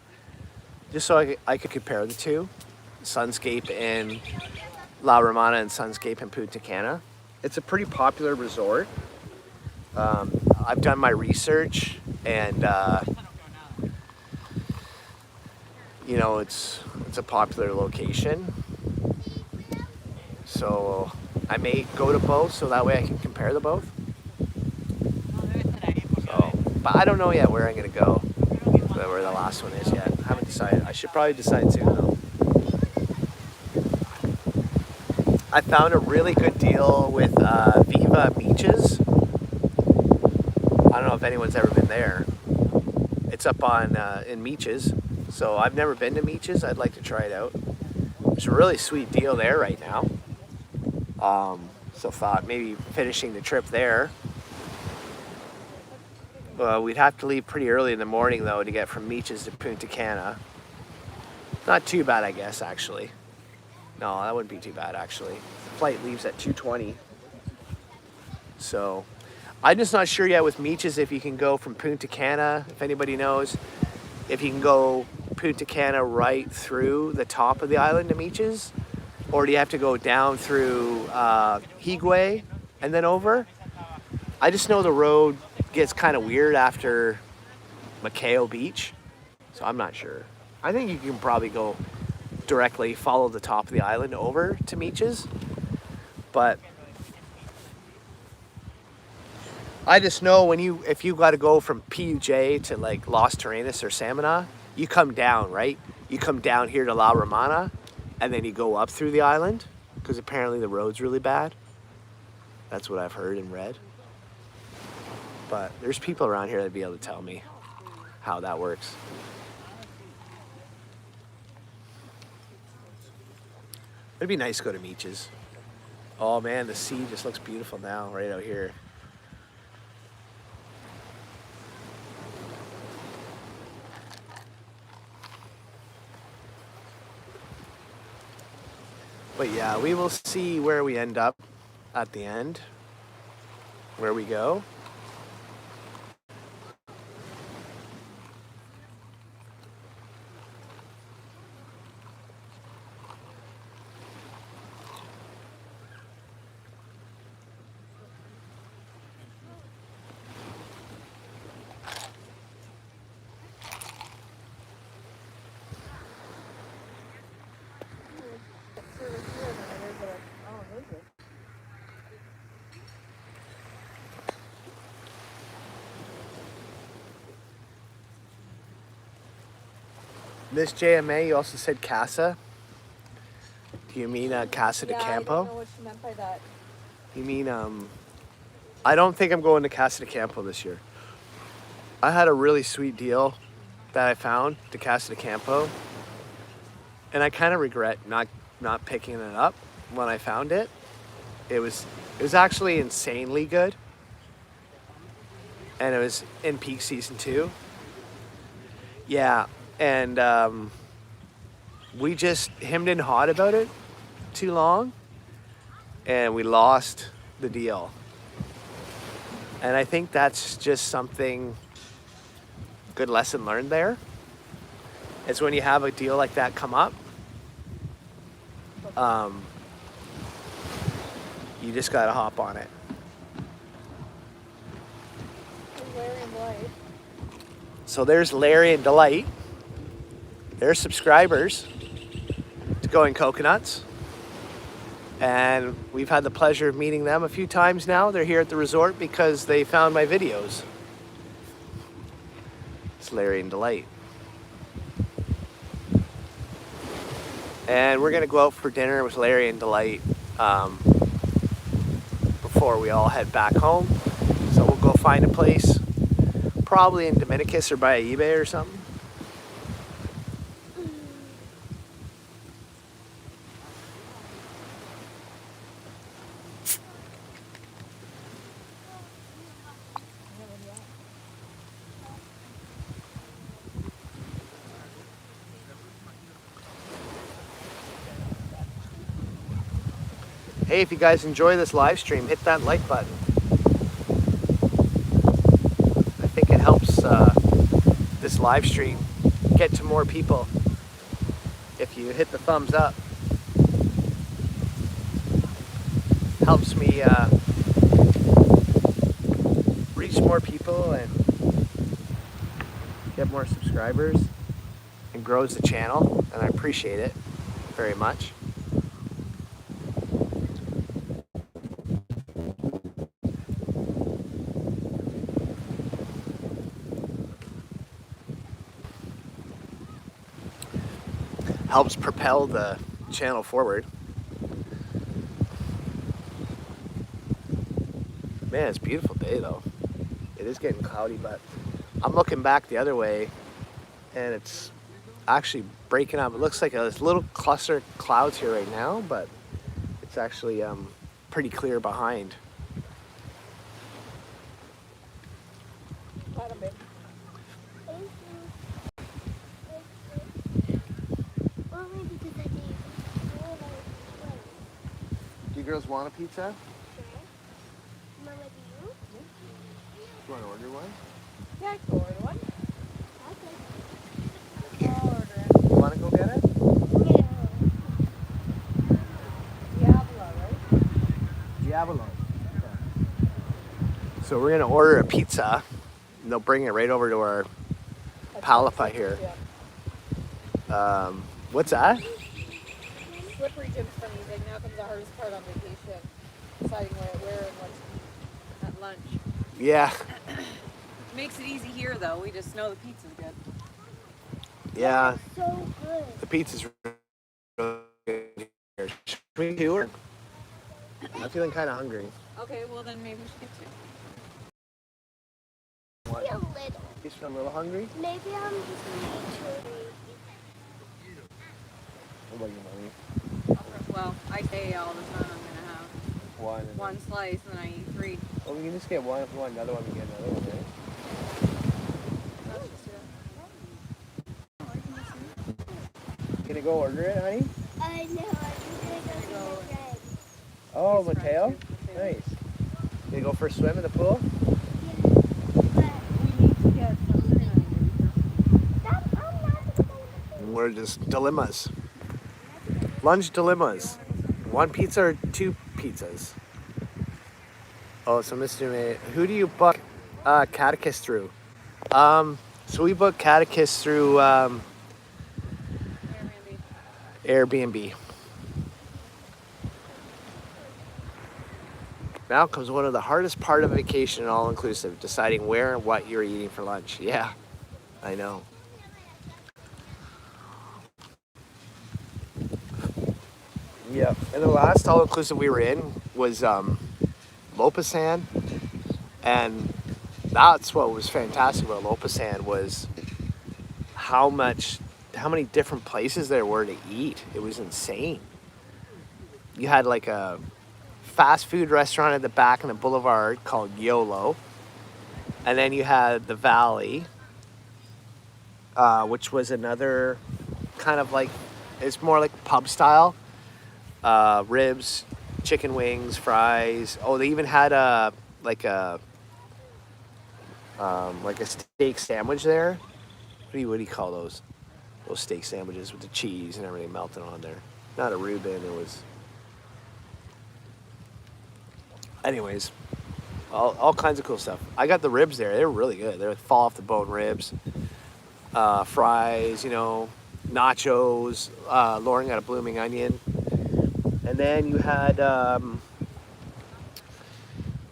[SPEAKER 1] just so I could compare the two, Sunscape and La Romana and Sunscape and Punta Cana. It's a pretty popular resort. I've done my research, and you know, it's a popular location. So I may go to both, so that way I can compare the both. So, but I don't know yet where I'm gonna go, where the last one is yet. I haven't decided. I should probably decide soon though. I found a really good deal with Viva Beaches. I don't know if anyone's ever been there. It's up on in Meaches, so I've never been to Meaches. I'd like to try it out. There's a really sweet deal there right now. So thought maybe finishing the trip there. We'd have to leave pretty early in the morning though to get from Meaches to Punta Cana. Not too bad, I guess, actually. No, that wouldn't be too bad, actually. The flight leaves at 2:20. So, I'm just not sure yet with Meaches if you can go from Punta Cana, if anybody knows, if you can go Punta Cana right through the top of the island to Meaches, or do you have to go down through Higuay and then over? I just know the road gets kind of weird after Macao Beach, so I'm not sure. I think you can probably go directly follow the top of the island over to Meaches, but I just know if you got to go from PUJ to like Los Terrenos or Samana, you come down, right? You come down here to La Romana, and then you go up through the island, because apparently the road's really bad. That's what I've heard and read. But there's people around here that'd be able to tell me how that works. It'd be nice to go to Meaches. Oh man, the sea just looks beautiful now, right out here. But yeah, we will see where we end up at the end, where we go. Miss JMA, you also said Casa. Do you mean Casa de Campo?
[SPEAKER 3] I don't know what she meant by that.
[SPEAKER 1] You mean, I don't think I'm going to Casa de Campo this year. I had a really sweet deal that I found to Casa de Campo, and I kind of regret not picking it up when I found it. It was actually insanely good, and it was in peak season too. Yeah. And we just hemmed and hawed about it too long, and we lost the deal. And I think that's just something, good lesson learned there. Is when you have a deal like that come up, you just gotta hop on it. So there's Larry and Delight. They're subscribers to Going Coconuts. And we've had the pleasure of meeting them a few times now. They're here at the resort because they found my videos. It's Larry and Delight. And we're gonna go out for dinner with Larry and Delight before we all head back home. So we'll go find a place, probably in Dominicus or by eBay or something. Hey, if you guys enjoy this live stream, hit that like button. I think it helps this live stream get to more people if you hit the thumbs up. Helps me reach more people and get more subscribers and grows the channel, and I appreciate it very much. Helps propel the channel forward. Man, it's a beautiful day though. It is getting cloudy, but I'm looking back the other way and it's actually breaking up. It looks like this little cluster of clouds here right now, but it's actually pretty clear behind. Do you girls want a pizza?
[SPEAKER 2] Mama, do you?
[SPEAKER 1] Do you want to order one?
[SPEAKER 3] Yeah, I can order one.
[SPEAKER 2] Okay.
[SPEAKER 3] I'll order it.
[SPEAKER 1] You want to go get it?
[SPEAKER 2] Yeah.
[SPEAKER 3] Diablo, right?
[SPEAKER 1] Diavolo. So we're gonna order a pizza and they'll bring it right over to our palapa here.
[SPEAKER 3] Yeah.
[SPEAKER 1] What's that?
[SPEAKER 3] Slippery Jim's funny. He's like, now comes the hardest part on vacation. Deciding where and what to eat at lunch.
[SPEAKER 1] Yeah.
[SPEAKER 3] Makes it easy here though. We just know the pizza's good.
[SPEAKER 1] Yeah.
[SPEAKER 2] So good.
[SPEAKER 1] The pizza's really good here. Should we do it? I'm feeling kind of hungry.
[SPEAKER 3] Okay, well then maybe we should get two.
[SPEAKER 2] Maybe a little.
[SPEAKER 1] You feel a little hungry?
[SPEAKER 2] Maybe I'm just gonna eat two.
[SPEAKER 1] What about you, mommy?
[SPEAKER 3] Well, I say all the time I'm gonna have one slice and then I eat three.
[SPEAKER 1] Well, we can just get one if you want another one, we get another one, right?
[SPEAKER 3] Let's just do that.
[SPEAKER 1] Gonna go order it, honey?
[SPEAKER 2] I know. I'm just gonna go to the red.
[SPEAKER 1] Oh,
[SPEAKER 3] He's
[SPEAKER 1] Mateo?
[SPEAKER 3] friends with Mateo.
[SPEAKER 1] Nice. Gonna go for a swim in the pool?
[SPEAKER 2] But
[SPEAKER 3] We need to get something on
[SPEAKER 2] that, I'm not gonna go.
[SPEAKER 1] We're just dilemmas. Lunch dilemmas. One pizza or two pizzas? Oh, so Mr. May, who do you book Catechist through? So we book Catechist through Airbnb. Now comes one of the hardest part of vacation, all-inclusive, deciding where and what you're eating for lunch. Yeah, I know. Yeah, and the last all-inclusive we were in was Lopesan, and that's what was fantastic about Lopesan was how many different places there were to eat. It was insane. You had like a fast food restaurant at the back in the boulevard called YOLO, and then you had the Valley, which was another kind of like, it's more like pub style. Ribs, chicken wings, fries. Oh, they even had a steak sandwich there. What do you call those? Those steak sandwiches with the cheese and everything melted on there. Not a Reuben. It was. Anyways, all kinds of cool stuff. I got the ribs there. They were really good. They were fall off the bone ribs. Fries, nachos. Lauren got a blooming onion. And then you had,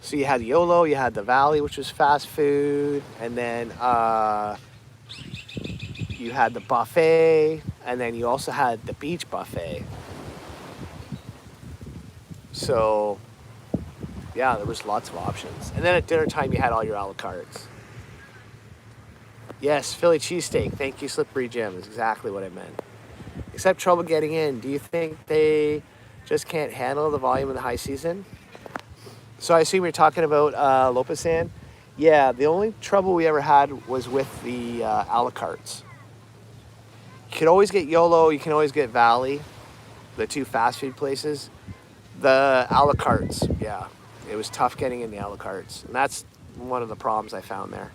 [SPEAKER 1] so you had YOLO, you had the Valley, which was fast food, and then you had the buffet, and then you also had the beach buffet. So, yeah, there was lots of options. And then at dinner time, you had all your a la cartes. Yes, Philly cheesesteak. Thank you, Slippery Jim. Is exactly what I meant. Except trouble getting in. Do you think they just can't handle the volume in the high season? So I assume you're talking about Lopesan. Yeah, the only trouble we ever had was with the a la cartes. You could always get YOLO, you can always get Valley, the two fast food places. The a la cartes, yeah. It was tough getting in the a la cartes. And that's one of the problems I found there.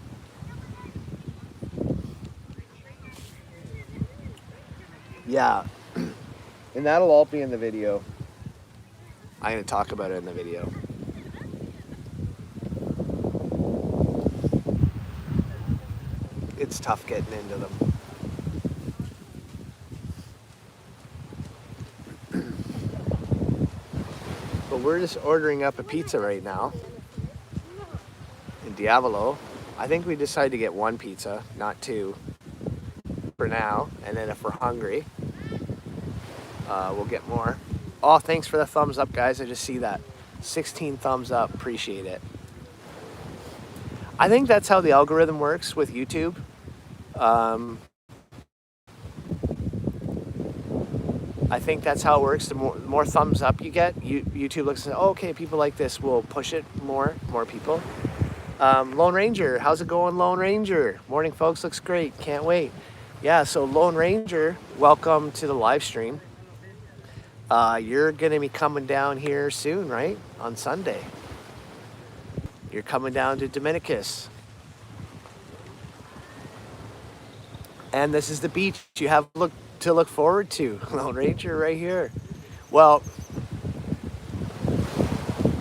[SPEAKER 1] Yeah, and that'll all be in the video. I'm going to talk about it in the video. It's tough getting into them. But we're just ordering up a pizza right now in Diavolo. I think we decided to get one pizza, not two, for now. And then if we're hungry, we'll get more. Oh, thanks for the thumbs up, guys. I just see that. 16 thumbs up. Appreciate it. I think that's how the algorithm works with YouTube. I think that's how it works. The more thumbs up you get, YouTube looks and says, oh, okay, people like this, will push it more people. Lone Ranger, how's it going, Lone Ranger? Morning, folks, looks great, can't wait. Yeah, so Lone Ranger, welcome to the live stream. You're gonna be coming down here soon, right? On Sunday. You're coming down to Dominicus. And this is the beach you have to look forward to. Lone Ranger right here. Well,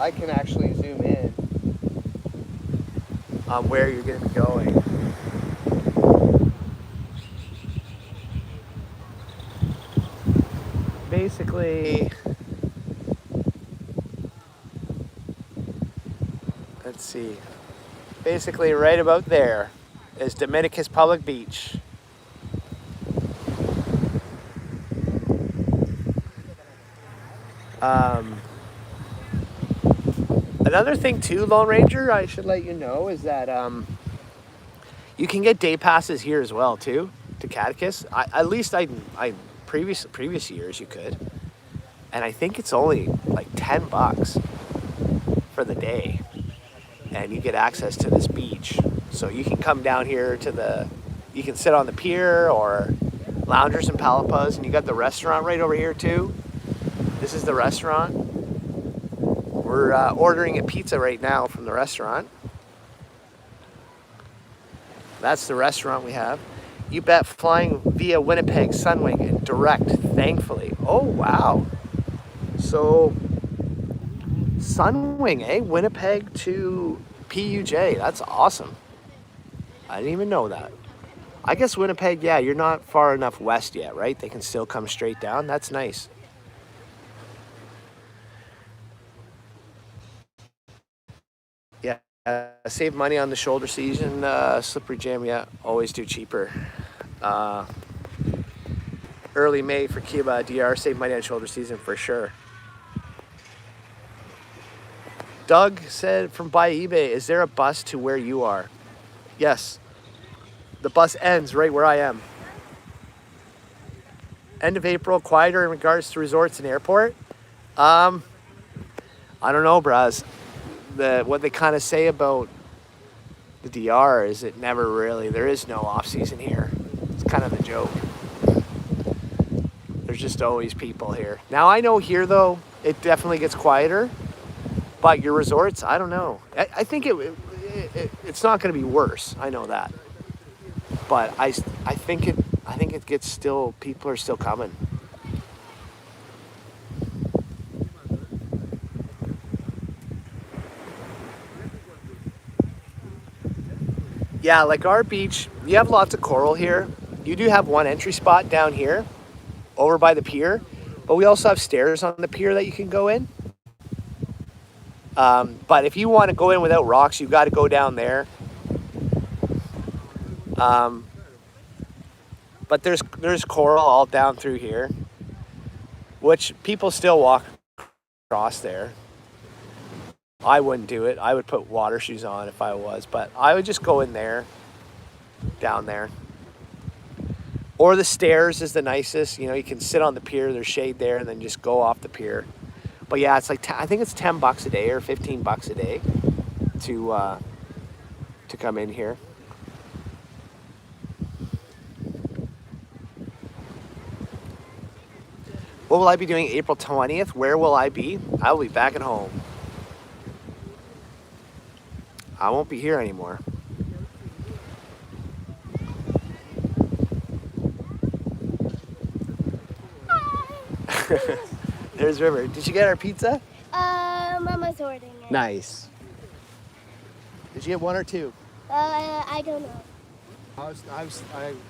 [SPEAKER 1] I can actually zoom in on where you're going to be going. Basically, let's see. Basically, right about there is Dominicus Public Beach. Another thing too, Lone Ranger, I should let you know is that you can get day passes here as well too to Catechus. At least I previous years you could, and I think it's only like $10 for the day, and you get access to this beach. So you can come down here to you can sit on the pier or loungers and palapas, and you got the restaurant right over here too. This is the restaurant. We're ordering a pizza right now from the restaurant. That's the restaurant we have. You bet, flying via Winnipeg Sunwing and direct, thankfully. Oh, wow. So, Sunwing, eh? Winnipeg to PUJ. That's awesome. I didn't even know that. I guess Winnipeg, yeah, you're not far enough west yet, right? They can still come straight down. That's nice. Yeah, save money on the shoulder season. Slippery Jam, yeah, always do cheaper. Early May for Cuba, DR, save money on shoulder season for sure. Doug said from by eBay, is there a bus to where you are? Yes, the bus ends right where I am. End of April, quieter in regards to resorts and airport. I don't know, bros. What they kind of say about the DR is it never really, there is no off season here. It's kind of the joke. There's just always people here. Now I know here though, it definitely gets quieter, but your resorts, I don't know. I think it's not going to be worse. I know that, but I think it gets still, people are still coming. Yeah, like our beach, you have lots of coral here. You do have one entry spot down here, over by the pier. But we also have stairs on the pier that you can go in. But if you want to go in without rocks, you've got to go down there. But there's coral all down through here, which people still walk across there. I wouldn't do it. I would put water shoes on if I was, but I would just go in there, down there. Or the stairs is the nicest. You know, you can sit on the pier, there's shade there, and then just go off the pier. But yeah, it's like, I think it's $10 a day or $15 a day to come in here. What will I be doing April 20th? Where will I be? I will be back at home. I won't be here anymore. There's River. Did you get our pizza?
[SPEAKER 2] Mama's ordering it.
[SPEAKER 1] Nice. Did you get one or two?
[SPEAKER 2] I don't know.
[SPEAKER 1] I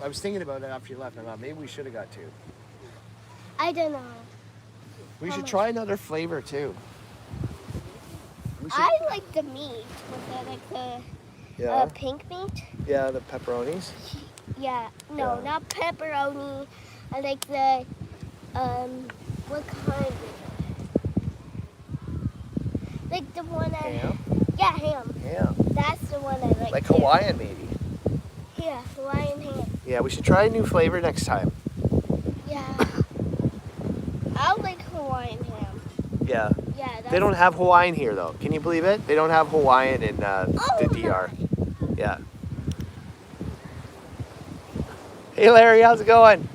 [SPEAKER 1] was thinking about it after you left. I thought maybe we should have got two.
[SPEAKER 2] I don't know.
[SPEAKER 1] We should try another flavor too.
[SPEAKER 2] I like the meat with the pink meat.
[SPEAKER 1] Yeah, the pepperonis.
[SPEAKER 2] Yeah, no,
[SPEAKER 1] Yeah.
[SPEAKER 2] not pepperoni. I like the what kind is it? Like the one I
[SPEAKER 1] Ham?
[SPEAKER 2] Yeah, ham.
[SPEAKER 1] Ham.
[SPEAKER 2] That's the one I like.
[SPEAKER 1] Like
[SPEAKER 2] too.
[SPEAKER 1] Hawaiian maybe.
[SPEAKER 2] Yeah, Hawaiian ham.
[SPEAKER 1] Yeah, we should try a new flavor next time.
[SPEAKER 2] Yeah. I like Hawaiian ham.
[SPEAKER 1] Yeah.
[SPEAKER 2] Yeah, that's
[SPEAKER 1] They don't have Hawaiian here though. Can you believe it? They don't have Hawaiian in the DR. Yeah. Hey Larry, how's it going?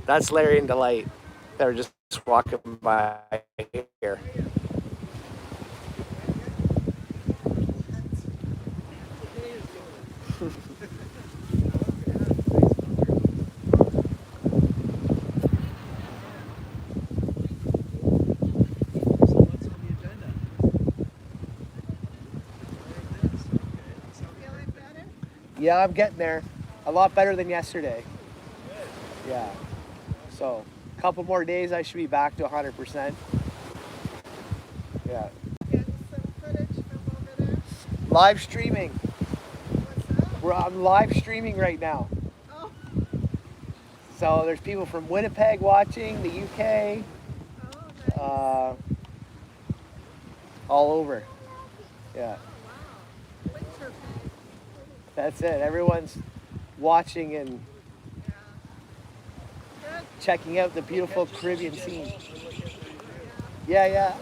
[SPEAKER 1] That's Larry and Delight. They're just walking by here. Yeah, I'm getting there. A lot better than yesterday. Yeah. So, a couple more days, I should be back to 100%. Yeah. Live streaming. I'm live streaming right now.
[SPEAKER 3] Oh.
[SPEAKER 1] So there's people from Winnipeg watching, the UK,
[SPEAKER 3] Oh, nice.
[SPEAKER 1] all over. Yeah.
[SPEAKER 3] Winter.
[SPEAKER 1] That's it. Everyone's watching and
[SPEAKER 3] Good.
[SPEAKER 1] checking out the beautiful Caribbean scene. Yeah.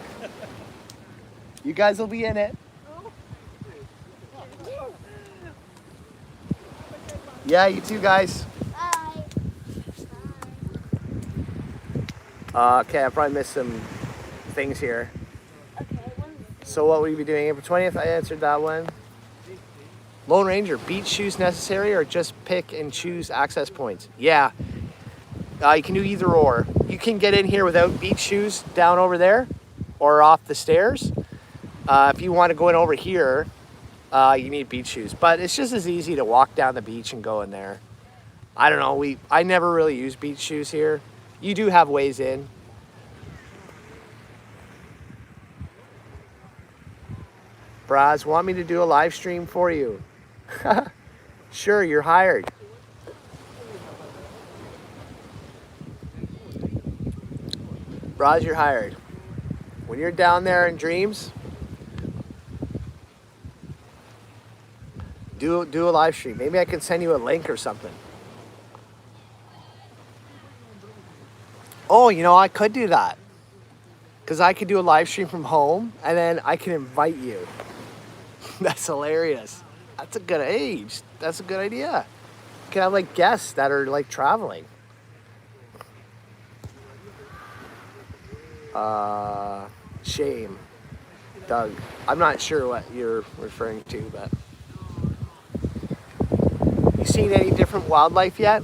[SPEAKER 1] You guys will be in it. Yeah, you too, guys.
[SPEAKER 2] Bye.
[SPEAKER 1] Okay, I probably missed some things here.
[SPEAKER 2] Okay.
[SPEAKER 1] So what will you be doing April 20th? I answered that one. Lone Ranger, beach shoes necessary or just pick and choose access points? Yeah, you can do either or. You can get in here without beach shoes down over there or off the stairs. If you want to go in over here, you need beach shoes. But it's just as easy to walk down the beach and go in there. I don't know, I never really use beach shoes here. You do have ways in. Braz, want me to do a live stream for you? Sure, you're hired. Braz, you're hired. When you're down there in Dreams, do a live stream. Maybe I can send you a link or something. Oh, you know, I could do that. Because I could do a live stream from home and then I can invite you. That's hilarious. That's a good age. That's a good idea. You can have like guests that are like traveling. Shame. Doug. I'm not sure what you're referring to, but you seen any different wildlife yet?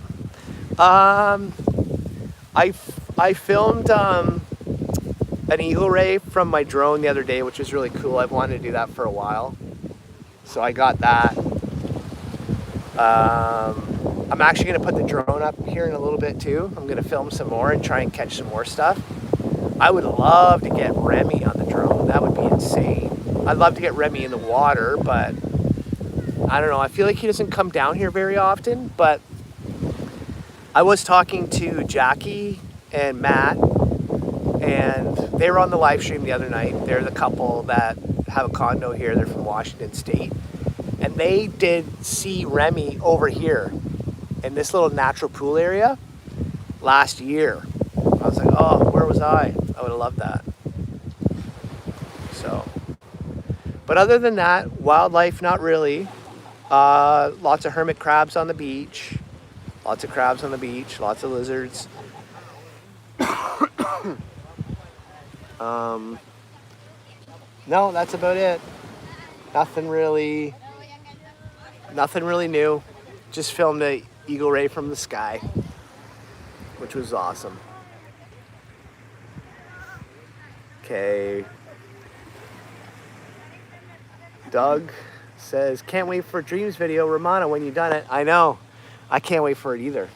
[SPEAKER 1] I filmed an eagle ray from my drone the other day, which was really cool. I've wanted to do that for a while. So I got that. I'm actually going to put the drone up here in a little bit too. I'm going to film some more and try and catch some more stuff. I would love to get Remy on the drone. That would be insane. I'd love to get Remy in the water, but I don't know. I feel like he doesn't come down here very often, but I was talking to Jackie and Matt, and they were on the live stream the other night. They're the couple that have a condo here. They're from Washington State. And they did see Remy over here in this little natural pool area last year. I was like, oh, where was I? I would have loved that. So, but other than that, wildlife, not really. Lots of hermit crabs on the beach. Lots of crabs on the beach. Lots of lizards. No, that's about it. Nothing really new. Just filmed a eagle ray from the sky, which was awesome. Okay. Doug says, can't wait for Dreams video. Romana, when you done it. I know. I can't wait for it either.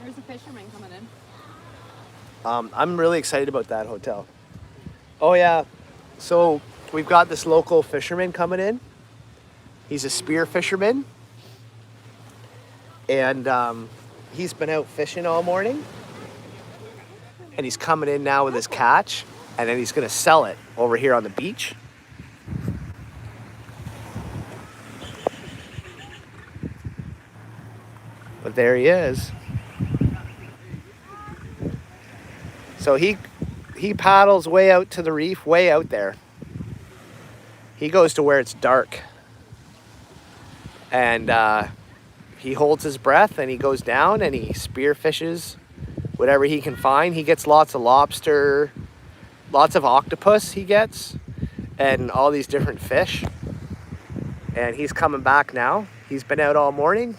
[SPEAKER 3] There's a fisherman coming in.
[SPEAKER 1] I'm really excited about that hotel. Oh yeah. So we've got this local fisherman coming in. He's a spear fisherman. And he's been out fishing all morning. And he's coming in now with his catch. And then he's going to sell it over here on the beach. But there he is. So he paddles way out to the reef, way out there. He goes to where it's dark. And he holds his breath and he goes down and he spear fishes whatever he can find. He gets lots of lobster, lots of octopus he gets, and all these different fish. And he's coming back now. He's been out all morning.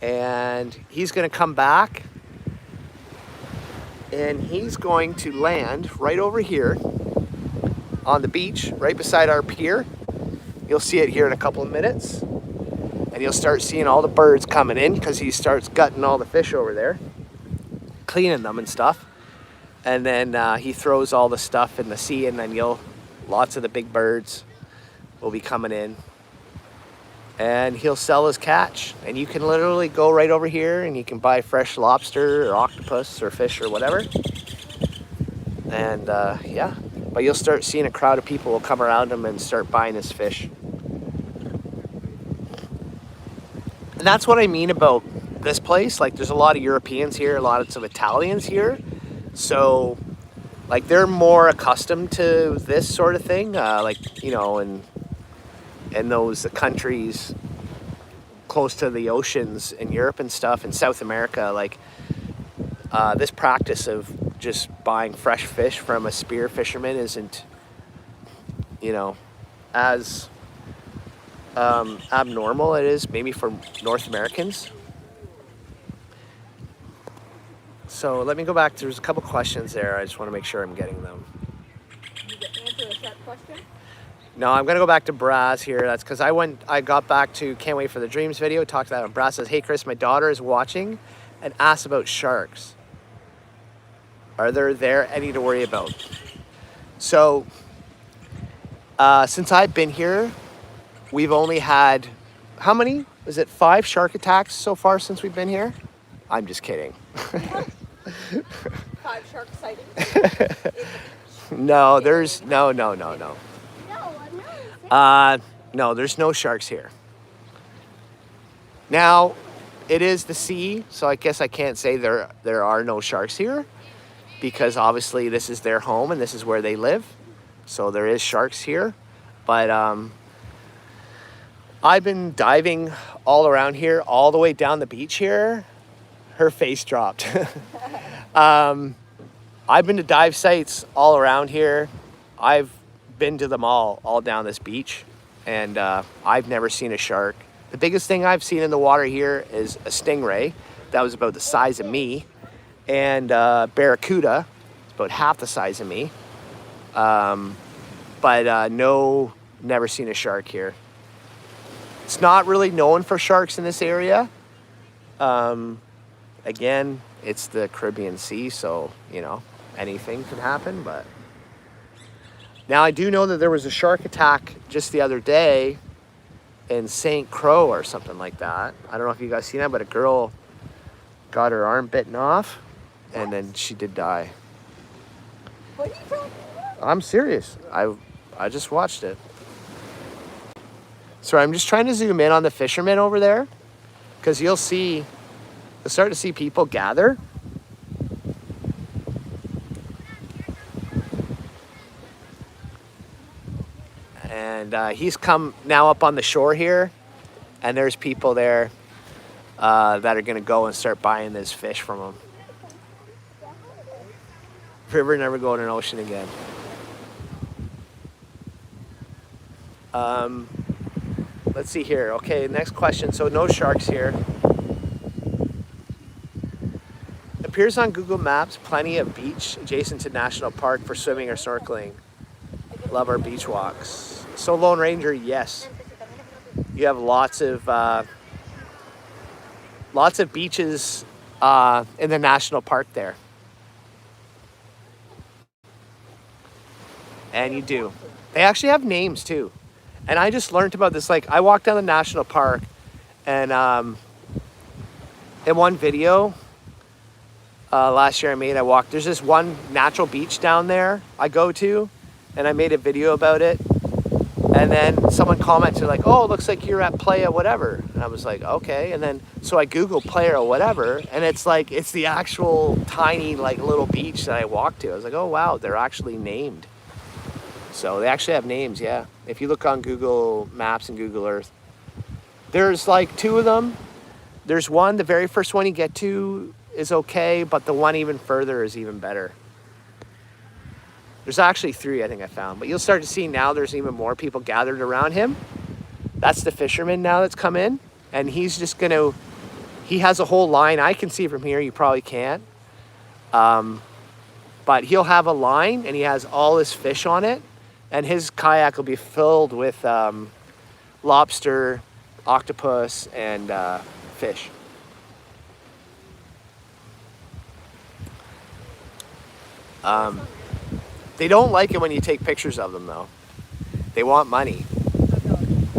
[SPEAKER 1] And he's going to come back. And he's going to land right over here on the beach, right beside our pier. You'll see it here in a couple of minutes. And you'll start seeing all the birds coming in because he starts gutting all the fish over there, cleaning them and stuff. And then he throws all the stuff in the sea, and then lots of the big birds will be coming in. And he'll sell his catch. And you can literally go right over here and you can buy fresh lobster or octopus or fish or whatever. And yeah, but you'll start seeing a crowd of people will come around him and start buying his fish. And that's what I mean about this place. Like, there's a lot of Europeans here, a lot of some Italians here. So, like, they're more accustomed to this sort of thing. Like, you know, in those countries close to the oceans in Europe and stuff, in South America, like, this practice of just buying fresh fish from a spear fisherman isn't, you know, as abnormal it is maybe for North Americans. So let me go back. There's a couple questions there. I just want to make sure I'm getting them.
[SPEAKER 3] Did you answer a set question?
[SPEAKER 1] No, I'm going to go back to Braz here. That's because I got back to Can't Wait for the Dreams video. Talked to that. And Braz says, hey, Chris, my daughter is watching and asks about sharks. Are there any to worry about? So, since I've been here, we've only had, how many? Was it 5 shark attacks so far since we've been here? I'm just kidding.
[SPEAKER 3] 5 shark sightings.
[SPEAKER 1] No, there's, no.
[SPEAKER 2] No, I'm not.
[SPEAKER 1] No, there's no sharks here. Now, it is the sea, so I guess I can't say there are no sharks here, because obviously this is their home and this is where they live. So there is sharks here. But I've been diving all around here, all the way down the beach here. Her face dropped. I've been to dive sites all around here. I've been to them all down this beach, and I've never seen a shark. The biggest thing I've seen in the water here is a stingray that was about the size of me, and barracuda, it's about half the size of me. But no, never seen a shark here. It's not really known for sharks in this area. Again, it's the Caribbean Sea, so, you know, anything can happen. But now I do know that there was a shark attack just the other day in St. Croix or something like that. I don't know if you guys seen that, but a girl got her arm bitten off, and then she did die.
[SPEAKER 3] What are you talking about?
[SPEAKER 1] I'm serious. I just watched it. So I'm just trying to zoom in on the fishermen over there, because you'll start to see people gather. And he's come now up on the shore here, and there's people there that are going to go and start buying this fish from him. River never go in an ocean again. Let's see here. Okay, next question. So no sharks here. Appears on Google Maps, plenty of beach adjacent to National Park for swimming or snorkeling. Love our beach walks. So Lone Ranger, yes. You have lots of beaches in the national park there. And you do. They actually have names too. And I just learned about this. Like, I walked down the national park, and in one video last year there's this one natural beach down there I go to, and I made a video about it. And then someone commented like, oh, it looks like you're at Playa whatever. And I was like, okay. And then, so I Googled Playa whatever, and it's the actual tiny, like, little beach that I walked to. I was like, oh, wow, they're actually named. So they actually have names, yeah. If you look on Google Maps and Google Earth, there's like 2 of them. There's one, the very first one you get to is okay, but the one even further is even better. There's actually 3, I think I found, but you'll start to see now there's even more people gathered around him. That's the fisherman now that's come in, and he's just he has a whole line. I can see from here, you probably can't. But he'll have a line, and he has all his fish on it, and his kayak will be filled with lobster, octopus, and fish. They don't like it when you take pictures of them, though. They want money.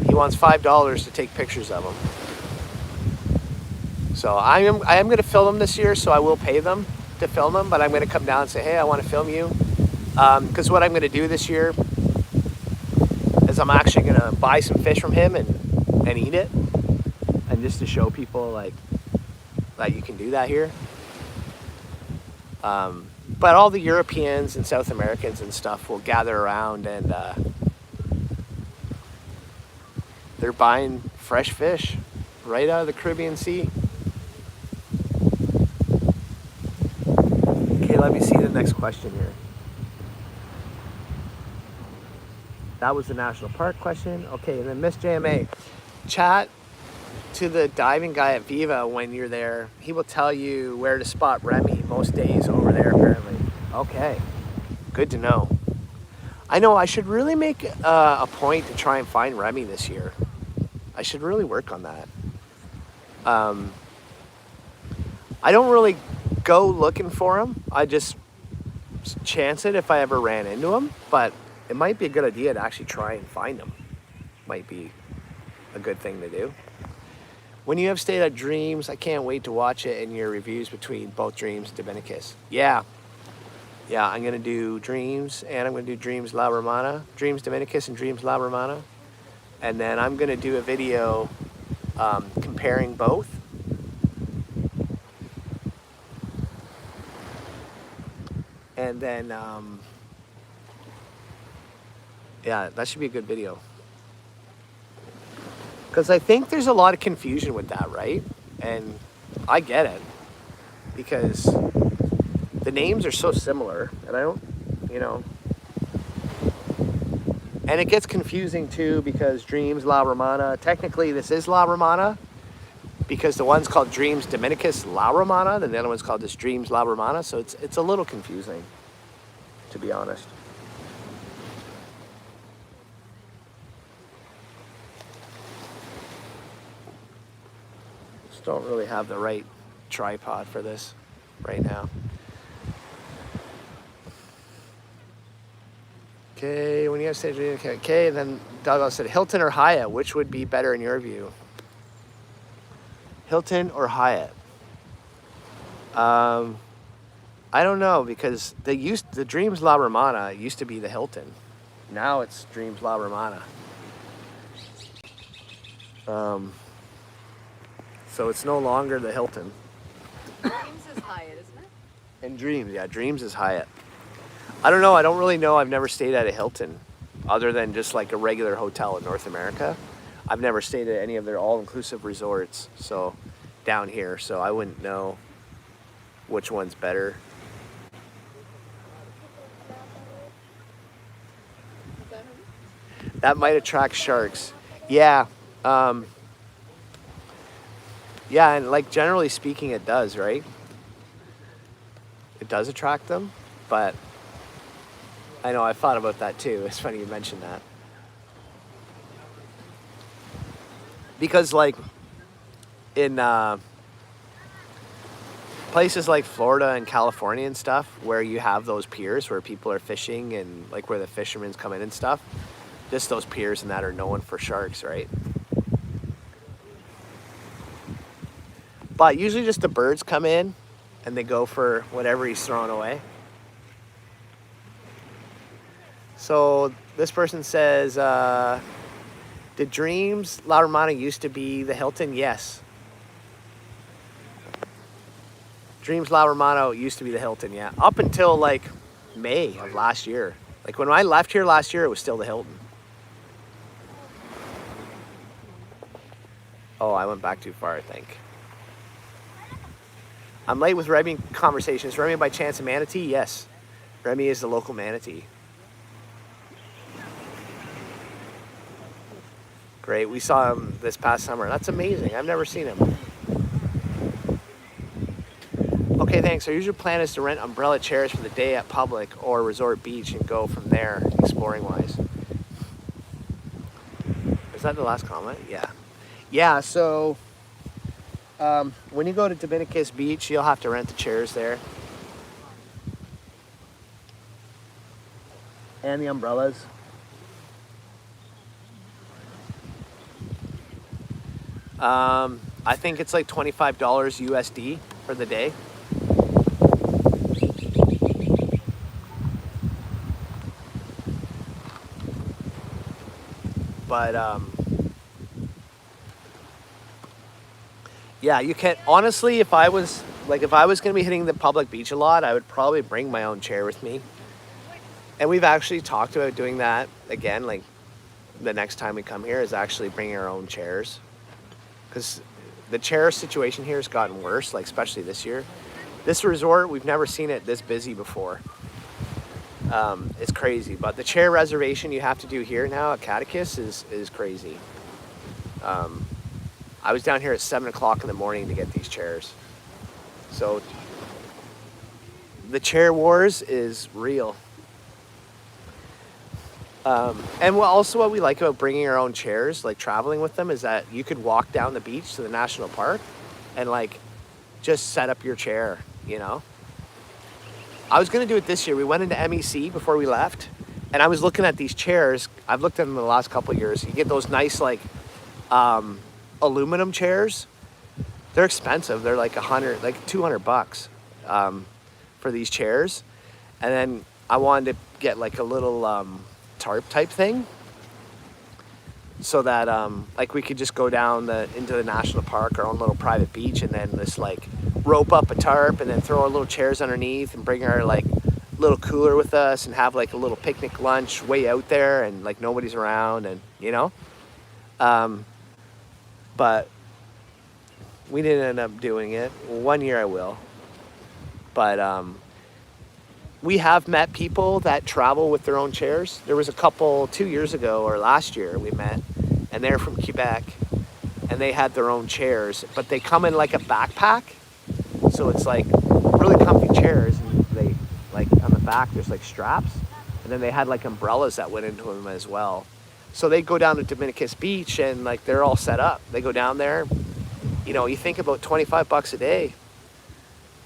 [SPEAKER 1] He wants $5 to take pictures of them. So I am going to film them this year, so I will pay them to film them, but I'm going to come down and say, hey, I want to film you. Because what I'm going to do this year is I'm actually going to buy some fish from him and eat it. And just to show people, like, that you can do that here. But all the Europeans and South Americans and stuff will gather around, and they're buying fresh fish right out of the Caribbean Sea. Okay, let me see the next question here. That was the national park question. Okay, and then Miss JMA, chat to the diving guy at Viva when you're there. He will tell you where to spot Remy most days over there, apparently. Okay, good to know. I know I should really make a point to try and find Remy this year. I should really work on that. I don't really go looking for him. I just chance it if I ever ran into him, but it might be a good idea to actually try and find him. Might be a good thing to do. When you have stayed at Dreams, I can't wait to watch it in your reviews between both Dreams and Dominicus. Yeah, I'm going to do Dreams, and I'm going to do Dreams La Romana, Dreams Dominicus and Dreams La Romana. And then I'm going to do a video comparing both. And then, yeah, that should be a good video. Because I think there's a lot of confusion with that, right? And I get it. Because the names are so similar. And I don't, And it gets confusing too, because Dreams La Romana, technically this is La Romana. Because the one's called Dreams Dominicus La Romana, then the other one's called just Dreams La Romana. So it's a little confusing, to be honest. Just don't really have the right tripod for this right now. Okay, when you have stage, okay, then Doug said Hilton or Hyatt, which would be better in your view? Hilton or Hyatt? I don't know, because the Dreams La Romana used to be the Hilton. Now it's Dreams La Romana. So it's no longer the Hilton.
[SPEAKER 3] Dreams is Hyatt, isn't it?
[SPEAKER 1] And Dreams, yeah, Dreams is Hyatt. I don't know, I don't really know. I've never stayed at a Hilton other than just like a regular hotel in North America. I've never stayed at any of their all-inclusive resorts, so down here, so I wouldn't know which one's better. That might attract sharks. Yeah. Yeah, and like generally speaking, it does, right? It does attract them, but I know I've thought about that too. It's funny you mentioned that. Because like in places like Florida and California and stuff, where you have those piers where people are fishing and like where the fishermen come in and stuff, just those piers and that are known for sharks, right? But usually just the birds come in and they go for whatever he's throwing away. So this person says, did Dreams La Romana used to be the Hilton? Yes. Dreams La Romana used to be the Hilton, yeah. Up until like May of last year. Like when I left here last year, it was still the Hilton. Oh, I went back too far, I think. I'm late with Remy conversations. Remy by chance a manatee? Yes. Remy is the local manatee. Great, we saw him this past summer. That's amazing, I've never seen him. Okay, thanks. Our usual plan is to rent umbrella chairs for the day at Public or Resort Beach and go from there, exploring wise. Is that the last comment? Yeah. Yeah, so when you go to Dominicus Beach, you'll have to rent the chairs there. And the umbrellas. I think it's like $25 USD for the day. But yeah, you can honestly, if I was gonna be hitting the public beach a lot, I would probably bring my own chair with me. And we've actually talked about doing that again, like the next time we come here is actually bringing our own chairs. Because the chair situation here has gotten worse, like especially this year. This resort, we've never seen it this busy before. It's crazy, but the chair reservation you have to do here now at Dominicus is crazy. I was down here at 7 o'clock in the morning to get these chairs. So the chair wars is real. And what we like about bringing our own chairs, like traveling with them, is that you could walk down the beach to the national park and like just set up your chair, you know? I was gonna do it this year. We went into MEC before we left and I was looking at these chairs. I've looked at them the last couple of years. You get those nice like aluminum chairs. They're expensive. They're like $200 for these chairs. And then I wanted to get like a little tarp type thing so that like we could just go down into the national park, our own little private beach, and then just like rope up a tarp and then throw our little chairs underneath and bring our like little cooler with us and have like a little picnic lunch way out there and like nobody's around, and you know, but we didn't end up doing it. One year I will, but we have met people that travel with their own chairs. There was a couple 2 years ago or last year we met, and they're from Quebec and they had their own chairs, but they come in like a backpack. So it's like really comfy chairs, and they like on the back there's like straps, and then they had like umbrellas that went into them as well. So they go down to Dominicus Beach and like they're all set up. They go down there you know, you think about 25 bucks a day.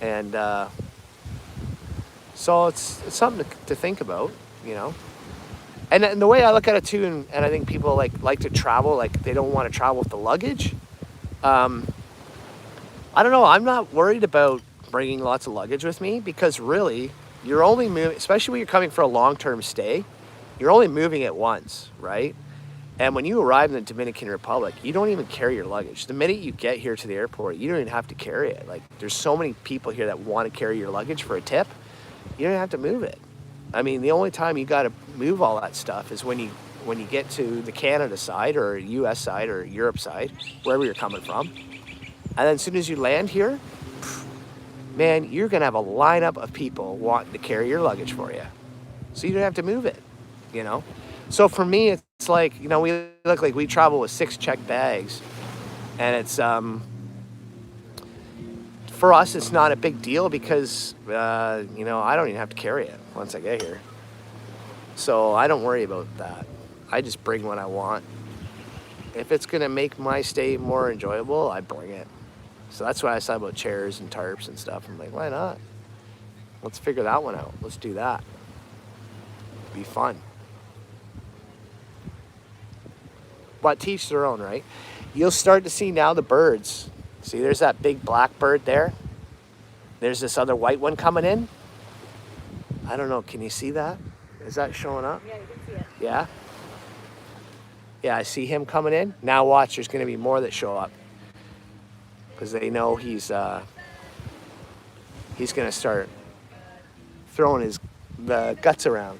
[SPEAKER 1] And so it's something to think about, you know. And the way I look at it too, and I think people like to travel, like they don't want to travel with the luggage. I don't know. I'm not worried about bringing lots of luggage with me because really, you're only moving, especially when you're coming for a long-term stay, you're only moving it once, right? And when you arrive in the Dominican Republic, you don't even carry your luggage. The minute you get here to the airport, you don't even have to carry it. Like, there's so many people here that want to carry your luggage for a tip. You don't have to move it. I mean, the only time you got to move all that stuff is when you get to the Canada side or US side or Europe side, wherever you're coming from. And then as soon as you land here, man, you're going to have a lineup of people wanting to carry your luggage for you. So you don't have to move it, you know? So for me, it's like, you know, we look like we travel with 6 checked bags. And it's, for us, it's not a big deal because, you know, I don't even have to carry it once I get here. So I don't worry about that. I just bring what I want. If it's going to make my stay more enjoyable, I bring it. So that's why I said about chairs and tarps and stuff. I'm like, why not? Let's figure that one out. Let's do that. Be fun. But teach their own, right? You'll start to see now the birds. See, there's that big black bird there. There's this other white one coming in. I don't know. Can you see that? Is that showing up?
[SPEAKER 3] Yeah, you can see it.
[SPEAKER 1] Yeah? Yeah, I see him coming in. Now watch, there's going to be more that show up. Because they know he's going to start throwing the guts around.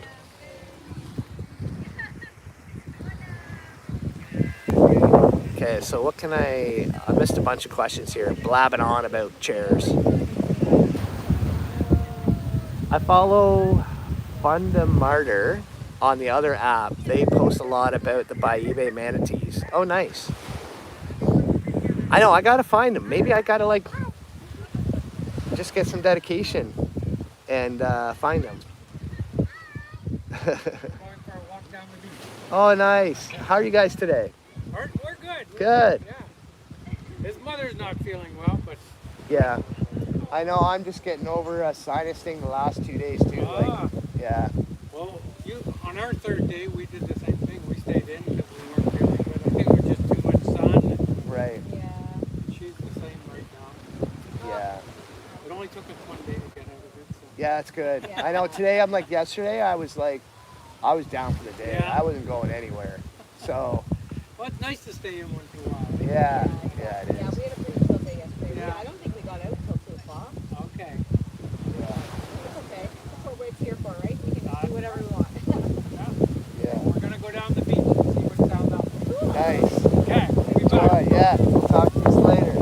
[SPEAKER 1] Okay, so what can I missed a bunch of questions here, blabbing on about chairs. I follow Fundamartyr on the other app. They post a lot about the Baibe manatees. Oh, nice. I know, I gotta find them. Maybe I gotta like just get some dedication and find them.
[SPEAKER 4] Going for a walk down the beach.
[SPEAKER 1] Oh, nice. How are you guys today?
[SPEAKER 4] We're good.
[SPEAKER 1] Good.
[SPEAKER 4] Yeah. His mother's not feeling well, but
[SPEAKER 1] Yeah. I know, I'm just getting over a sinus thing the last 2 days too. Like, yeah.
[SPEAKER 4] well, on our third day we did the same thing. We stayed in because we weren't feeling good. I think it was just too much sun.
[SPEAKER 1] Right.
[SPEAKER 3] Yeah.
[SPEAKER 4] She's the same right now.
[SPEAKER 1] Yeah.
[SPEAKER 4] It only took us 1 day to get out of it. So.
[SPEAKER 1] Yeah, that's good.
[SPEAKER 3] Yeah.
[SPEAKER 1] I know today I'm like yesterday I was down for the day.
[SPEAKER 4] Yeah.
[SPEAKER 1] I wasn't going anywhere. So
[SPEAKER 4] Well, it's nice to stay in once in a while.
[SPEAKER 1] yeah, it
[SPEAKER 3] Yeah,
[SPEAKER 1] is.
[SPEAKER 3] we had a pretty chill day yesterday.
[SPEAKER 4] Yeah.
[SPEAKER 3] I don't think we got out till 2 o'clock.
[SPEAKER 4] Okay.
[SPEAKER 1] Yeah.
[SPEAKER 3] It's okay. That's what it's here for, right? We can do whatever we want.
[SPEAKER 1] Yeah.
[SPEAKER 4] We're gonna go down the beach and see what's down there.
[SPEAKER 1] Nice.
[SPEAKER 4] Okay. We'll be
[SPEAKER 1] All
[SPEAKER 4] back.
[SPEAKER 1] right, yeah. We'll talk to you later.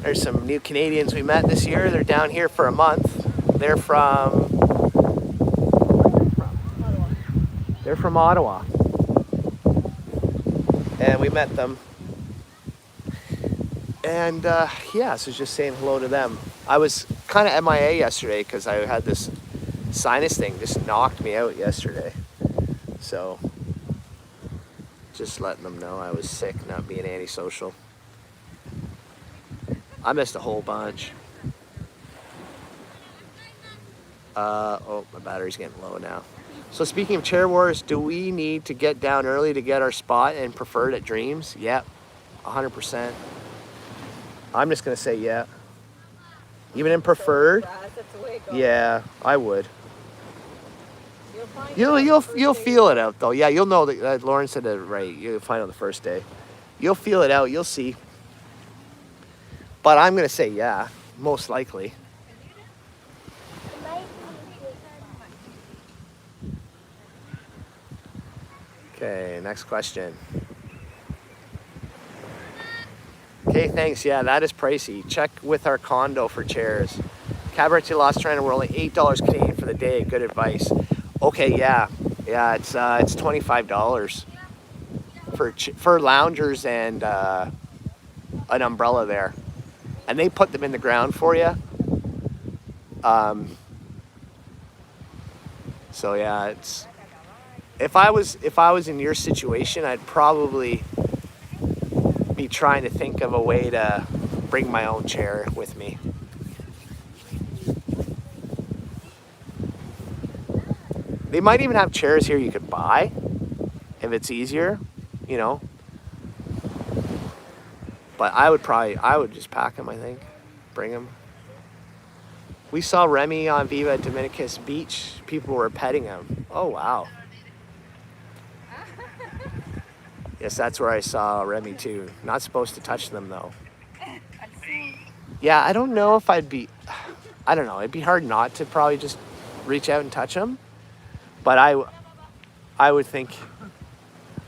[SPEAKER 1] There's some new Canadians we met this year. They're down here for a month. They're from Ottawa. And we met them. And yeah, so just saying hello to them. I was kind of MIA yesterday because I had this sinus thing just knocked me out yesterday. So just letting them know I was sick, not being antisocial. I missed a whole bunch. Oh, my battery's getting low now. So speaking of chair wars, do we need to get down early to get our spot and preferred at Dreams? Yep, 100%. I'm just gonna say yeah. Even in preferred,
[SPEAKER 3] That's the way it goes.
[SPEAKER 1] yeah, I would.
[SPEAKER 3] You'll find out
[SPEAKER 1] You'll
[SPEAKER 3] the first day.
[SPEAKER 1] feel it out though. Yeah, you'll know that Lauren said it right. You'll find out the first day. You'll feel it out. You'll see. But I'm gonna say yeah, most likely. Okay, next question. Okay, thanks. Yeah, that is pricey. Check with our condo for chairs. Cabaret Lost Trainer were only $8 Canadian for the day. Good advice. Okay, yeah, it's $25 for loungers and an umbrella there, and they put them in the ground for you. So yeah, it's. If I was in your situation, I'd probably be trying to think of a way to bring my own chair with me. They might even have chairs here you could buy if it's easier, you know. But I would just pack them, I think. Bring them. We saw Remy on Viva Dominicus Beach. People were petting him. Oh, wow. Yes, that's where I saw Remy too. Not supposed to touch them though. Yeah, I don't know if I don't know. It'd be hard not to probably just reach out and touch them. But I would think,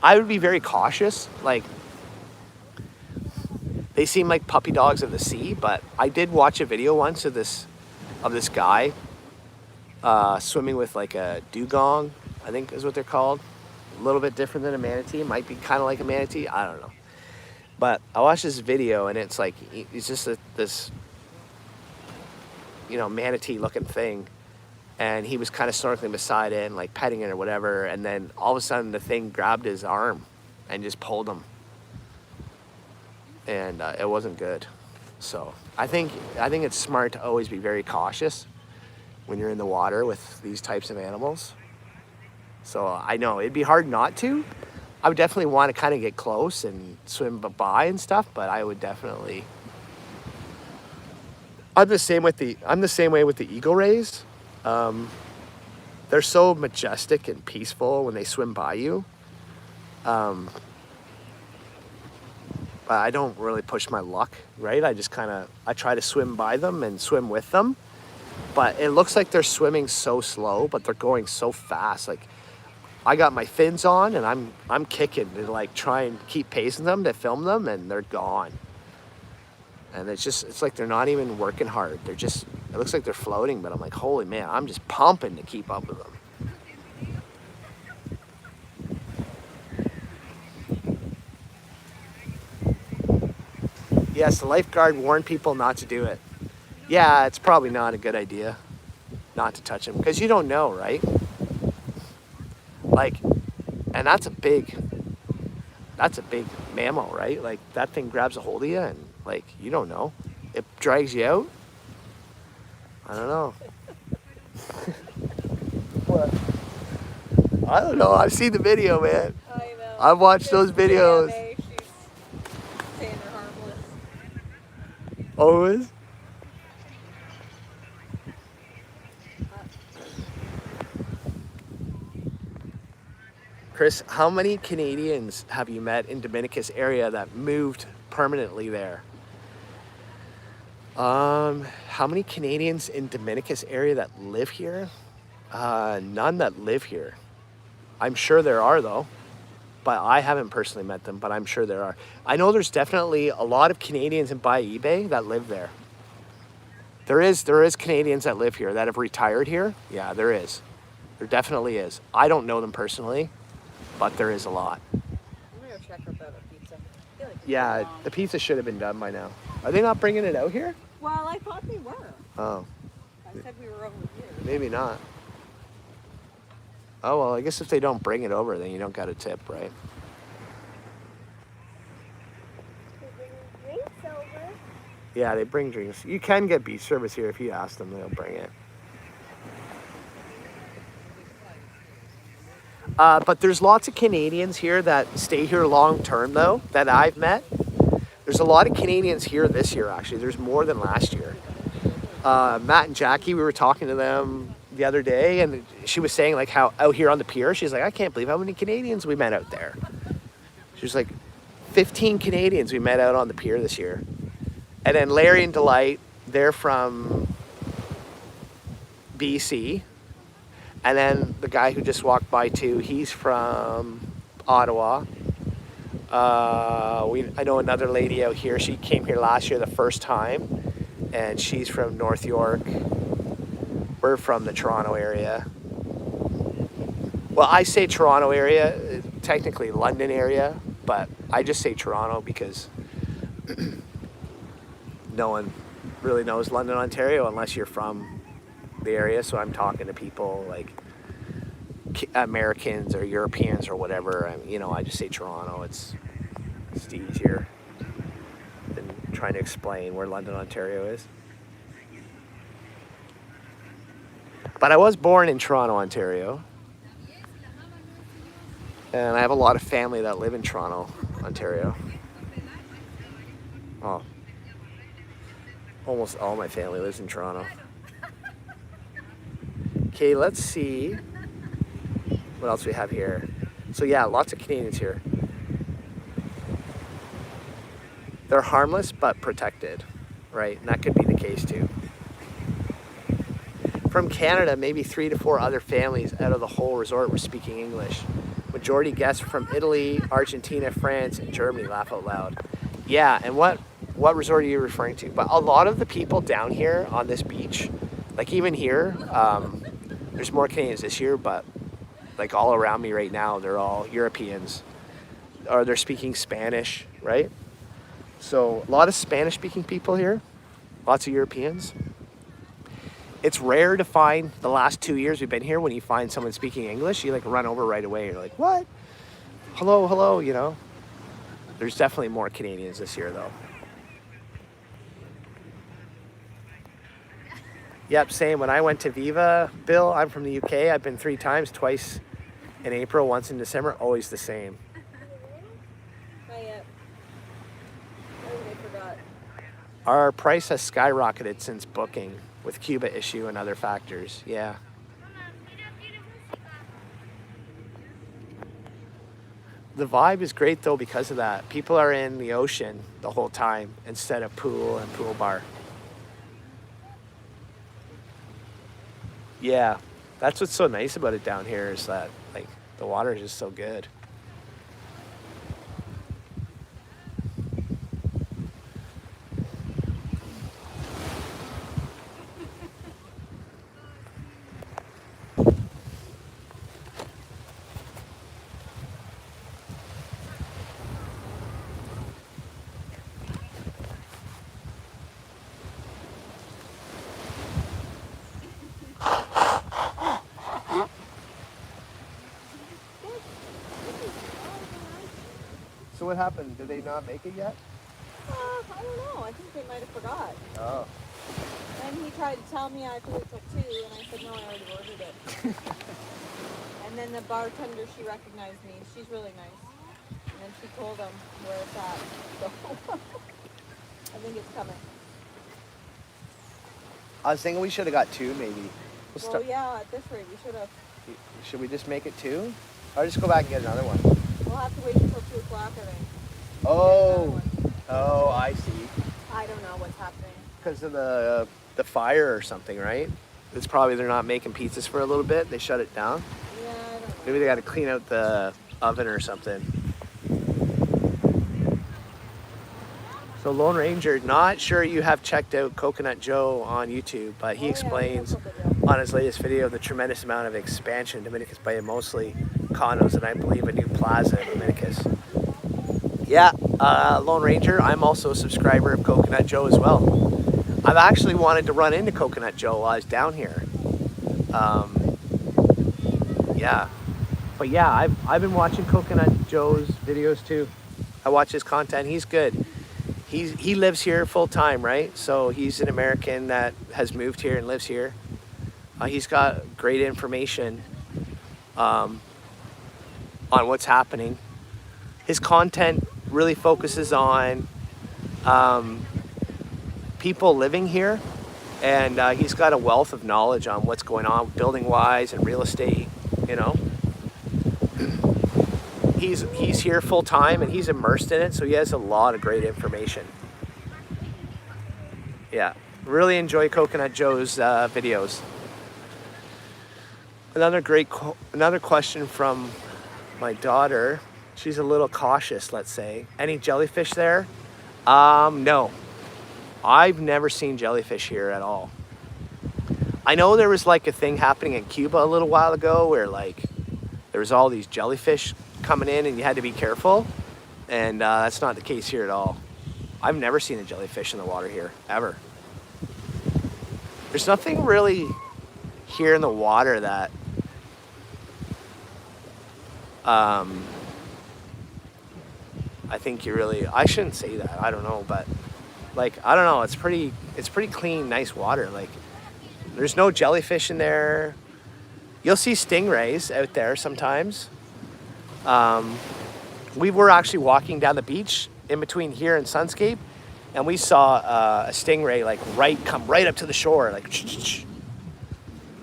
[SPEAKER 1] I would be very cautious. Like, they seem like puppy dogs of the sea, but I did watch a video once of this guy swimming with like a dugong, I think is what they're called. A little bit different than a manatee. It might be kind of like a manatee. I don't know. But I watched this video and it's like, it's just this, you know, manatee looking thing. And he was kind of snorkeling beside it and like petting it or whatever. And then all of a sudden the thing grabbed his arm and just pulled him. And it wasn't good. So I think it's smart to always be very cautious when you're in the water with these types of animals. So I know it'd be hard not to. I would definitely want to kind of get close and swim by and stuff, but I would definitely. I'm the same way with the eagle rays. They're so majestic and peaceful when they swim by you. But I don't really push my luck, right? I just I try to swim by them and swim with them. But it looks like they're swimming so slow, but they're going so fast. Like, I got my fins on and I'm kicking to like try and keep pacing them to film them, and they're gone. And it's like they're not even working hard. It looks like they're floating, but I'm like, holy man, I'm just pumping to keep up with them. Yes, the lifeguard warned people not to do it. Yeah, it's probably not a good idea not to touch them because you don't know, right? Like, and that's a big mammal, right? Like, that thing grabs a hold of you and like, you don't know. It drags you out. I don't know. What? I don't know. I've seen the video, man.
[SPEAKER 3] I know.
[SPEAKER 1] I've watched those videos.
[SPEAKER 3] Yeah, she's saying they're harmless.
[SPEAKER 1] Oh, it is? Chris, how many Canadians have you met in Dominicus area that moved permanently there? How many Canadians in Dominicus area that live here? None that live here. I'm sure there are though, but I haven't personally met them, but I'm sure there are. I know there's definitely a lot of Canadians in Bay that live there. There is Canadians that live here that have retired here. Yeah, there is. There definitely is. I don't know them personally, but there is a lot.
[SPEAKER 3] I'm gonna go check about the pizza. I feel like
[SPEAKER 1] Yeah, the pizza should have been done by now. Are they not bringing it out here?
[SPEAKER 3] well, I thought they were.
[SPEAKER 1] Oh,
[SPEAKER 3] I said we were over here.
[SPEAKER 1] maybe not. Oh, well, I guess if they don't bring it over, then you don't got a tip, right?
[SPEAKER 2] They bring drinks over.
[SPEAKER 1] Yeah, they bring drinks. You can get beach service here if you ask them, they'll bring it. But there's lots of Canadians here that stay here long term, though, that I've met. There's a lot of Canadians here this year, actually. There's more than last year. Matt and Jackie, we were talking to them the other day, and she was saying, like, how out here on the pier, she's like, I can't believe how many Canadians we met out there. She was like, 15 Canadians we met out on the pier this year. And then Larry and Delight, they're from BC. And then the guy who just walked by too, he's from Ottawa. I know another lady out here. She came here last year the first time, and she's from North York. We're from the Toronto area. Well, I say Toronto area, technically London area, but I just say Toronto because no one really knows London, Ontario unless you're from the area. So I'm talking to people like Americans or Europeans or whatever. I just say Toronto. It's easier. trying to explain where London, Ontario is. But I was born in Toronto, Ontario. And I have a lot of family that live in Toronto, Ontario. Oh, almost all my family lives in Toronto. Okay, let's see what else we have here. So yeah, lots of Canadians here. They're harmless but protected, right? And that could be the case too. From Canada, maybe 3 to 4 other families out of the whole resort were speaking English. Majority guests from Italy, Argentina, France, and Germany. Laugh out loud. Yeah, and what resort are you referring to? But a lot of the people down here on this beach, like even here, there's more Canadians this year, but like all around me right now, they're all Europeans. Or they're speaking Spanish, right? So a lot of Spanish speaking people here, lots of Europeans. It's rare to find, the last 2 years we've been here, when you find someone speaking English, you like run over right away. You're like, what? Hello, hello, you know? There's definitely more Canadians this year though. Yep, same. When I went to Viva, Bill, I'm from the UK. I've been 3 times, twice in April, once in December, always the same.
[SPEAKER 3] Not yet. Oh, I forgot.
[SPEAKER 1] Our price has skyrocketed since booking with Cuba issue and other factors. Yeah. The vibe is great though because of that. People are in the ocean the whole time instead of pool and pool bar. Yeah, that's what's so nice about it down here is that like the water is just so good. So what happened? Did they not make it yet?
[SPEAKER 3] I don't know. I think they might have forgot.
[SPEAKER 1] Oh.
[SPEAKER 3] And he tried to tell me I have to wait till 2, and I said, no, I already ordered it. And then the bartender, she recognized me. She's really nice. And then she told him where it's at. So I think it's coming.
[SPEAKER 1] I was thinking we should have got 2 maybe.
[SPEAKER 3] Well, yeah, at this rate, we should have.
[SPEAKER 1] Should we just make it 2? Or just go back and get another one?
[SPEAKER 3] We'll have to wait until 2 o'clock, I think.
[SPEAKER 1] Oh. Oh, I see.
[SPEAKER 3] I don't know what's happening.
[SPEAKER 1] Because of the fire or something, right? It's probably they're not making pizzas for a little bit. They shut it down.
[SPEAKER 3] Yeah, I don't know.
[SPEAKER 1] Maybe they got to clean out the oven or something. So Lone Ranger, not sure you have checked out Coconut Joe on YouTube, but he explains on his latest video the tremendous amount of expansion in Dominicus by mostly condos and I believe a new plaza in Dominicus. Yeah, Lone Ranger, I'm also a subscriber of Coconut Joe as well. I've actually wanted to run into Coconut Joe while I was down here. Yeah, but yeah, I've been watching Coconut Joe's videos too. I watch his content. He's good. He lives here full time, right? So he's an American that has moved here and lives here. He's got great information on what's happening. His content really focuses on people living here, and he's got a wealth of knowledge on what's going on building wise and real estate, you know. He's here full time and he's immersed in it, so he has a lot of great information. Yeah, really enjoy Coconut Joe's videos. Another question from my daughter. She's a little cautious, let's say. Any jellyfish there? No. I've never seen jellyfish here at all. I know there was like a thing happening in Cuba a little while ago where like there was all these jellyfish coming in and you had to be careful. And that's not the case here at all. I've never seen a jellyfish in the water here, ever. There's nothing really here in the water that I think I shouldn't say that, I don't know, but Like, I don't know, it's pretty clean, nice water. Like, there's no jellyfish in there. You'll see stingrays out there sometimes. We were actually walking down the beach in between here and Sunscape, and we saw a stingray like come right up to the shore, like.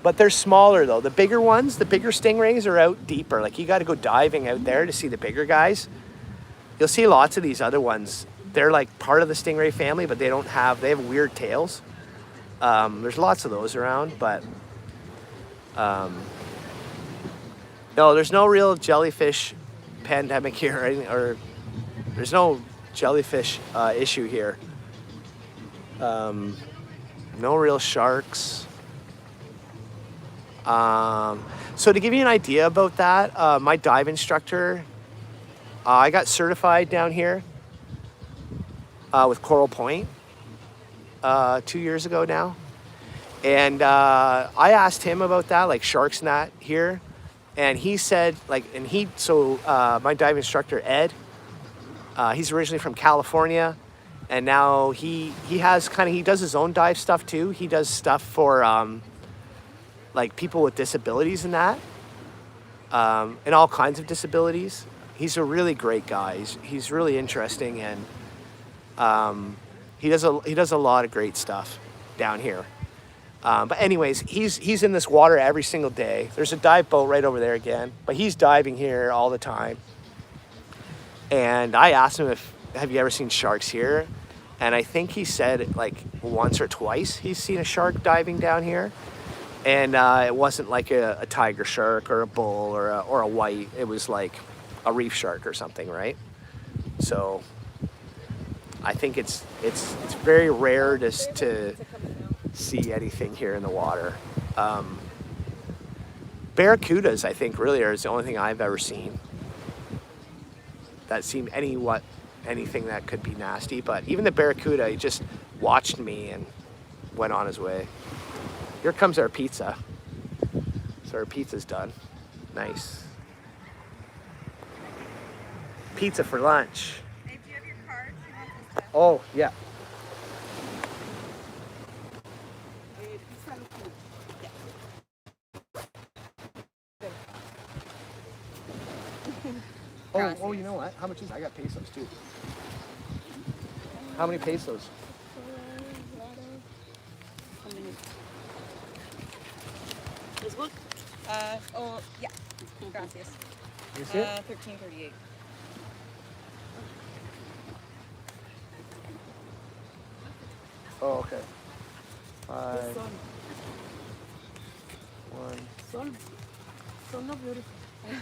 [SPEAKER 1] But they're smaller though. The bigger ones, the bigger stingrays are out deeper. Like, you got to go diving out there to see the bigger guys. You'll see lots of these other ones. They're like part of the stingray family, but they have weird tails. There's lots of those around, but no, there's no real jellyfish pandemic here, or there's no jellyfish issue here. No real sharks. So to give you an idea about that, my dive instructor, I got certified down here with Coral Point 2 years ago now. And I asked him about that, like sharks and that here. And he said, like, my dive instructor, Ed, he's originally from California. And now he does his own dive stuff too. He does stuff for like people with disabilities and that, and all kinds of disabilities. He's a really great guy. He's really interesting, and he does a lot of great stuff down here. But anyways, he's in this water every single day. There's a dive boat right over there again, but he's diving here all the time. And I asked him, have you ever seen sharks here? And I think he said like once or twice he's seen a shark diving down here. And it wasn't like a tiger shark or a bull or a white. It was like a reef shark or something, right? So I think it's very rare to see anything here in the water. Barracudas, I think, really is the only thing I've ever seen that seemed anything that could be nasty. But even the barracuda, he just watched me and went on his way. Here comes our pizza. So our pizza's done. Nice. Pizza for lunch.
[SPEAKER 3] Hey, do you have your card? She wants us to-
[SPEAKER 1] Oh, yeah. Oh, you know what? How much is it? I got pesos too. How many pesos?
[SPEAKER 3] This one? Yeah. Gracias.
[SPEAKER 1] You see it?
[SPEAKER 3] 13.38.
[SPEAKER 1] Oh, okay. 5, 1.
[SPEAKER 5] So no beautiful.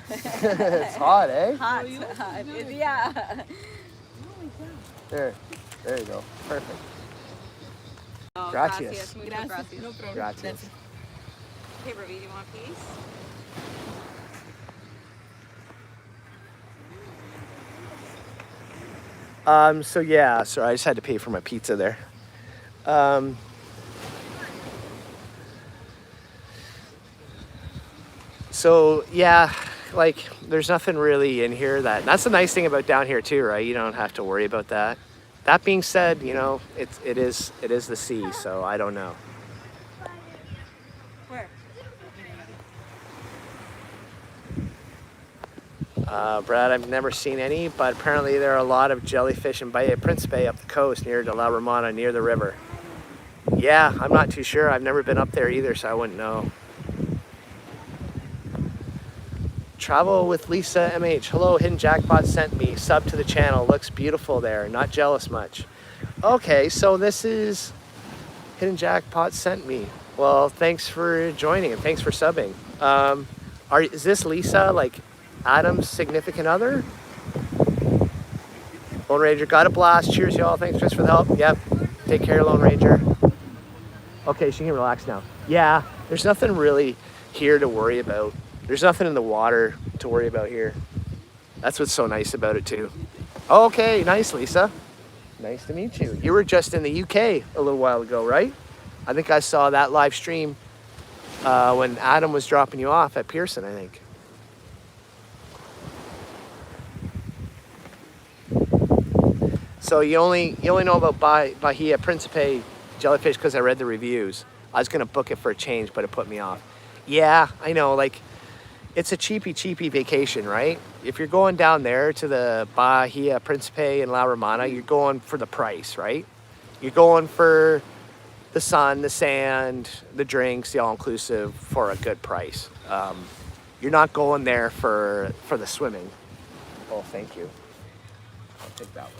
[SPEAKER 1] It's hot, eh?
[SPEAKER 3] Hot. Yeah.
[SPEAKER 1] There you go. Perfect.
[SPEAKER 3] Oh,
[SPEAKER 1] Gracias.
[SPEAKER 3] Muchas gracias.
[SPEAKER 5] No problem.
[SPEAKER 1] Gracias.
[SPEAKER 3] Okay, Ravi, do you want a piece?
[SPEAKER 1] So yeah, sorry, I just had to pay for my pizza there. So yeah, like there's nothing really in here that's the nice thing about down here too, right? You don't have to worry about that. That being said, you know, it is the sea, so I don't know.
[SPEAKER 3] Where?
[SPEAKER 1] Brad, I've never seen any, but apparently there are a lot of jellyfish in Bahia Principe up the coast near La Romana, near the river. Yeah, I'm not too sure. I've never been up there either, so I wouldn't know. Travel with Lisa MH. Hello, Hidden Jackpot sent me. Sub to the channel. Looks beautiful there. Not jealous much. Okay, so this is Hidden Jackpot sent me. Well, thanks for joining and thanks for subbing. Is this Lisa, like Adam's significant other? Lone Ranger, got a blast. Cheers, y'all. Thanks, Chris, for the help. Yep. Take care, Lone Ranger. Okay, she can relax now. Yeah, there's nothing really here to worry about. There's nothing in the water to worry about here. That's what's so nice about it too. Okay, nice, Lisa. Nice to meet you. You were just in the UK a little while ago, right? I think I saw that live stream when Adam was dropping you off at Pearson, I think. So So you only know about Bahia Principe jellyfish because I read the reviews. I was gonna book it for a change, but it put me off. Yeah, I know, like, it's a cheapy vacation, right? If you're going down there to the Bahia Principe and La Romana, you're going for the price, right? You're going for the sun, the sand, the drinks, the all-inclusive for a good price. You're not going there for the swimming. Oh, thank you. I'll take that one.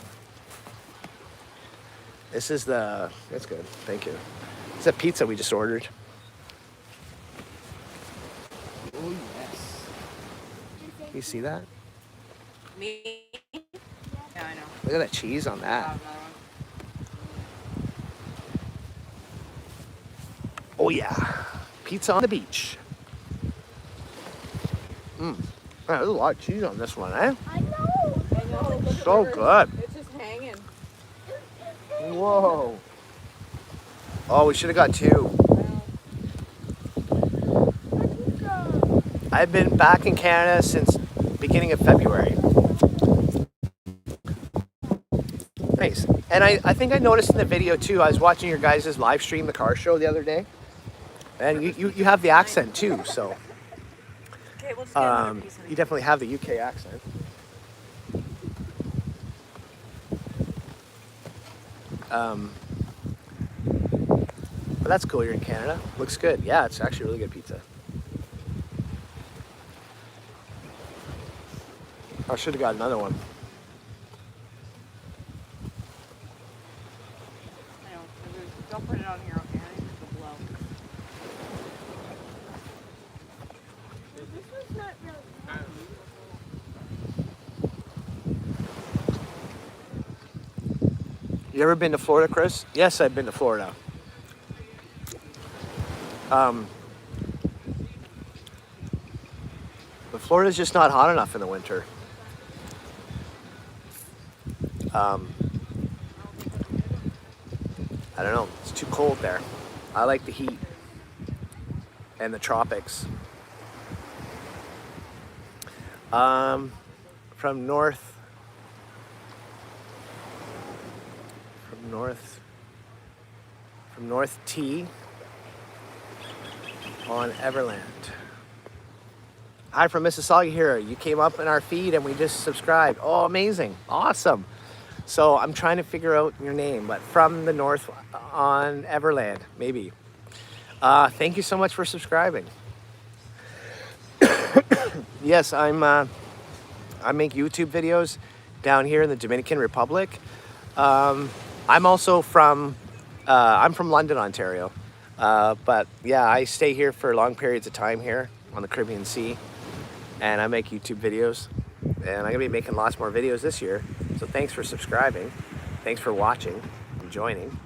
[SPEAKER 1] This is that's good, thank you. It's a pizza we just ordered. Oh, yes. You see that?
[SPEAKER 3] Me? Yeah, I know.
[SPEAKER 1] Look at that cheese on that. Oh yeah, pizza on the beach. Man, there's a lot of cheese on this one, eh?
[SPEAKER 2] I know.
[SPEAKER 3] I know. Look at
[SPEAKER 1] So
[SPEAKER 3] hers.
[SPEAKER 1] good.
[SPEAKER 3] It's just hanging.
[SPEAKER 1] Whoa. Oh, we should have got two. I've been back in Canada since beginning of February. Nice. And I think I noticed in the video too, I was watching your guys' live stream, the car show the other day. And you have the accent too, so.
[SPEAKER 3] Okay, we'll just get another piece of
[SPEAKER 1] You definitely have the UK accent. But that's cool, you're in Canada. Looks good. Yeah, it's actually really good pizza. I should have got another one.
[SPEAKER 3] I know. Don't put it on here, okay? I think it'll blow.
[SPEAKER 2] This one's not really
[SPEAKER 1] You ever been to Florida, Chris? Yes, I've been to Florida. But Florida's just not hot enough in the winter. I don't know. It's too cold there. I like the heat and the tropics. From North T on Everland. Hi from Mississauga here. You came up in our feed and we just subscribed. Oh, amazing. Awesome. So I'm trying to figure out your name, but from the north on Everland, maybe. Thank you so much for subscribing. Yes, I make YouTube videos down here in the Dominican Republic. I'm also from London, Ontario. But yeah, I stay here for long periods of time here on the Caribbean Sea. And I make YouTube videos. And I'm gonna be making lots more videos this year. So thanks for subscribing. Thanks for watching and joining.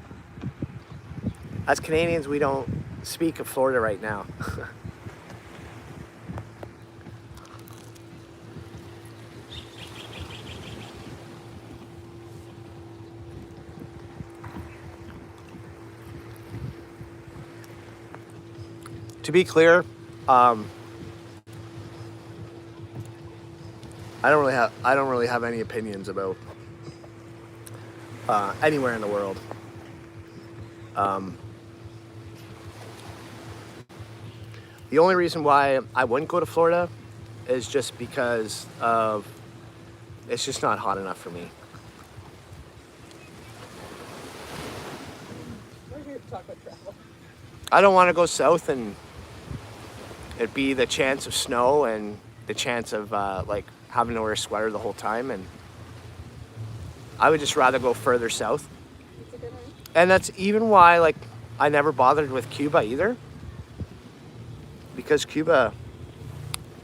[SPEAKER 1] As Canadians, we don't speak of Florida right now. To be clear, I don't really have any opinions about anywhere in the world. The only reason why I wouldn't go to Florida is just because of it's just not hot enough for me.
[SPEAKER 3] We're here to talk about travel.
[SPEAKER 1] I don't want to go south and it'd be the chance of snow and the chance of like having to wear a sweater the whole time, and I would just rather go further south.
[SPEAKER 3] It's a good one.
[SPEAKER 1] And that's even why like I never bothered with Cuba either, because Cuba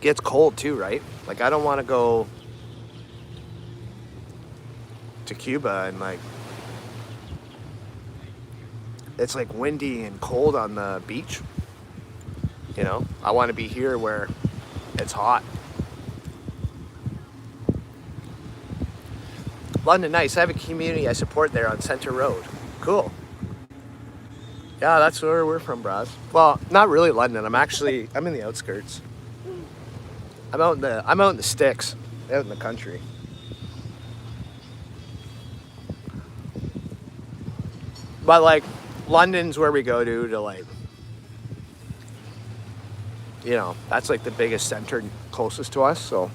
[SPEAKER 1] gets cold too, right? Like I don't want to go to Cuba and like it's like windy and cold on the beach. You know, I want to be here where it's hot. London, nice. I have a community I support there on Center Road. Cool. Yeah, that's where we're from, bros. Well, not really London. I'm in the outskirts. I'm out in the sticks, out in the country. But like London's where we go to like, you know, that's like the biggest center closest to us. So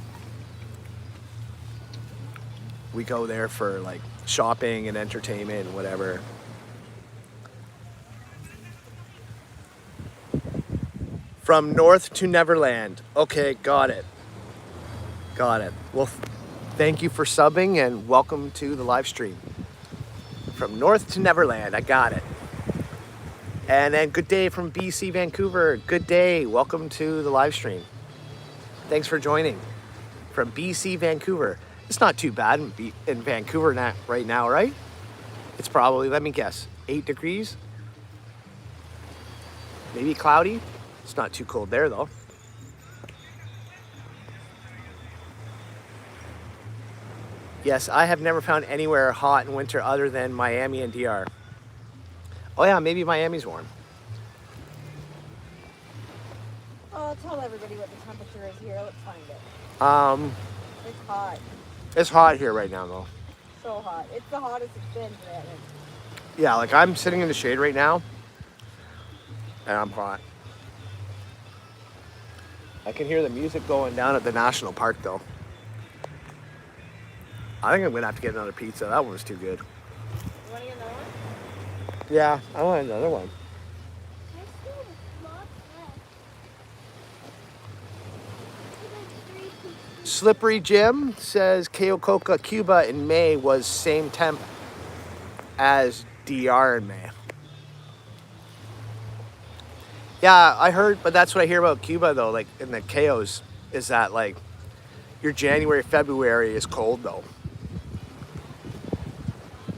[SPEAKER 1] we go there for like shopping and entertainment and whatever. From North to Neverland. Okay, got it. Got it. Well, thank you for subbing and welcome to the live stream. From North to Neverland, I got it. And then good day from BC Vancouver. Good day. Welcome to the live stream. Thanks for joining. From BC Vancouver. It's not too bad in Vancouver right now, right? It's probably, let me guess, 8 degrees. Maybe cloudy. It's not too cold there though. Yes, I have never found anywhere hot in winter other than Miami and DR. Oh yeah, maybe Miami's warm.
[SPEAKER 3] Oh, tell everybody what the temperature is here. Let's find it. It's hot.
[SPEAKER 1] It's hot here right now though.
[SPEAKER 3] So hot. It's the hottest it's been today.
[SPEAKER 1] Yeah, like I'm sitting in the shade right now and I'm hot. I can hear the music going down at the national park though. I think I'm gonna have to get another pizza. That one was too good.
[SPEAKER 3] You want to get another one?
[SPEAKER 1] Yeah, I want another one. Slippery Jim says Keokuk, Cuba in May was same temp as DR in May. Yeah, I heard, but that's what I hear about Cuba though, like in the KOs, is that like your January, February is cold though.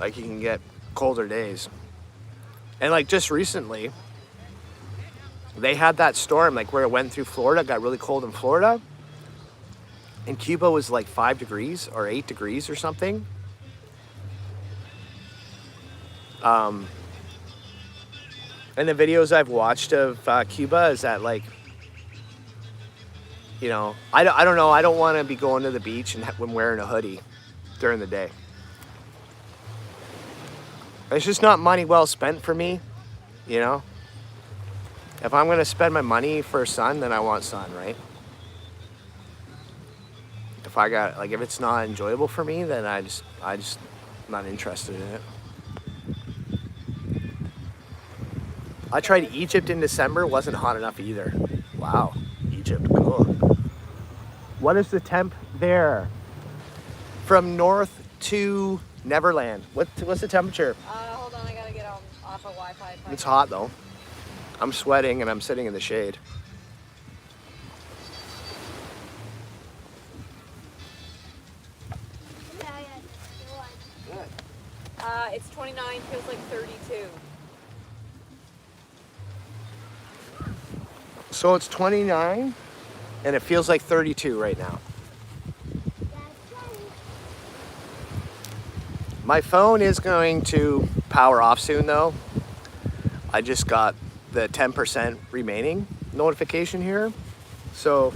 [SPEAKER 1] Like you can get colder days. And like just recently, they had that storm like where it went through Florida, got really cold in Florida. And Cuba was like 5 degrees or 8 degrees or something. And the videos I've watched of Cuba is that like, you know, I don't know. I don't want to be going to the beach and when wearing a hoodie during the day. It's just not money well spent for me, you know. If I'm going to spend my money for sun, then I want sun, right? If I got, like, if it's not enjoyable for me, then I just not interested in it. I tried Egypt in December, wasn't hot enough either. Wow, Egypt, cool. What is the temp there? From North to Neverland. What's the temperature?
[SPEAKER 3] Hold on, I gotta get off of Wi-Fi.
[SPEAKER 1] It's hot though. I'm sweating and I'm sitting in the shade.
[SPEAKER 3] It's 29, feels like 32.
[SPEAKER 1] So it's 29 and it feels like 32 right now. My phone is going to power off soon though. I just got the 10% remaining notification here. So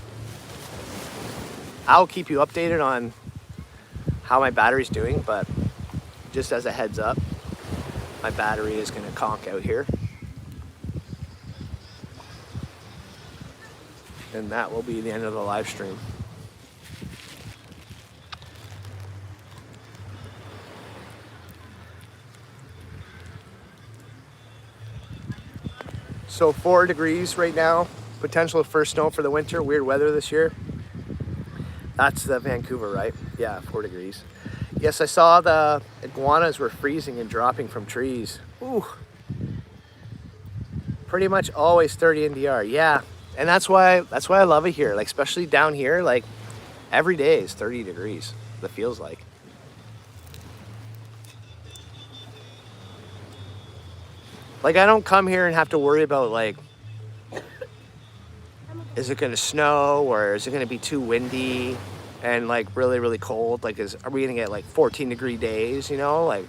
[SPEAKER 1] I'll keep you updated on how my battery's doing, but just as a heads up, my battery is gonna conk out here. And that will be the end of the live stream. So 4 degrees right now, potential for snow for the winter, weird weather this year. That's the Vancouver, right? Yeah, 4 degrees. Yes, I saw the iguanas were freezing and dropping from trees. Ooh. Pretty much always 30 in DR, yeah. And that's why I love it here, like especially down here, like every day is 30 degrees, it feels like. Like I don't come here and have to worry about like, is it gonna snow or is it gonna be too windy and like really, really cold? Like are we gonna get like 14-degree days, you know? Like,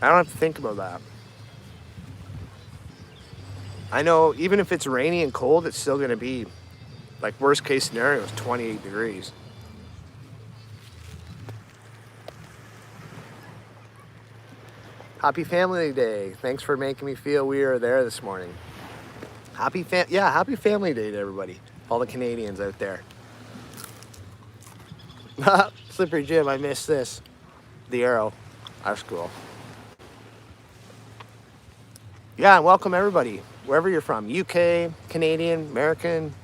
[SPEAKER 1] I don't have to think about that. I know even if it's rainy and cold, it's still gonna be like worst case scenario is 28 degrees. Happy Family Day. Thanks for making me feel we were there this morning. Happy Family Day to everybody. All the Canadians out there. Slippery Jim, I missed this. The arrow. Our school. Yeah, and welcome everybody. Wherever you're from. UK, Canadian, American,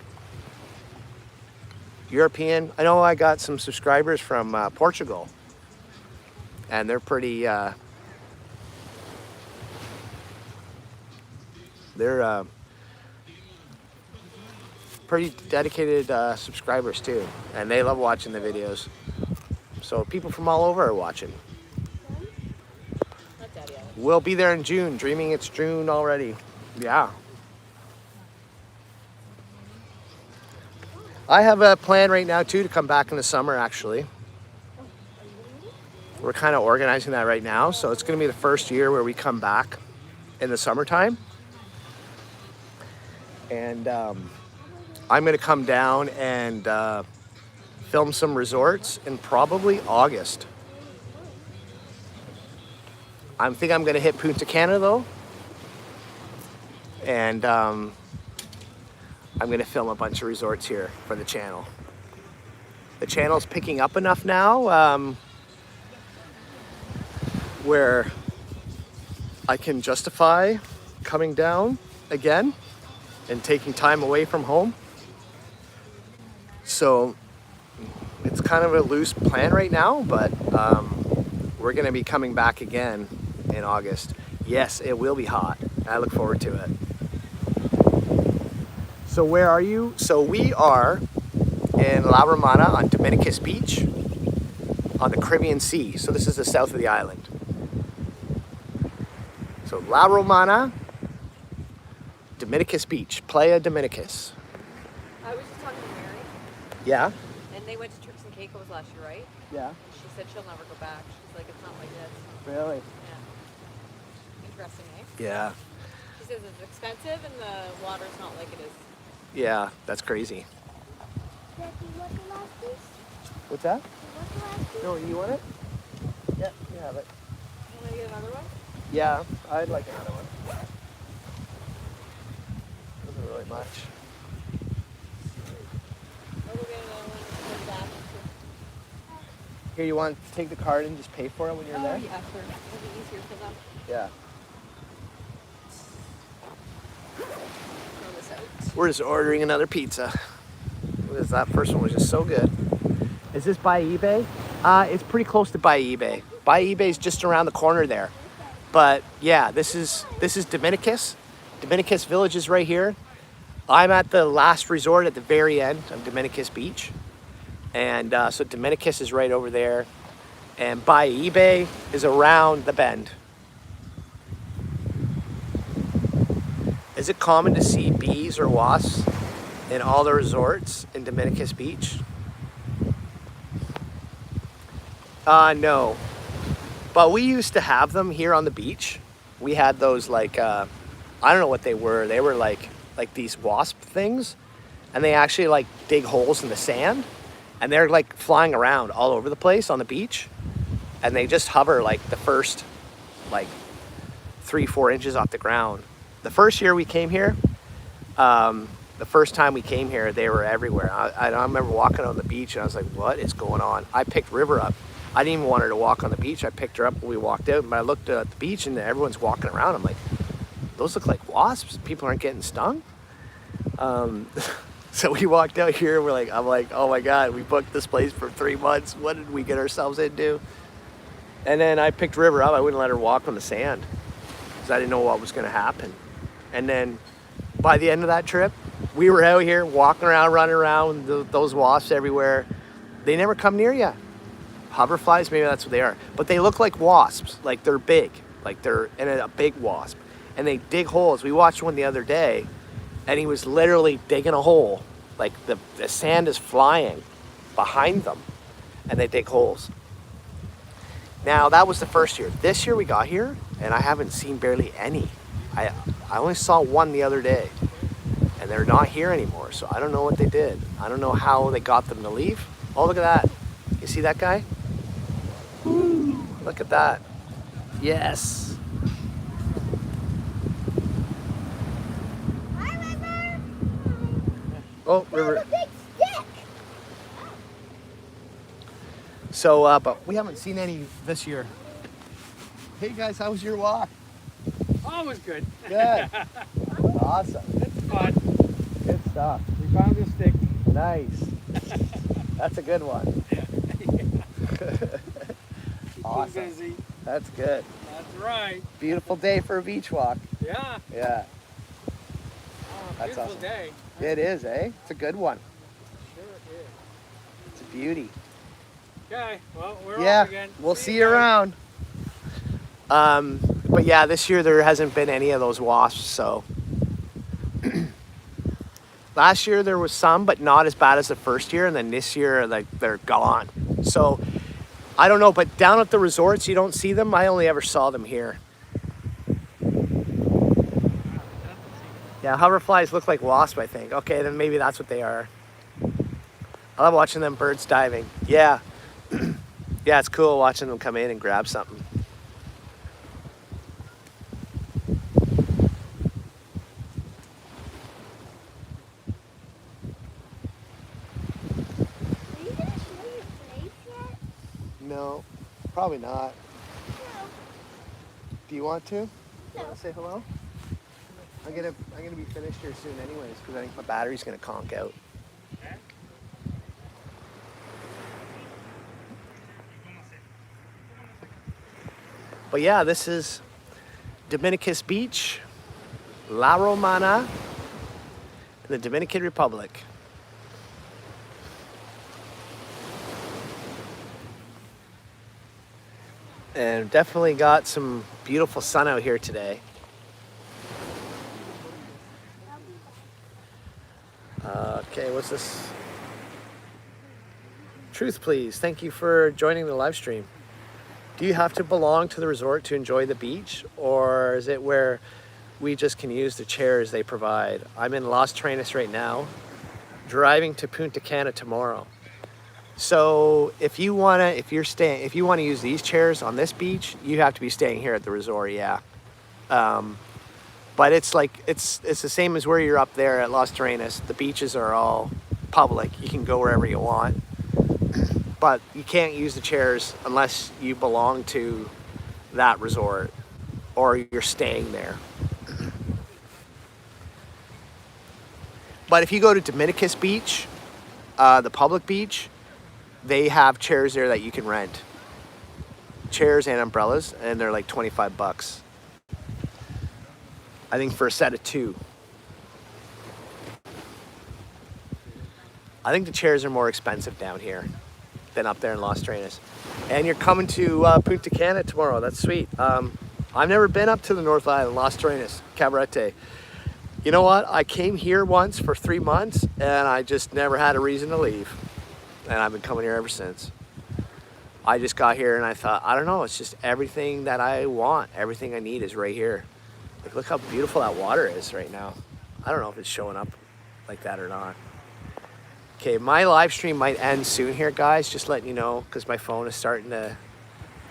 [SPEAKER 1] European. I know I got some subscribers from Portugal. And they're pretty... they're pretty dedicated subscribers too, and they love watching the videos. So people from all over are watching. We'll be there in June. Dreaming it's June already. Yeah. I have a plan right now too to come back in the summer actually. We're kind of organizing that right now, so it's going to be the first year where we come back in the summertime. And I'm going to come down and film some resorts in probably August. I think I'm going to hit Punta Cana though. And I'm going to film a bunch of resorts here for the channel. The channel's picking up enough now where I can justify coming down again and taking time away from home. So it's kind of a loose plan right now, but we're gonna be coming back again in August. Yes, it will be hot. I look forward to it. So where are you? So we are in La Romana on Dominicus Beach on the Caribbean Sea. So this is the south of the island. So La Romana, Dominicus Beach, Playa Dominicus.
[SPEAKER 3] I was just talking to Mary,
[SPEAKER 1] Yeah?
[SPEAKER 3] and they went to Turks and Caicos last year, right?
[SPEAKER 1] Yeah.
[SPEAKER 3] And she said she'll never go back. She's like, it's not like this.
[SPEAKER 1] Really?
[SPEAKER 3] Yeah. Interesting, eh?
[SPEAKER 1] Yeah.
[SPEAKER 3] She says it's expensive and the water's not like it is.
[SPEAKER 1] Yeah, that's crazy.
[SPEAKER 2] Dad, do you want the last piece?
[SPEAKER 1] What's that?
[SPEAKER 2] Do you want the last piece?
[SPEAKER 1] No, you want it? Yeah, you have it.
[SPEAKER 3] You want to get another one?
[SPEAKER 1] Yeah, I'd like another one. Doesn't really much.
[SPEAKER 3] Or we'll get another one and go back.
[SPEAKER 1] Here, you want to take the card and just pay for it when you're there?
[SPEAKER 3] Yeah, sure. It'll be easier for them.
[SPEAKER 1] Yeah.
[SPEAKER 3] Throw this out.
[SPEAKER 1] We're just ordering another pizza. Because that first one was just so good. Is this by eBay? It's pretty close to by eBay. By eBay's just around the corner there. But yeah, this is Dominicus. Dominicus Village is right here. I'm at the last resort at the very end of Dominicus Beach. And so Dominicus is right over there. And by eBay is around the bend. Is it common to see bees or wasps in all the resorts in Dominicus Beach? No. But we used to have them here on the beach. We had those like, I don't know what they were. They were like these wasp things. And they actually like dig holes in the sand. And they're like flying around all over the place on the beach. And they just hover like the first like 3-4 inches off the ground. The first year we came here, the first time we came here, they were everywhere. I remember walking on the beach and I was like, what is going on? I picked River up. I didn't even want her to walk on the beach. I picked her up when we walked out, but I looked at the beach and everyone's walking around. I'm like, those look like wasps. People aren't getting stung. So we walked out here. I'm like, oh my God, we booked this place for 3 months. What did we get ourselves into? And then I picked River up. I wouldn't let her walk on the sand because I didn't know what was going to happen. And then by the end of that trip, we were out here walking around, running around with those wasps everywhere. They never come near you. Hoverflies, maybe that's what they are. But they look like wasps, like they're big, like they're in a big wasp. And they dig holes. We watched one the other day, and he was literally digging a hole. Like the sand is flying behind them, and they dig holes. Now, that was the first year. This year we got here, and I haven't seen barely any. I only saw one the other day, and they're not here anymore, so I don't know what they did. I don't know how they got them to leave. Oh, look at that. You see that guy? Woo, look at that. Yes. Oh,
[SPEAKER 2] There's
[SPEAKER 1] river.
[SPEAKER 2] a big stick.
[SPEAKER 1] So, but we haven't seen any this year. Hey guys, how was your walk?
[SPEAKER 4] Always good.
[SPEAKER 1] Good. Awesome.
[SPEAKER 4] It's fun.
[SPEAKER 1] Good stuff.
[SPEAKER 4] We found a stick.
[SPEAKER 1] Nice. That's a good one.
[SPEAKER 4] Keep
[SPEAKER 1] Awesome.
[SPEAKER 4] busy.
[SPEAKER 1] That's good.
[SPEAKER 4] That's right.
[SPEAKER 1] Beautiful day for a beach walk.
[SPEAKER 4] Yeah.
[SPEAKER 1] Yeah,
[SPEAKER 4] Oh,
[SPEAKER 1] That's
[SPEAKER 4] beautiful
[SPEAKER 1] awesome.
[SPEAKER 4] day.
[SPEAKER 1] it is, eh? It's a good one.
[SPEAKER 4] Sure is.
[SPEAKER 1] It's a beauty.
[SPEAKER 4] Okay, well, we're
[SPEAKER 1] Yeah,
[SPEAKER 4] off again.
[SPEAKER 1] we'll see you around. But yeah, this year there hasn't been any of those wasps, so. Last year there was some, but not as bad as the first year, and then this year, like, they're gone. So, I don't know, but down at the resorts, you don't see them. I only ever saw them here. Yeah, hoverflies look like wasp, I think. Okay, then maybe that's what they are. I love watching them birds diving. Yeah. Yeah, it's cool watching them come in and grab something.
[SPEAKER 2] Are you gonna show your face yet?
[SPEAKER 1] No, probably not.
[SPEAKER 2] No.
[SPEAKER 1] Do you want to?
[SPEAKER 2] No.
[SPEAKER 1] Want to say hello? I'm gonna be finished here soon, anyways, because I think my battery's gonna conk out. But yeah, this is Dominicus Beach, La Romana, in the Dominican Republic. And definitely got some beautiful sun out here today. Okay, what's this? Truth, please. Thank you for joining the live stream. Do you have to belong to the resort to enjoy the beach, or is it where we just can use the chairs they provide? I'm in Las Trenes right now, driving to Punta Cana tomorrow. So if you wanna use these chairs on this beach, you have to be staying here at the resort, yeah. But it's like it's the same as where you're up there at Las Trenes. The beaches are all public. You can go wherever you want. But you can't use the chairs unless you belong to that resort or you're staying there. But if you go to Dominicus Beach, the public beach, they have chairs there that you can rent. Chairs and umbrellas, and they're like $25. I think for a set of 2. I think the chairs are more expensive down here than up there in Las Trenes. And you're coming to Punta Cana tomorrow. That's sweet. I've never been up to the North Island, Las Trenes, Cabarete. You know what? I came here once for 3 months, and I just never had a reason to leave. And I've been coming here ever since. I just got here and I thought, I don't know, it's just everything that I want. Everything I need is right here. Like, look how beautiful that water is right now. I don't know if it's showing up like that or not. Okay, my live stream might end soon here, guys. Just letting you know, because my phone is starting to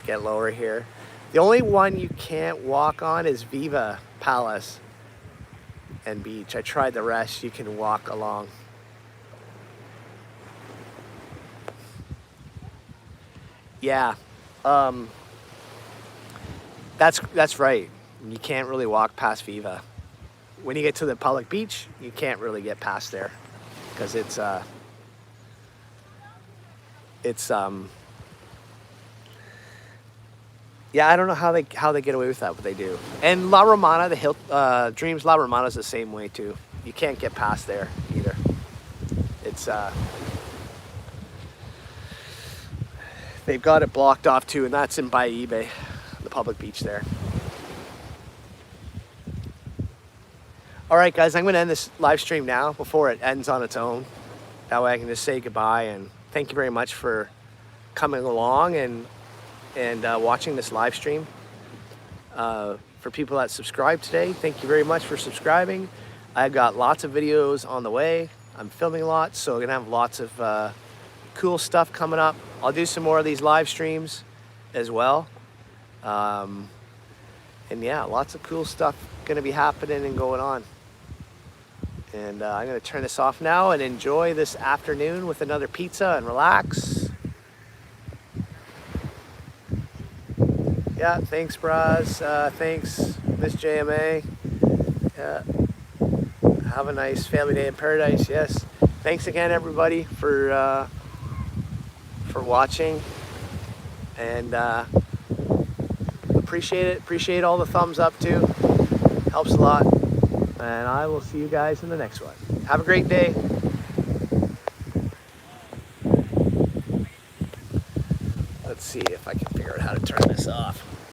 [SPEAKER 1] get lower here. The only one you can't walk on is Viva Palace and Beach. I tried the rest. You can walk along. Yeah, that's right. You can't really walk past Viva. When you get to the public beach, you can't really get past there because yeah, I don't know how they get away with that, but they do. And La Romana, the Dreams La Romana is the same way too. You can't get past there either. It's they've got it blocked off too, and that's in Bayibe, the public beach there. All right, guys, I'm going to end this live stream now before it ends on its own. That way I can just say goodbye and thank you very much for coming along and watching this live stream. For people that subscribed today, thank you very much for subscribing. I've got lots of videos on the way. I'm filming lots, so I'm going to have lots of cool stuff coming up. I'll do some more of these live streams as well. And yeah, lots of cool stuff going to be happening and going on. And I'm going to turn this off now and enjoy this afternoon with another pizza and relax. Yeah, thanks, Braz. Thanks, Miss JMA. Yeah. Have a nice family day in paradise. Yes. Thanks again, everybody, for watching. And appreciate it. Appreciate all the thumbs up too. Helps a lot. And I will see you guys in the next one. Have a great day. Let's see if I can figure out how to turn this off.